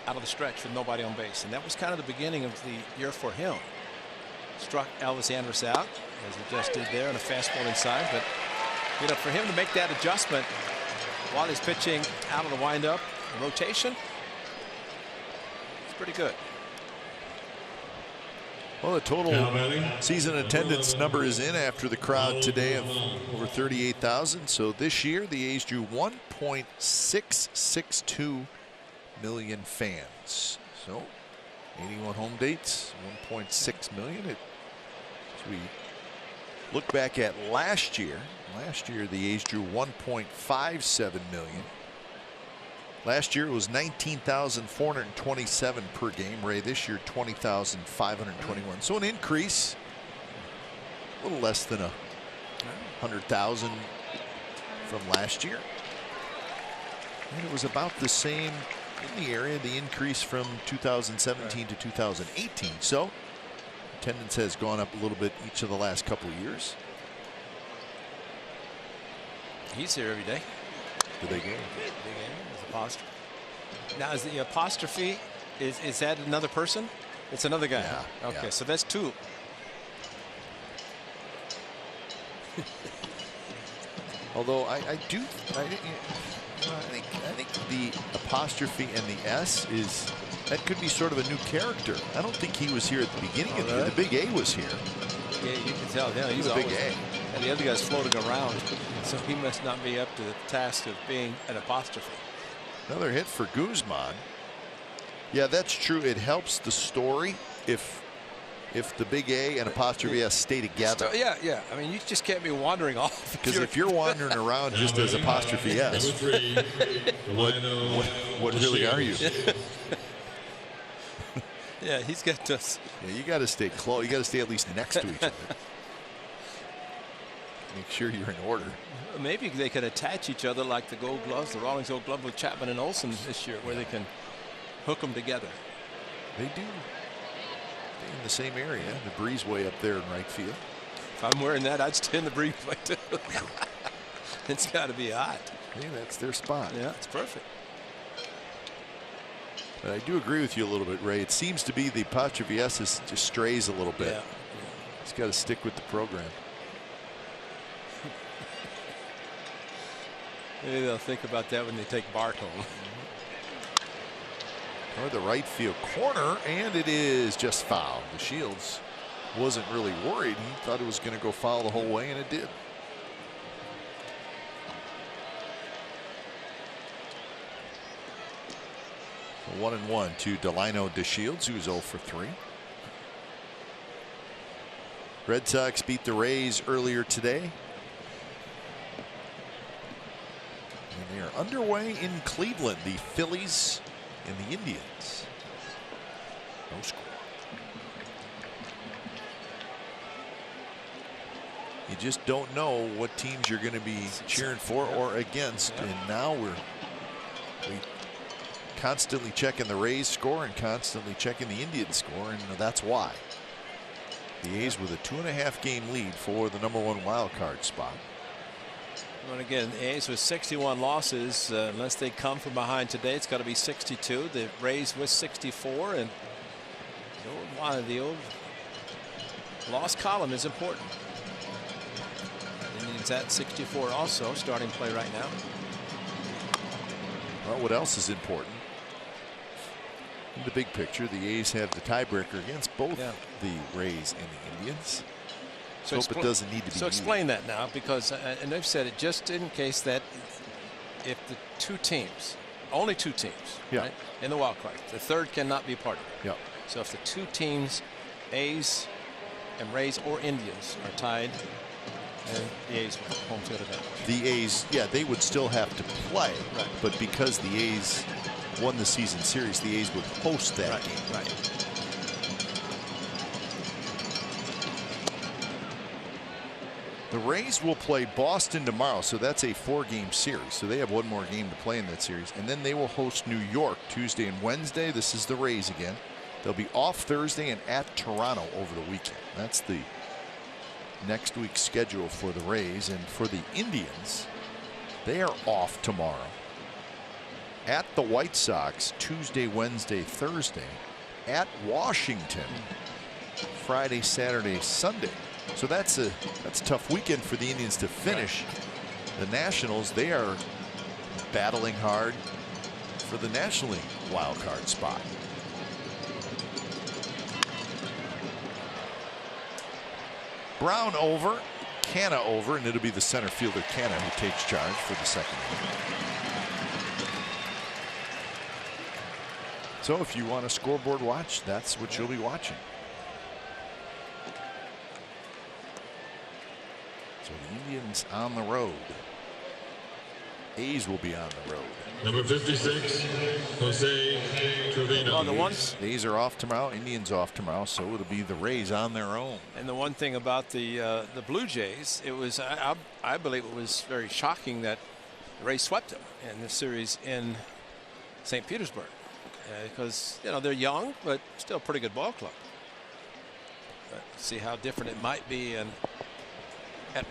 out of the stretch with nobody on base. And that was kind of the beginning of the year for him. Struck Elvis Andrus out, as he just did there, on a fastball inside. But, you know, for him to make that adjustment while he's pitching out of the windup, the rotation, it's pretty good. Well, the total season attendance number is in after the crowd today of over 38,000. So this year, the A's drew 1.662 million fans. So 81 home dates, 1.6 million. As we look back at last year, the A's drew 1.57 million. Last year it was 19,427 per game. Ray, this year 20,521. So an increase, a little less than 100,000 from last year. And it was about the same in the area, the increase from 2017 to 2018. So attendance has gone up a little bit each of the last couple of years. He's here every day. The big game. Apostrophe. Now, is the apostrophe, is that another person? It's another guy. Yeah, okay, yeah. so that's two. Although I think the apostrophe and the S that could be sort of a new character. I don't think he was here at the beginning of the year. The Big A was here. Yeah, you can tell. Yeah, he's a Big A. And the other guy's floating around, so he must not be up to the task of being an apostrophe. Another hit for Guzman. Yeah, that's true. It helps the story if the Big A and apostrophe S stay together. Yeah. I mean, you just can't be wandering off. Because if you're wandering around just as apostrophe S, what really are you? Yeah, he's got to. Yeah, you got to stay close. You got to stay at least next to each other. Make sure you're in order. Maybe they could attach each other like the Gold Gloves, the Rawlings Gold Glove with Chapman and Olsen this year, where they can hook them together. They do. They're in the same area. The breezeway up there in right field. If I'm wearing that, I'd stay in the breezeway too. It's got to be hot. Yeah, that's their spot. Yeah, it's perfect. But I do agree with you a little bit, Ray. It seems to be the apostrophe S just strays a little bit. Yeah. It's got to stick with the program. Maybe they'll think about that when they take Bart home. Toward the right field corner, and it is just foul. The Shields wasn't really worried. He thought it was going to go foul the whole way, and it did. So 1-1 to Delino DeShields, who's 0 for 3. Red Sox beat the Rays earlier today. And they are underway in Cleveland. The Phillies and the Indians. No score. You just don't know what teams you're going to be cheering for or against. And now we constantly checking the Rays score and constantly checking the Indians score, and that's why. The A's with a 2.5 game lead for the #1 wild card spot. And again, the A's with 61 losses. Unless they come from behind today, it's got to be 62. The Rays with 64, and the old loss column is important. Indians at 64 also, starting play right now. Well, what else is important? In the big picture, the A's have the tiebreaker against both the Rays and the Indians. So hope it doesn't need to be. So explain that now, because and they've said it just in case that if the two teams, only two teams, right, in the wild card, the third cannot be part of it. Yeah. So if the two teams, A's and Rays or Indians, are tied, and the A's win home field advantage. The A's, they would still have to play, right, but because the A's won the season series, the A's would host that game. Right. The Rays will play Boston tomorrow, so that's a 4-game series. So they have one more game to play in that series, and then they will host New York Tuesday and Wednesday. This is the Rays again. They'll be off Thursday and at Toronto over the weekend. That's the next week's schedule for the Rays. And for the Indians, they are off tomorrow. At the White Sox Tuesday, Wednesday, Thursday. At Washington Friday, Saturday, Sunday. So that's a tough weekend for the Indians to finish. The Nationals, they are battling hard for the National League wild card spot. Brown over, Canna over, and it'll be the center fielder Canna who takes charge for the second inning. So if you want a scoreboard watch, that's what you'll be watching. So the Indians on the road. A's will be on the road. Number 56, Jose Trevino. The ones. A's are off tomorrow. Indians off tomorrow. So it'll be the Rays on their own. And the one thing about the Blue Jays, it was I believe it was very shocking that the Rays swept them in this series in St. Petersburg, because they're young but still a pretty good ball club. But see how different it might be at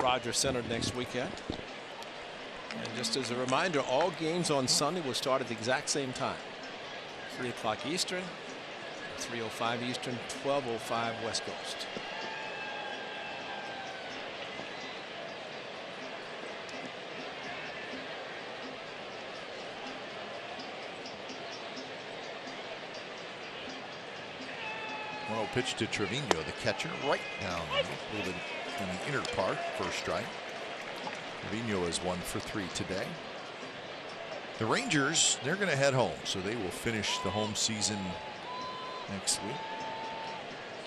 Rogers Center next weekend. And just as a reminder, all games on Sunday will start at the exact same time. 3 o'clock Eastern, 3:05 Eastern, 12:05 West Coast. Well, pitch to Trevino, the catcher, right down a little bit in the inner part, first strike. Trevino is 1 for 3 today. The Rangers, they're going to head home, so they will finish the home season next week.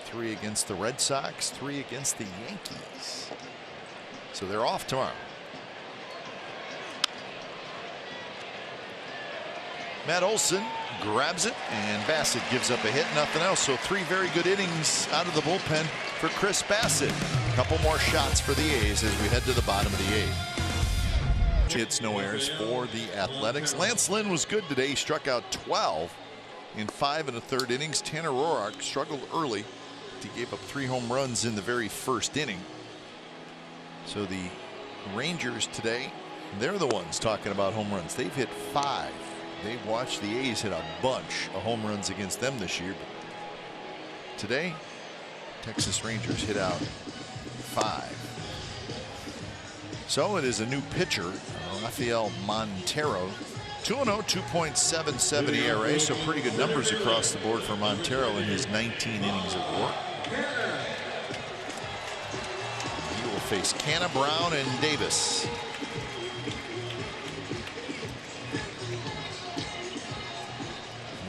3 against the Red Sox, 3 against the Yankees. So they're off tomorrow. Matt Olson grabs it, and Bassett gives up a hit, nothing else. So 3 very good innings out of the bullpen for Chris Bassett. A couple more shots for the A's as we head to the bottom of the 8th. Hits, no errors for the Athletics. Lance Lynn was good today. He struck out 12 in 5 1/3 innings. Tanner Roark struggled early. He gave up 3 home runs in the very first inning. So the Rangers today, they're the ones talking about home runs. They've hit 5. They've watched the A's hit a bunch of home runs against them this year. But today, Texas Rangers hit out 5. So it is a new pitcher, Rafael Montero. 2-0, 2.77 ERA, so pretty good numbers across the board for Montero in his 19 innings of work. He will face Canna, Brown, and Davis.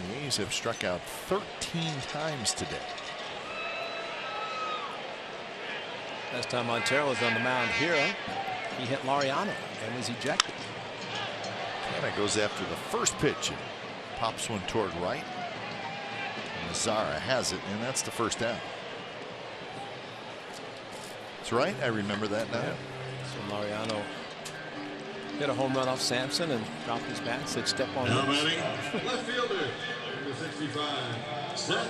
The A's have struck out 13 times today. Last time Montero was on the mound here, he hit Laureano and was ejected. Canna goes after the first pitch and pops one toward right. Mazzara has it, and that's the first down. That's right. I remember that now. Yeah. So Laureano hit a home run off Sampson and dropped his bat, said step on Now it. batting, left fielder, number 65, Seth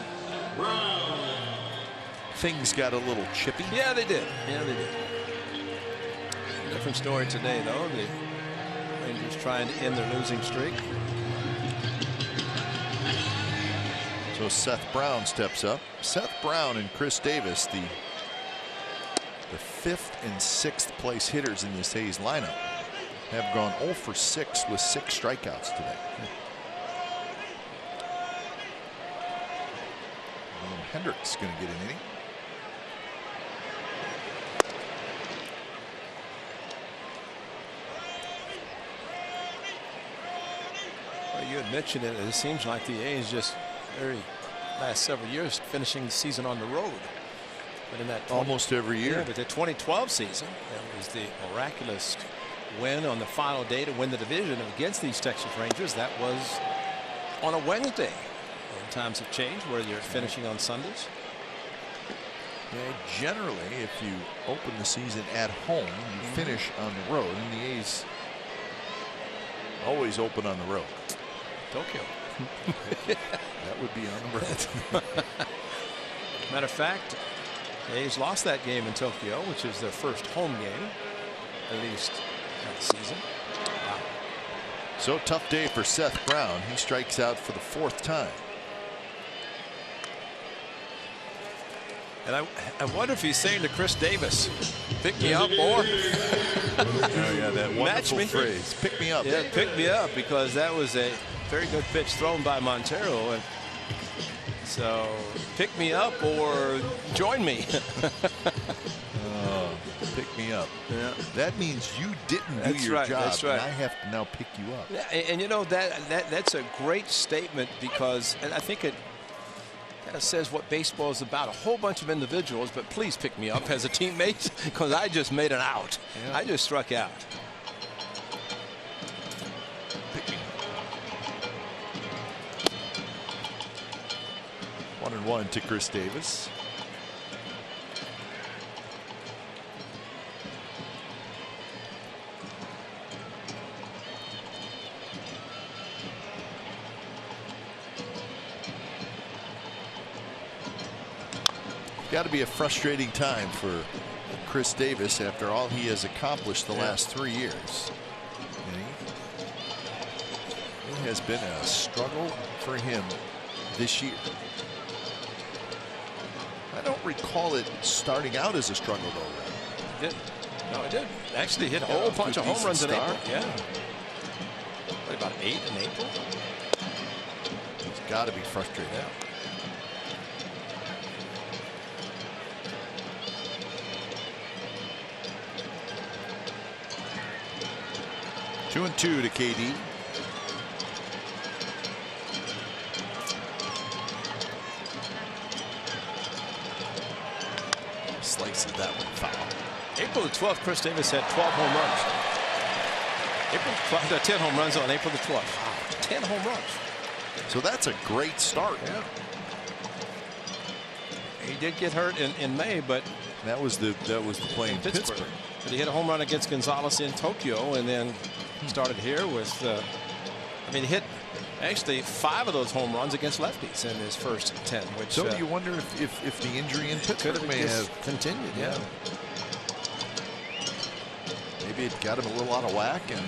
Brown. Things got a little chippy. Yeah, they did. Yeah, they did. Different story today, though. The Rangers trying to end their losing streak. So Seth Brown steps up. Seth Brown and Chris Davis, the 5th and 6th place hitters in this A's lineup, have gone 0 for 6 with 6 strikeouts today. William Hendricks going to get an inning. Well, you had mentioned it. It seems like the A's just last several years finishing the season on the road. But in that almost every year. Yeah, but the 2012 season, that was the miraculous win on the final day to win the division against these Texas Rangers. That was on a Wednesday. Well, times have changed where you're finishing on Sundays. Yeah, generally, if you open the season at home, you finish on the road, and the A's always open on the road. Tokyo. That would be on the road. Matter of fact, A's lost that game in Tokyo, which is their first home game, at least of the season. Wow. So tough day for Seth Brown. He strikes out for the 4th time. And I wonder if he's saying to Chris Davis, pick me up, or oh yeah, that wonderful me. phrase, pick me up. Yeah, pick me up, because that was a very good pitch thrown by Montero. And so pick me up or join me. Pick me up. Yeah. That means you didn't do your job. That's right. And I have to now pick you up. Yeah, and you know that's a great statement, because, and I think it kind of says what baseball is about. A whole bunch of individuals, but please pick me up as a teammate, because I just made an out. Yeah. I just struck out. Pick me up. 1-1 to Chris Davis. Got to be a frustrating time for Chris Davis after all he has accomplished the last 3 years. And it has been a struggle for him this year. I don't recall it starting out as a struggle, though. It did. No, it did. Actually hit a whole bunch of home runs in April. Yeah. What, about 8 in April? He's got to be frustrated. Yeah. 2-2 to KD. Slices that one foul. April the 12th, Chris Davis had 12 home runs. April 12th, 10 home runs on April the 12th. Wow, 10 home runs. So that's a great start. Yeah. He did get hurt in May, but that was the play in Pittsburgh. But he hit a home run against Gonzalez in Tokyo, and then started here with. I mean, he hit actually 5 of those home runs against lefties in his first 10. Which so you wonder if the injury in Pittsburgh may have continued. Yeah. Maybe it got him a little out of whack and.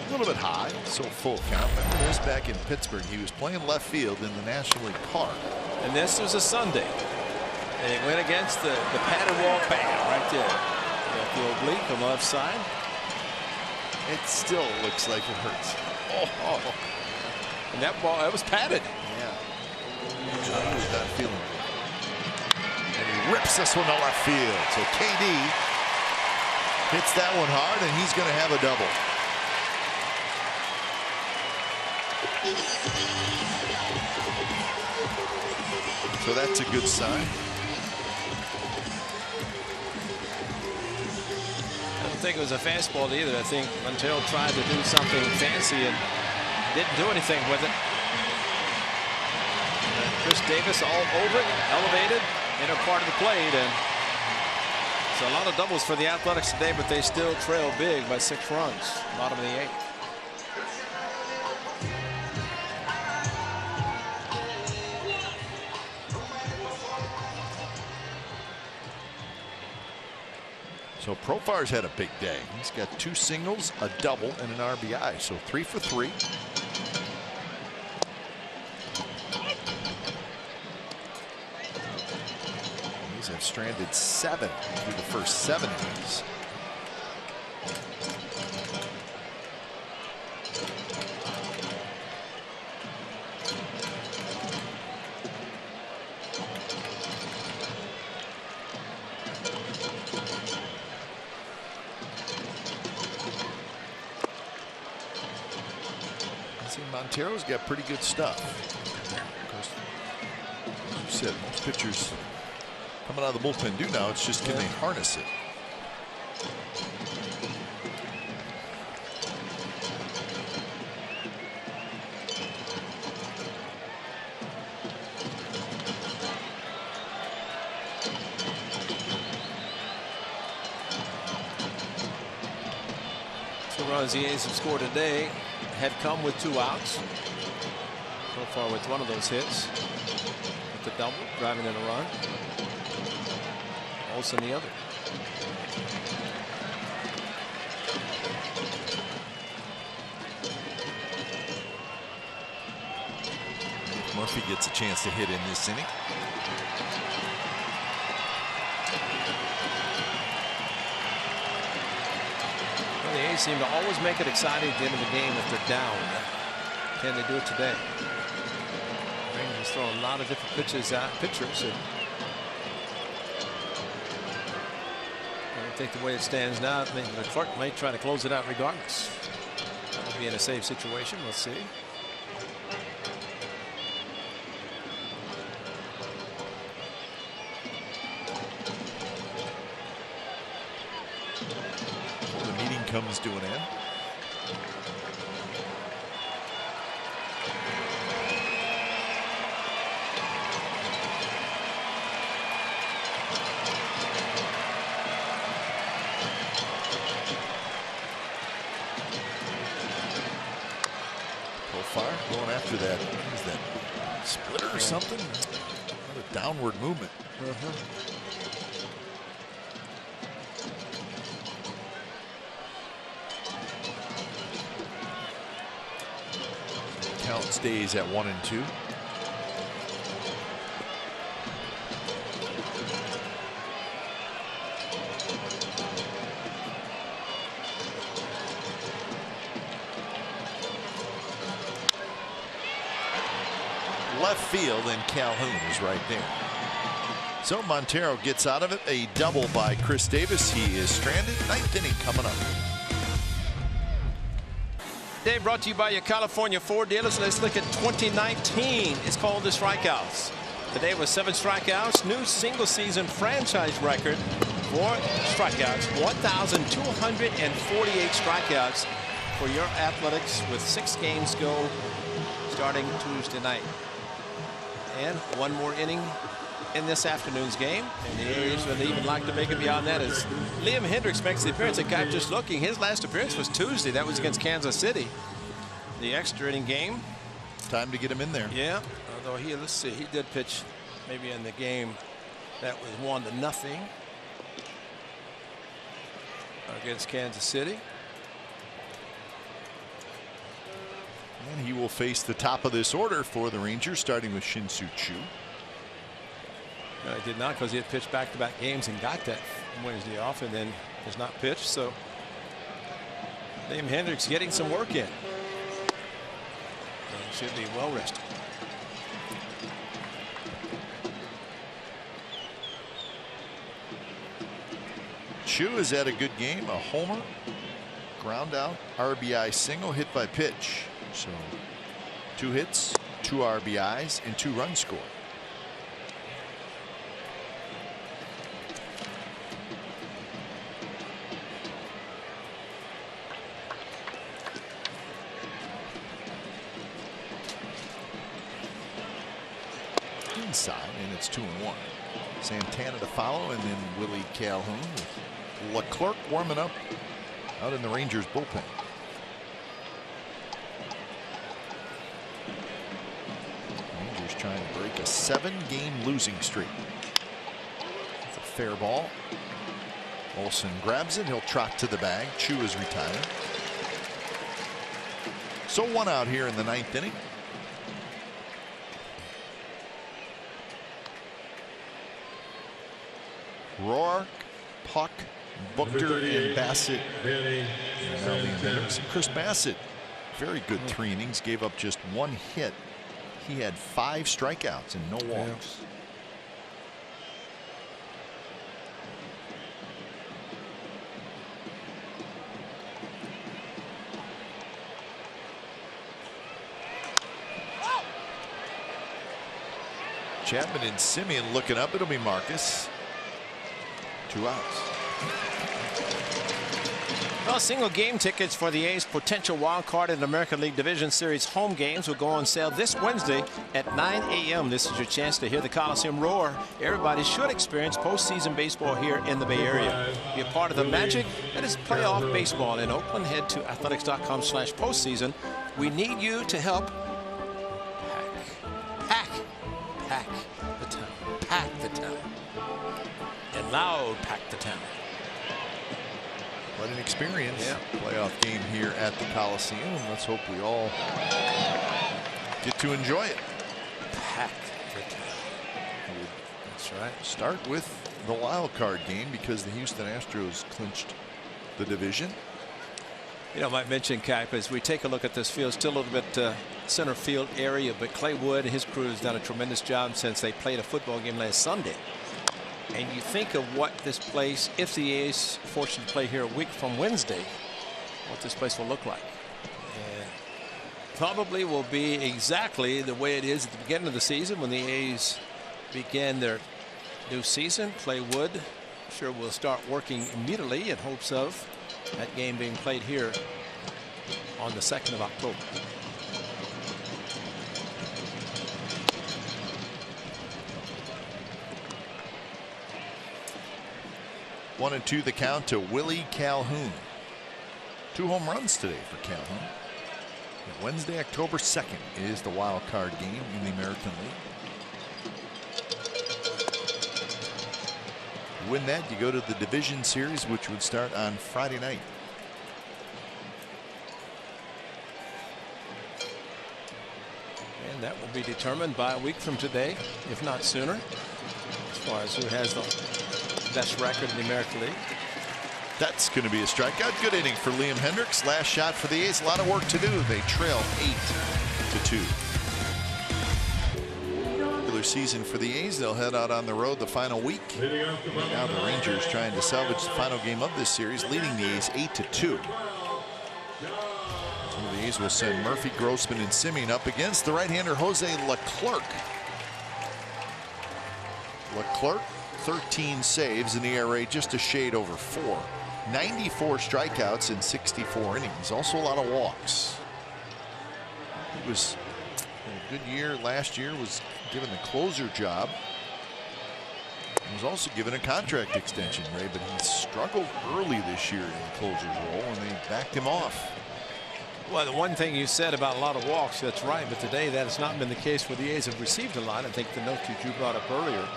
A little bit high, so full count. Remember this back in Pittsburgh, he was playing left field in the National League Park. And this was a Sunday. And he went against the padded wall, bam, right there. Got the oblique on the left side. It still looks like it hurts. Oh. And that ball, that was padded. Yeah. He was not feeling good. And he rips this one to left field. So KD hits that one hard, and he's going to have a double. So that's a good sign. I don't think it was a fastball either. I think Montero tried to do something fancy and didn't do anything with it. Chris Davis all over it, elevated, inner part of the plate, and so a lot of doubles for the Athletics today, but they still trail big by 6 runs, bottom of the 8th. So Profar's had a big day. He's got 2 singles, a double, and an RBI. So 3 for 3. These have stranded 7 through the first 7 innings. Montero's got pretty good stuff. Because, as you said, most pitchers coming out of the bullpen do now. It's just can they harness it? runs the A's have scored today had come with 2 outs. So far with one of those hits. With the double, driving in a run. Olsen the other. Murphy gets a chance to hit in this inning. Well, the A's seem to always make it exciting at the end of the game if they're down. Can they do it today? Rangers throwing a lot of different pitchers. And I think the way it stands now, maybe the Clark may try to close it out regardless. That would be in a safe situation. We'll see. Comes to an end. Profile going after that. What is that? Splitter or something? Another downward movement. Count stays at 1-2. Left field, and Calhoun is right there. So Montero gets out of it. A double by Chris Davis. He is stranded. 9th inning coming up. Today brought to you by your California Ford dealers. Let's look at 2019. It's called the strikeouts. Today was 7 strikeouts. New single season franchise record for strikeouts. 1,248 strikeouts for your Athletics with 6 games go starting Tuesday night. And one more inning in this afternoon's game. And the A's would even like to make it beyond that as Liam Hendricks makes the appearance. A guy just looking, his last appearance was Tuesday. That was against Kansas City. The extra inning game. Time to get him in there. Yeah, although let's see, he did pitch maybe in the game that was 1-0 against Kansas City. And he will face the top of this order for the Rangers, starting with Shin-Soo Choo. No, he did not, because he had pitched back-to-back games and got that Wednesday off and then has not pitched. So Liam Hendricks getting some work in. And should be well rested. Choo has had a good game. A homer, ground out, RBI single, hit by pitch. So 2 hits, 2 RBIs, and 2 runs scored. Inside, and it's 2-1. Santana to follow, and then Willie Calhoun with Leclerc warming up out in the Rangers bullpen. Rangers trying to break a 7-game losing streak. It's a fair ball. Olsen grabs it. He'll trot to the bag. Choo is retired. So 1 out here in the 9th inning. Roark, Puck, Booker, and Bassett. And Chris Bassett, very good 3 innings, gave up just 1 hit. He had 5 strikeouts and no walks. Chapman and Simeon looking up. It'll be Marcus. 2 outs. Well, single game tickets for the A's potential wild card in the American League Division Series home games will go on sale this Wednesday at 9 a.m. This is your chance to hear the Coliseum roar. Everybody should experience postseason baseball here in the Bay Area. Be a part of the magic that is playoff baseball in Oakland. Head to athletics.com/postseason. We need you to help pack the town. Pack the town. And loud pack the town. What an experience. Playoff game here at the Coliseum. Let's hope we all get to enjoy it. Pack the town. That's right. Start with the wild card game because the Houston Astros clinched the division. You know, I might mention, Cap, as we take a look at this field, still a little bit center field area, but Clay Wood and his crew has done a tremendous job since they played a football game last Sunday. And you think of what this place, if the A's fortunate to play here a week from Wednesday, what this place will look like. And probably will be exactly the way it is at the beginning of the season when the A's began their new season. Clay Wood, sure, will start working immediately in hopes of that game being played here on the 2nd of October. One and two the count to Willie Calhoun. 2 home runs today for Calhoun. And Wednesday, October 2nd is the wild card game in the American League. Win that, you go to the division series, which would start on Friday night. And that will be determined by a week from today, if not sooner, as far as who has the best record in the American League. That's going to be a strikeout. Good inning for Liam Hendricks. Last shot for the A's. A lot of work to do. They trail 8-2. Regular season for the A's. They'll head out on the road the final week. Right now the Rangers trying to salvage the final game of this series, leading the A's 8-2. The A's will send Murphy, Grossman, and Simeon up against the right-hander Jose Leclerc. Leclerc, 13 saves, and the ERA just a shade over 4. 94 strikeouts in 64 innings. Also a lot of walks. It was a good year last year. Was given the closer job. He was also given a contract extension, Ray, but he struggled early this year in the closer's role, and they backed him off. Well, the one thing you said about a lot of walks, that's right, but today that has not been the case where the A's have received a lot. I think the note that you brought up earlier,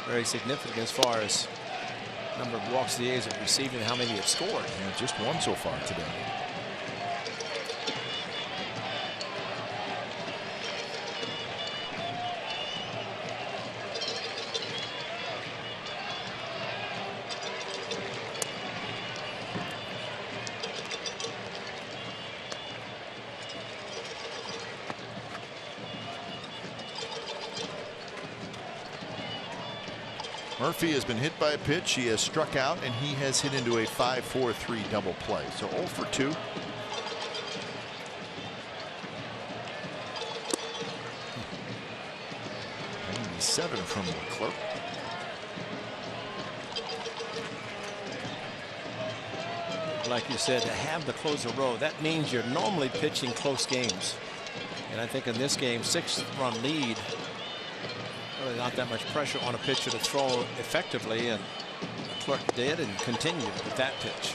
very significant as far as number of walks the A's have received and how many have scored. Yeah, just one so far today. Murphy has been hit by a pitch. He has struck out, and he has hit into a 5-4-3 double play. So 0 for 2. Seven from Leclerc. Like you said, to have the closer row, that means you're normally pitching close games. And I think in this game, 6-run lead, really not that much pressure on a pitcher to throw effectively, and Leclerc did and continued with that pitch.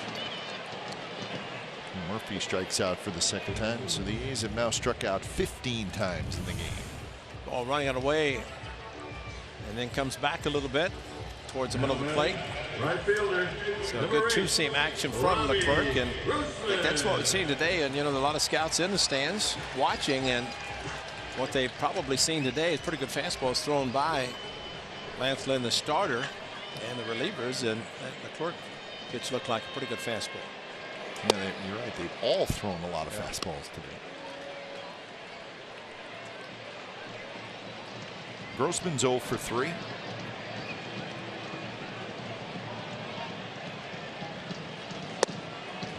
Murphy strikes out for the 2nd time, so the A's have now struck out 15 times in the game. Ball running out of way, and then comes back a little bit towards the middle of the plate. Right fielder. So good two-seam action from Leclerc, and I think that's what we've seen today. And you know, a lot of scouts in the stands watching, and what they've probably seen today is pretty good fastballs thrown by Lance Lynn, the starter, and the relievers, and that Leclerc pitch looked like a pretty good fastball. Yeah, you're right. They've all thrown a lot of fastballs today. Grossman's 0 for 3.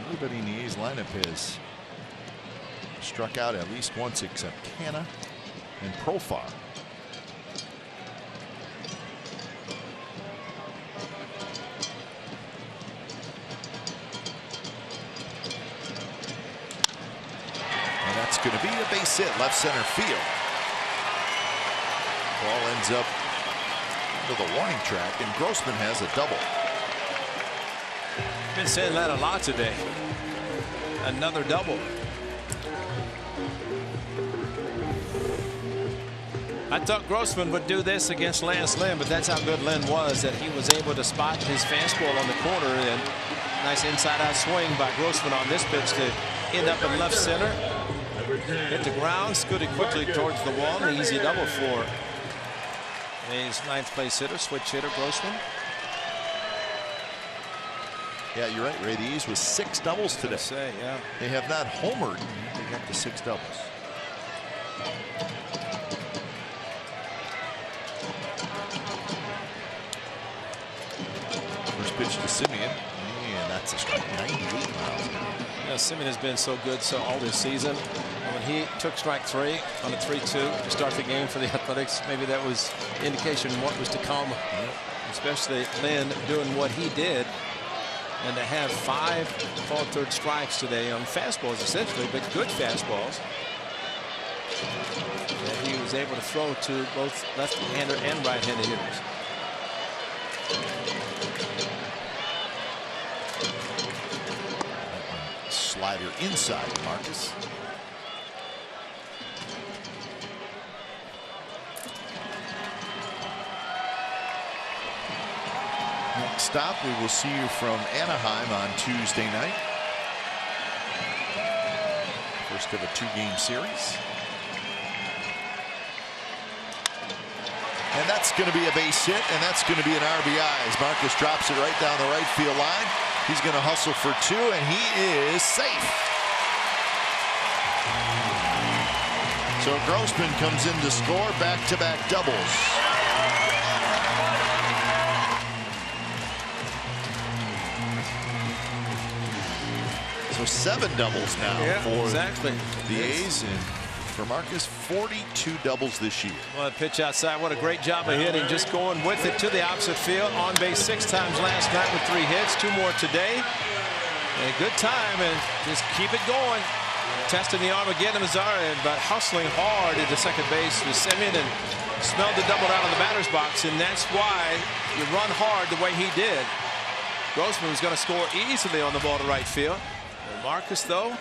Everybody in the A's lineup has struck out at least once except Canna and Profar. that's going to be a base hit left center field. Ball ends up to the warning track, and Grossman has a double. Been saying that a lot today. Another double. I thought Grossman would do this against Lance Lynn, but that's how good Lynn was, that he was able to spot his fastball on the corner, and nice inside-out swing by Grossman on this pitch to end up in left center. Hit the ground, scooted quickly towards the wall, an easy double for A's ninth place hitter, switch hitter Grossman. Yeah, you're right, Ray. The A's with 6 doubles today. Yeah. They have not homered. They got the 6 doubles. First pitch to Simeon, and that's a strike. 98 miles an hour. Yeah, Simeon has been so good all this season. And when he took strike 3 on a 3-2 to start the game for the Athletics, maybe that was indication of what was to come. Especially Lynn doing what he did. And to have 5 fall-third strikes today on fastballs, essentially, but good fastballs, that he was able to throw to both left-hander and right-handed hitters. Slider inside Marcus. Next stop, we will see you from Anaheim on Tuesday night. First of a 2-game series. And that's going to be a base hit, and that's going to be an RBI as Marcus drops it right down the right field line. He's going to hustle for 2, and he is safe. So Grossman comes in to score back-to-back doubles. So 7 doubles now for the A's, and for Marcus, 42 doubles this year. Well, a pitch outside. What a great job of hitting. Just going with it to the opposite field. On base 6 times last night with 3 hits. 2 more today. And a good time, and just keep it going. Testing the arm again of Mazara, but hustling hard into second base with Simeon, and smelled the double out of the batter's box, and that's why you run hard the way he did. Grossman was going to score easily on the ball to right field. And Marcus, though,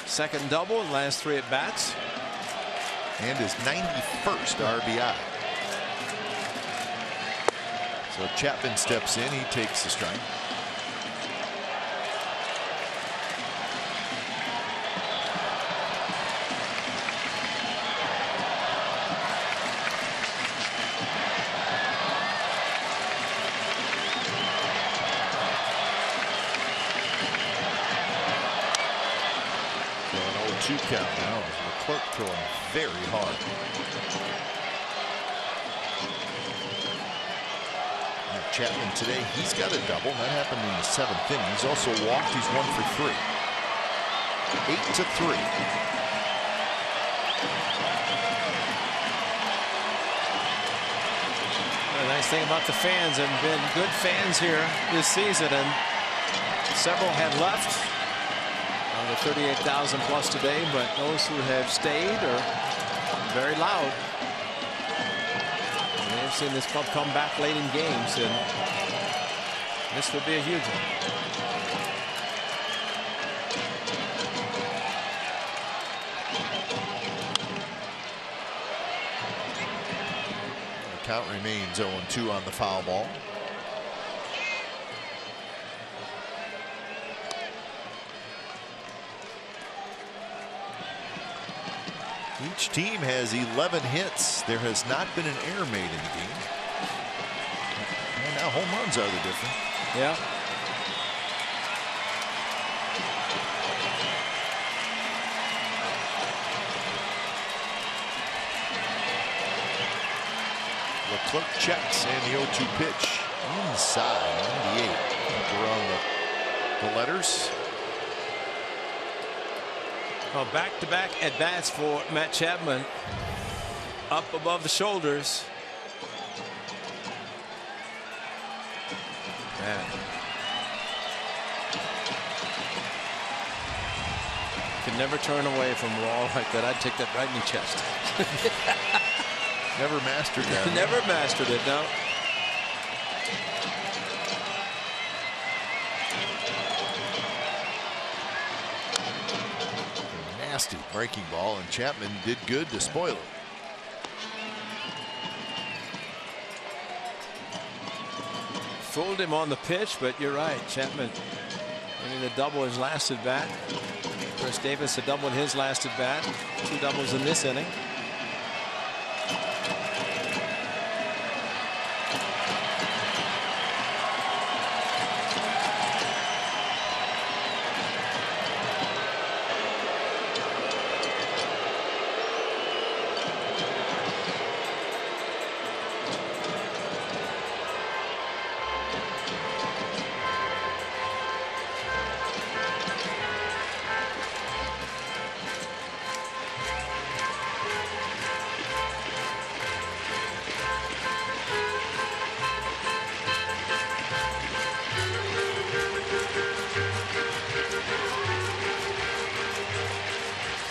second double in the last 3 at bats. And his 91st RBI. So Chapman steps in. He takes the strike. So an 0-2 count now. Leclerc throwing very hard. Now Chapman today, he's got a double. That happened in the 7th inning. He's also walked. He's 1 for 3. 8-3. The nice thing about the fans, have been good fans here this season, and several have left. The 38,000 plus today, but those who have stayed are very loud. And they've seen this club come back late in games, and this would be a huge one. The count remains 0-2 on the foul ball. Each team has 11 hits. There has not been an error made in the game. And now home runs are the difference. Yeah. Leclerc checks, and the 0-2 pitch inside 98. Around the letters. Well, back-to-back at-bats for Matt Chapman. Up above the shoulders. Man. Can never turn away from a wall like that. I'd take that right in the chest. Never mastered that. Never mastered it, no. Nasty breaking ball, and Chapman did good to spoil it. Fooled him on the pitch, but you're right. Chapman getting a double his last at bat. Chris Davis a double in his last at bat. 2 doubles in this inning.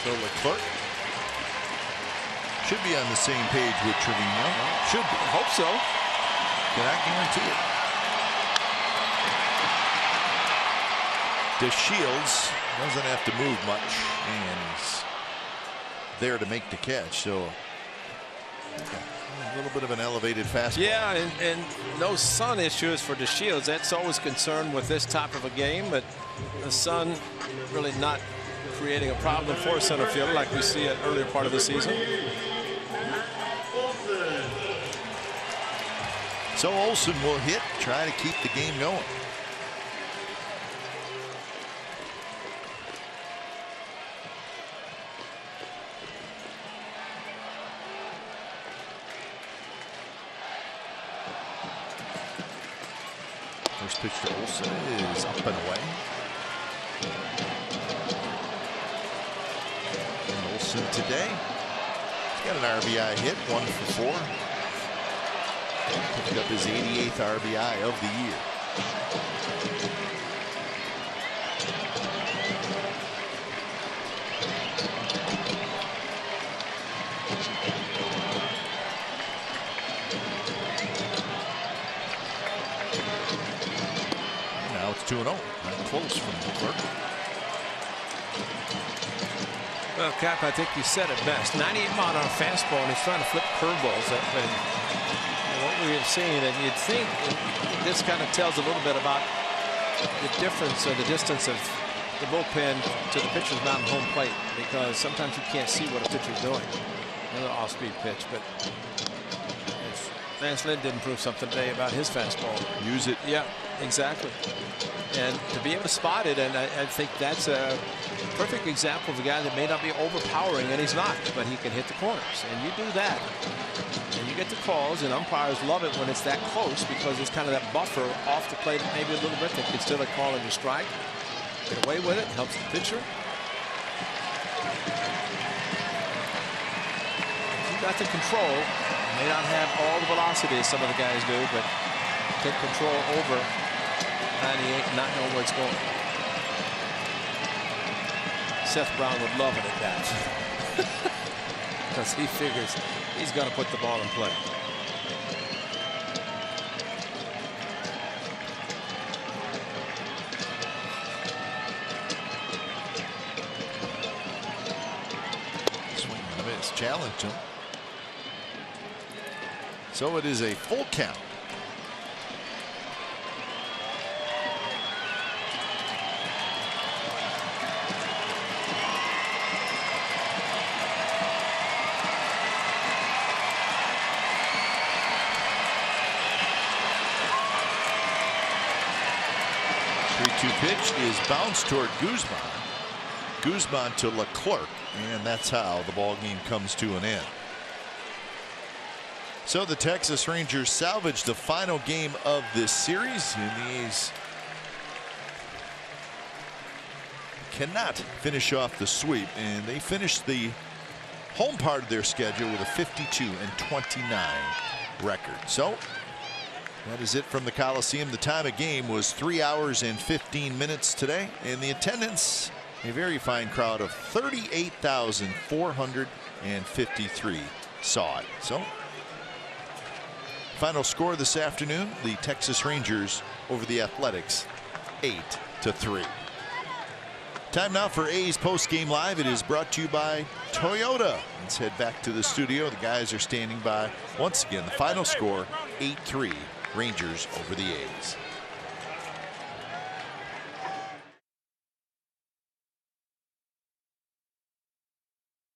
So Leclerc should be on the same page with Trevino. Should be. Hope so. Cannot guarantee it. DeShields doesn't have to move much, and he's there to make the catch. So a little bit of an elevated fastball. Yeah, and no sun issues for DeShields. That's always concerned with this type of a game, but the sun really not creating a problem for a center fielder like we see at earlier part of the season. So Olsen will hit, try to keep the game going. First pitch to Olsen is up and away. And Olsen today, he's got an RBI hit, 1 for 4. Picked up his 88th RBI of the year. Now it's 2-0. Not close from Leclerc. Well, Cap, I think you said it best. 98-mile-an-hour fastball, and he's trying to flip curveballs. What we have seen, and you'd think this kind of tells a little bit about the difference or the distance of the bullpen to the pitcher's mound and home plate, because sometimes you can't see what a pitcher's doing. Another off-speed pitch, but Lance Lynn didn't prove something today about his fastball. Use it. Yeah, exactly. And to be able to spot it, and I think that's a perfect example of a guy that may not be overpowering, and he's not, but he can hit the corners. And you do that, and you get the calls, and umpires love it when it's that close, because it's kind of that buffer off the plate maybe a little bit that can still call in your strike. Get away with it, helps the pitcher. You got the control. May not have all the velocity as some of the guys do, but take control over 98 and not know where it's going. Seth Brown would love it at that. Because he figures he's going to put the ball in play. Swing and a miss. Challenge him. So it is a full count. Pitch is bounced toward Guzman. Guzman to Leclerc, and that's how the ball game comes to an end. So the Texas Rangers salvaged the final game of this series, and the A's cannot finish off the sweep, and they finished the home part of their schedule with a 52-29 record. So that is it from the Coliseum. The time of game was 3 hours and 15 minutes today, and the attendance A very fine crowd of 38,453 saw it. So, final score this afternoon, the Texas Rangers over the Athletics, 8-3. Time now for A's Post-Game Live. It is brought to you by Toyota. Let's head back to the studio. The guys are standing by. Once again, the final score, 8-3, Rangers over the A's.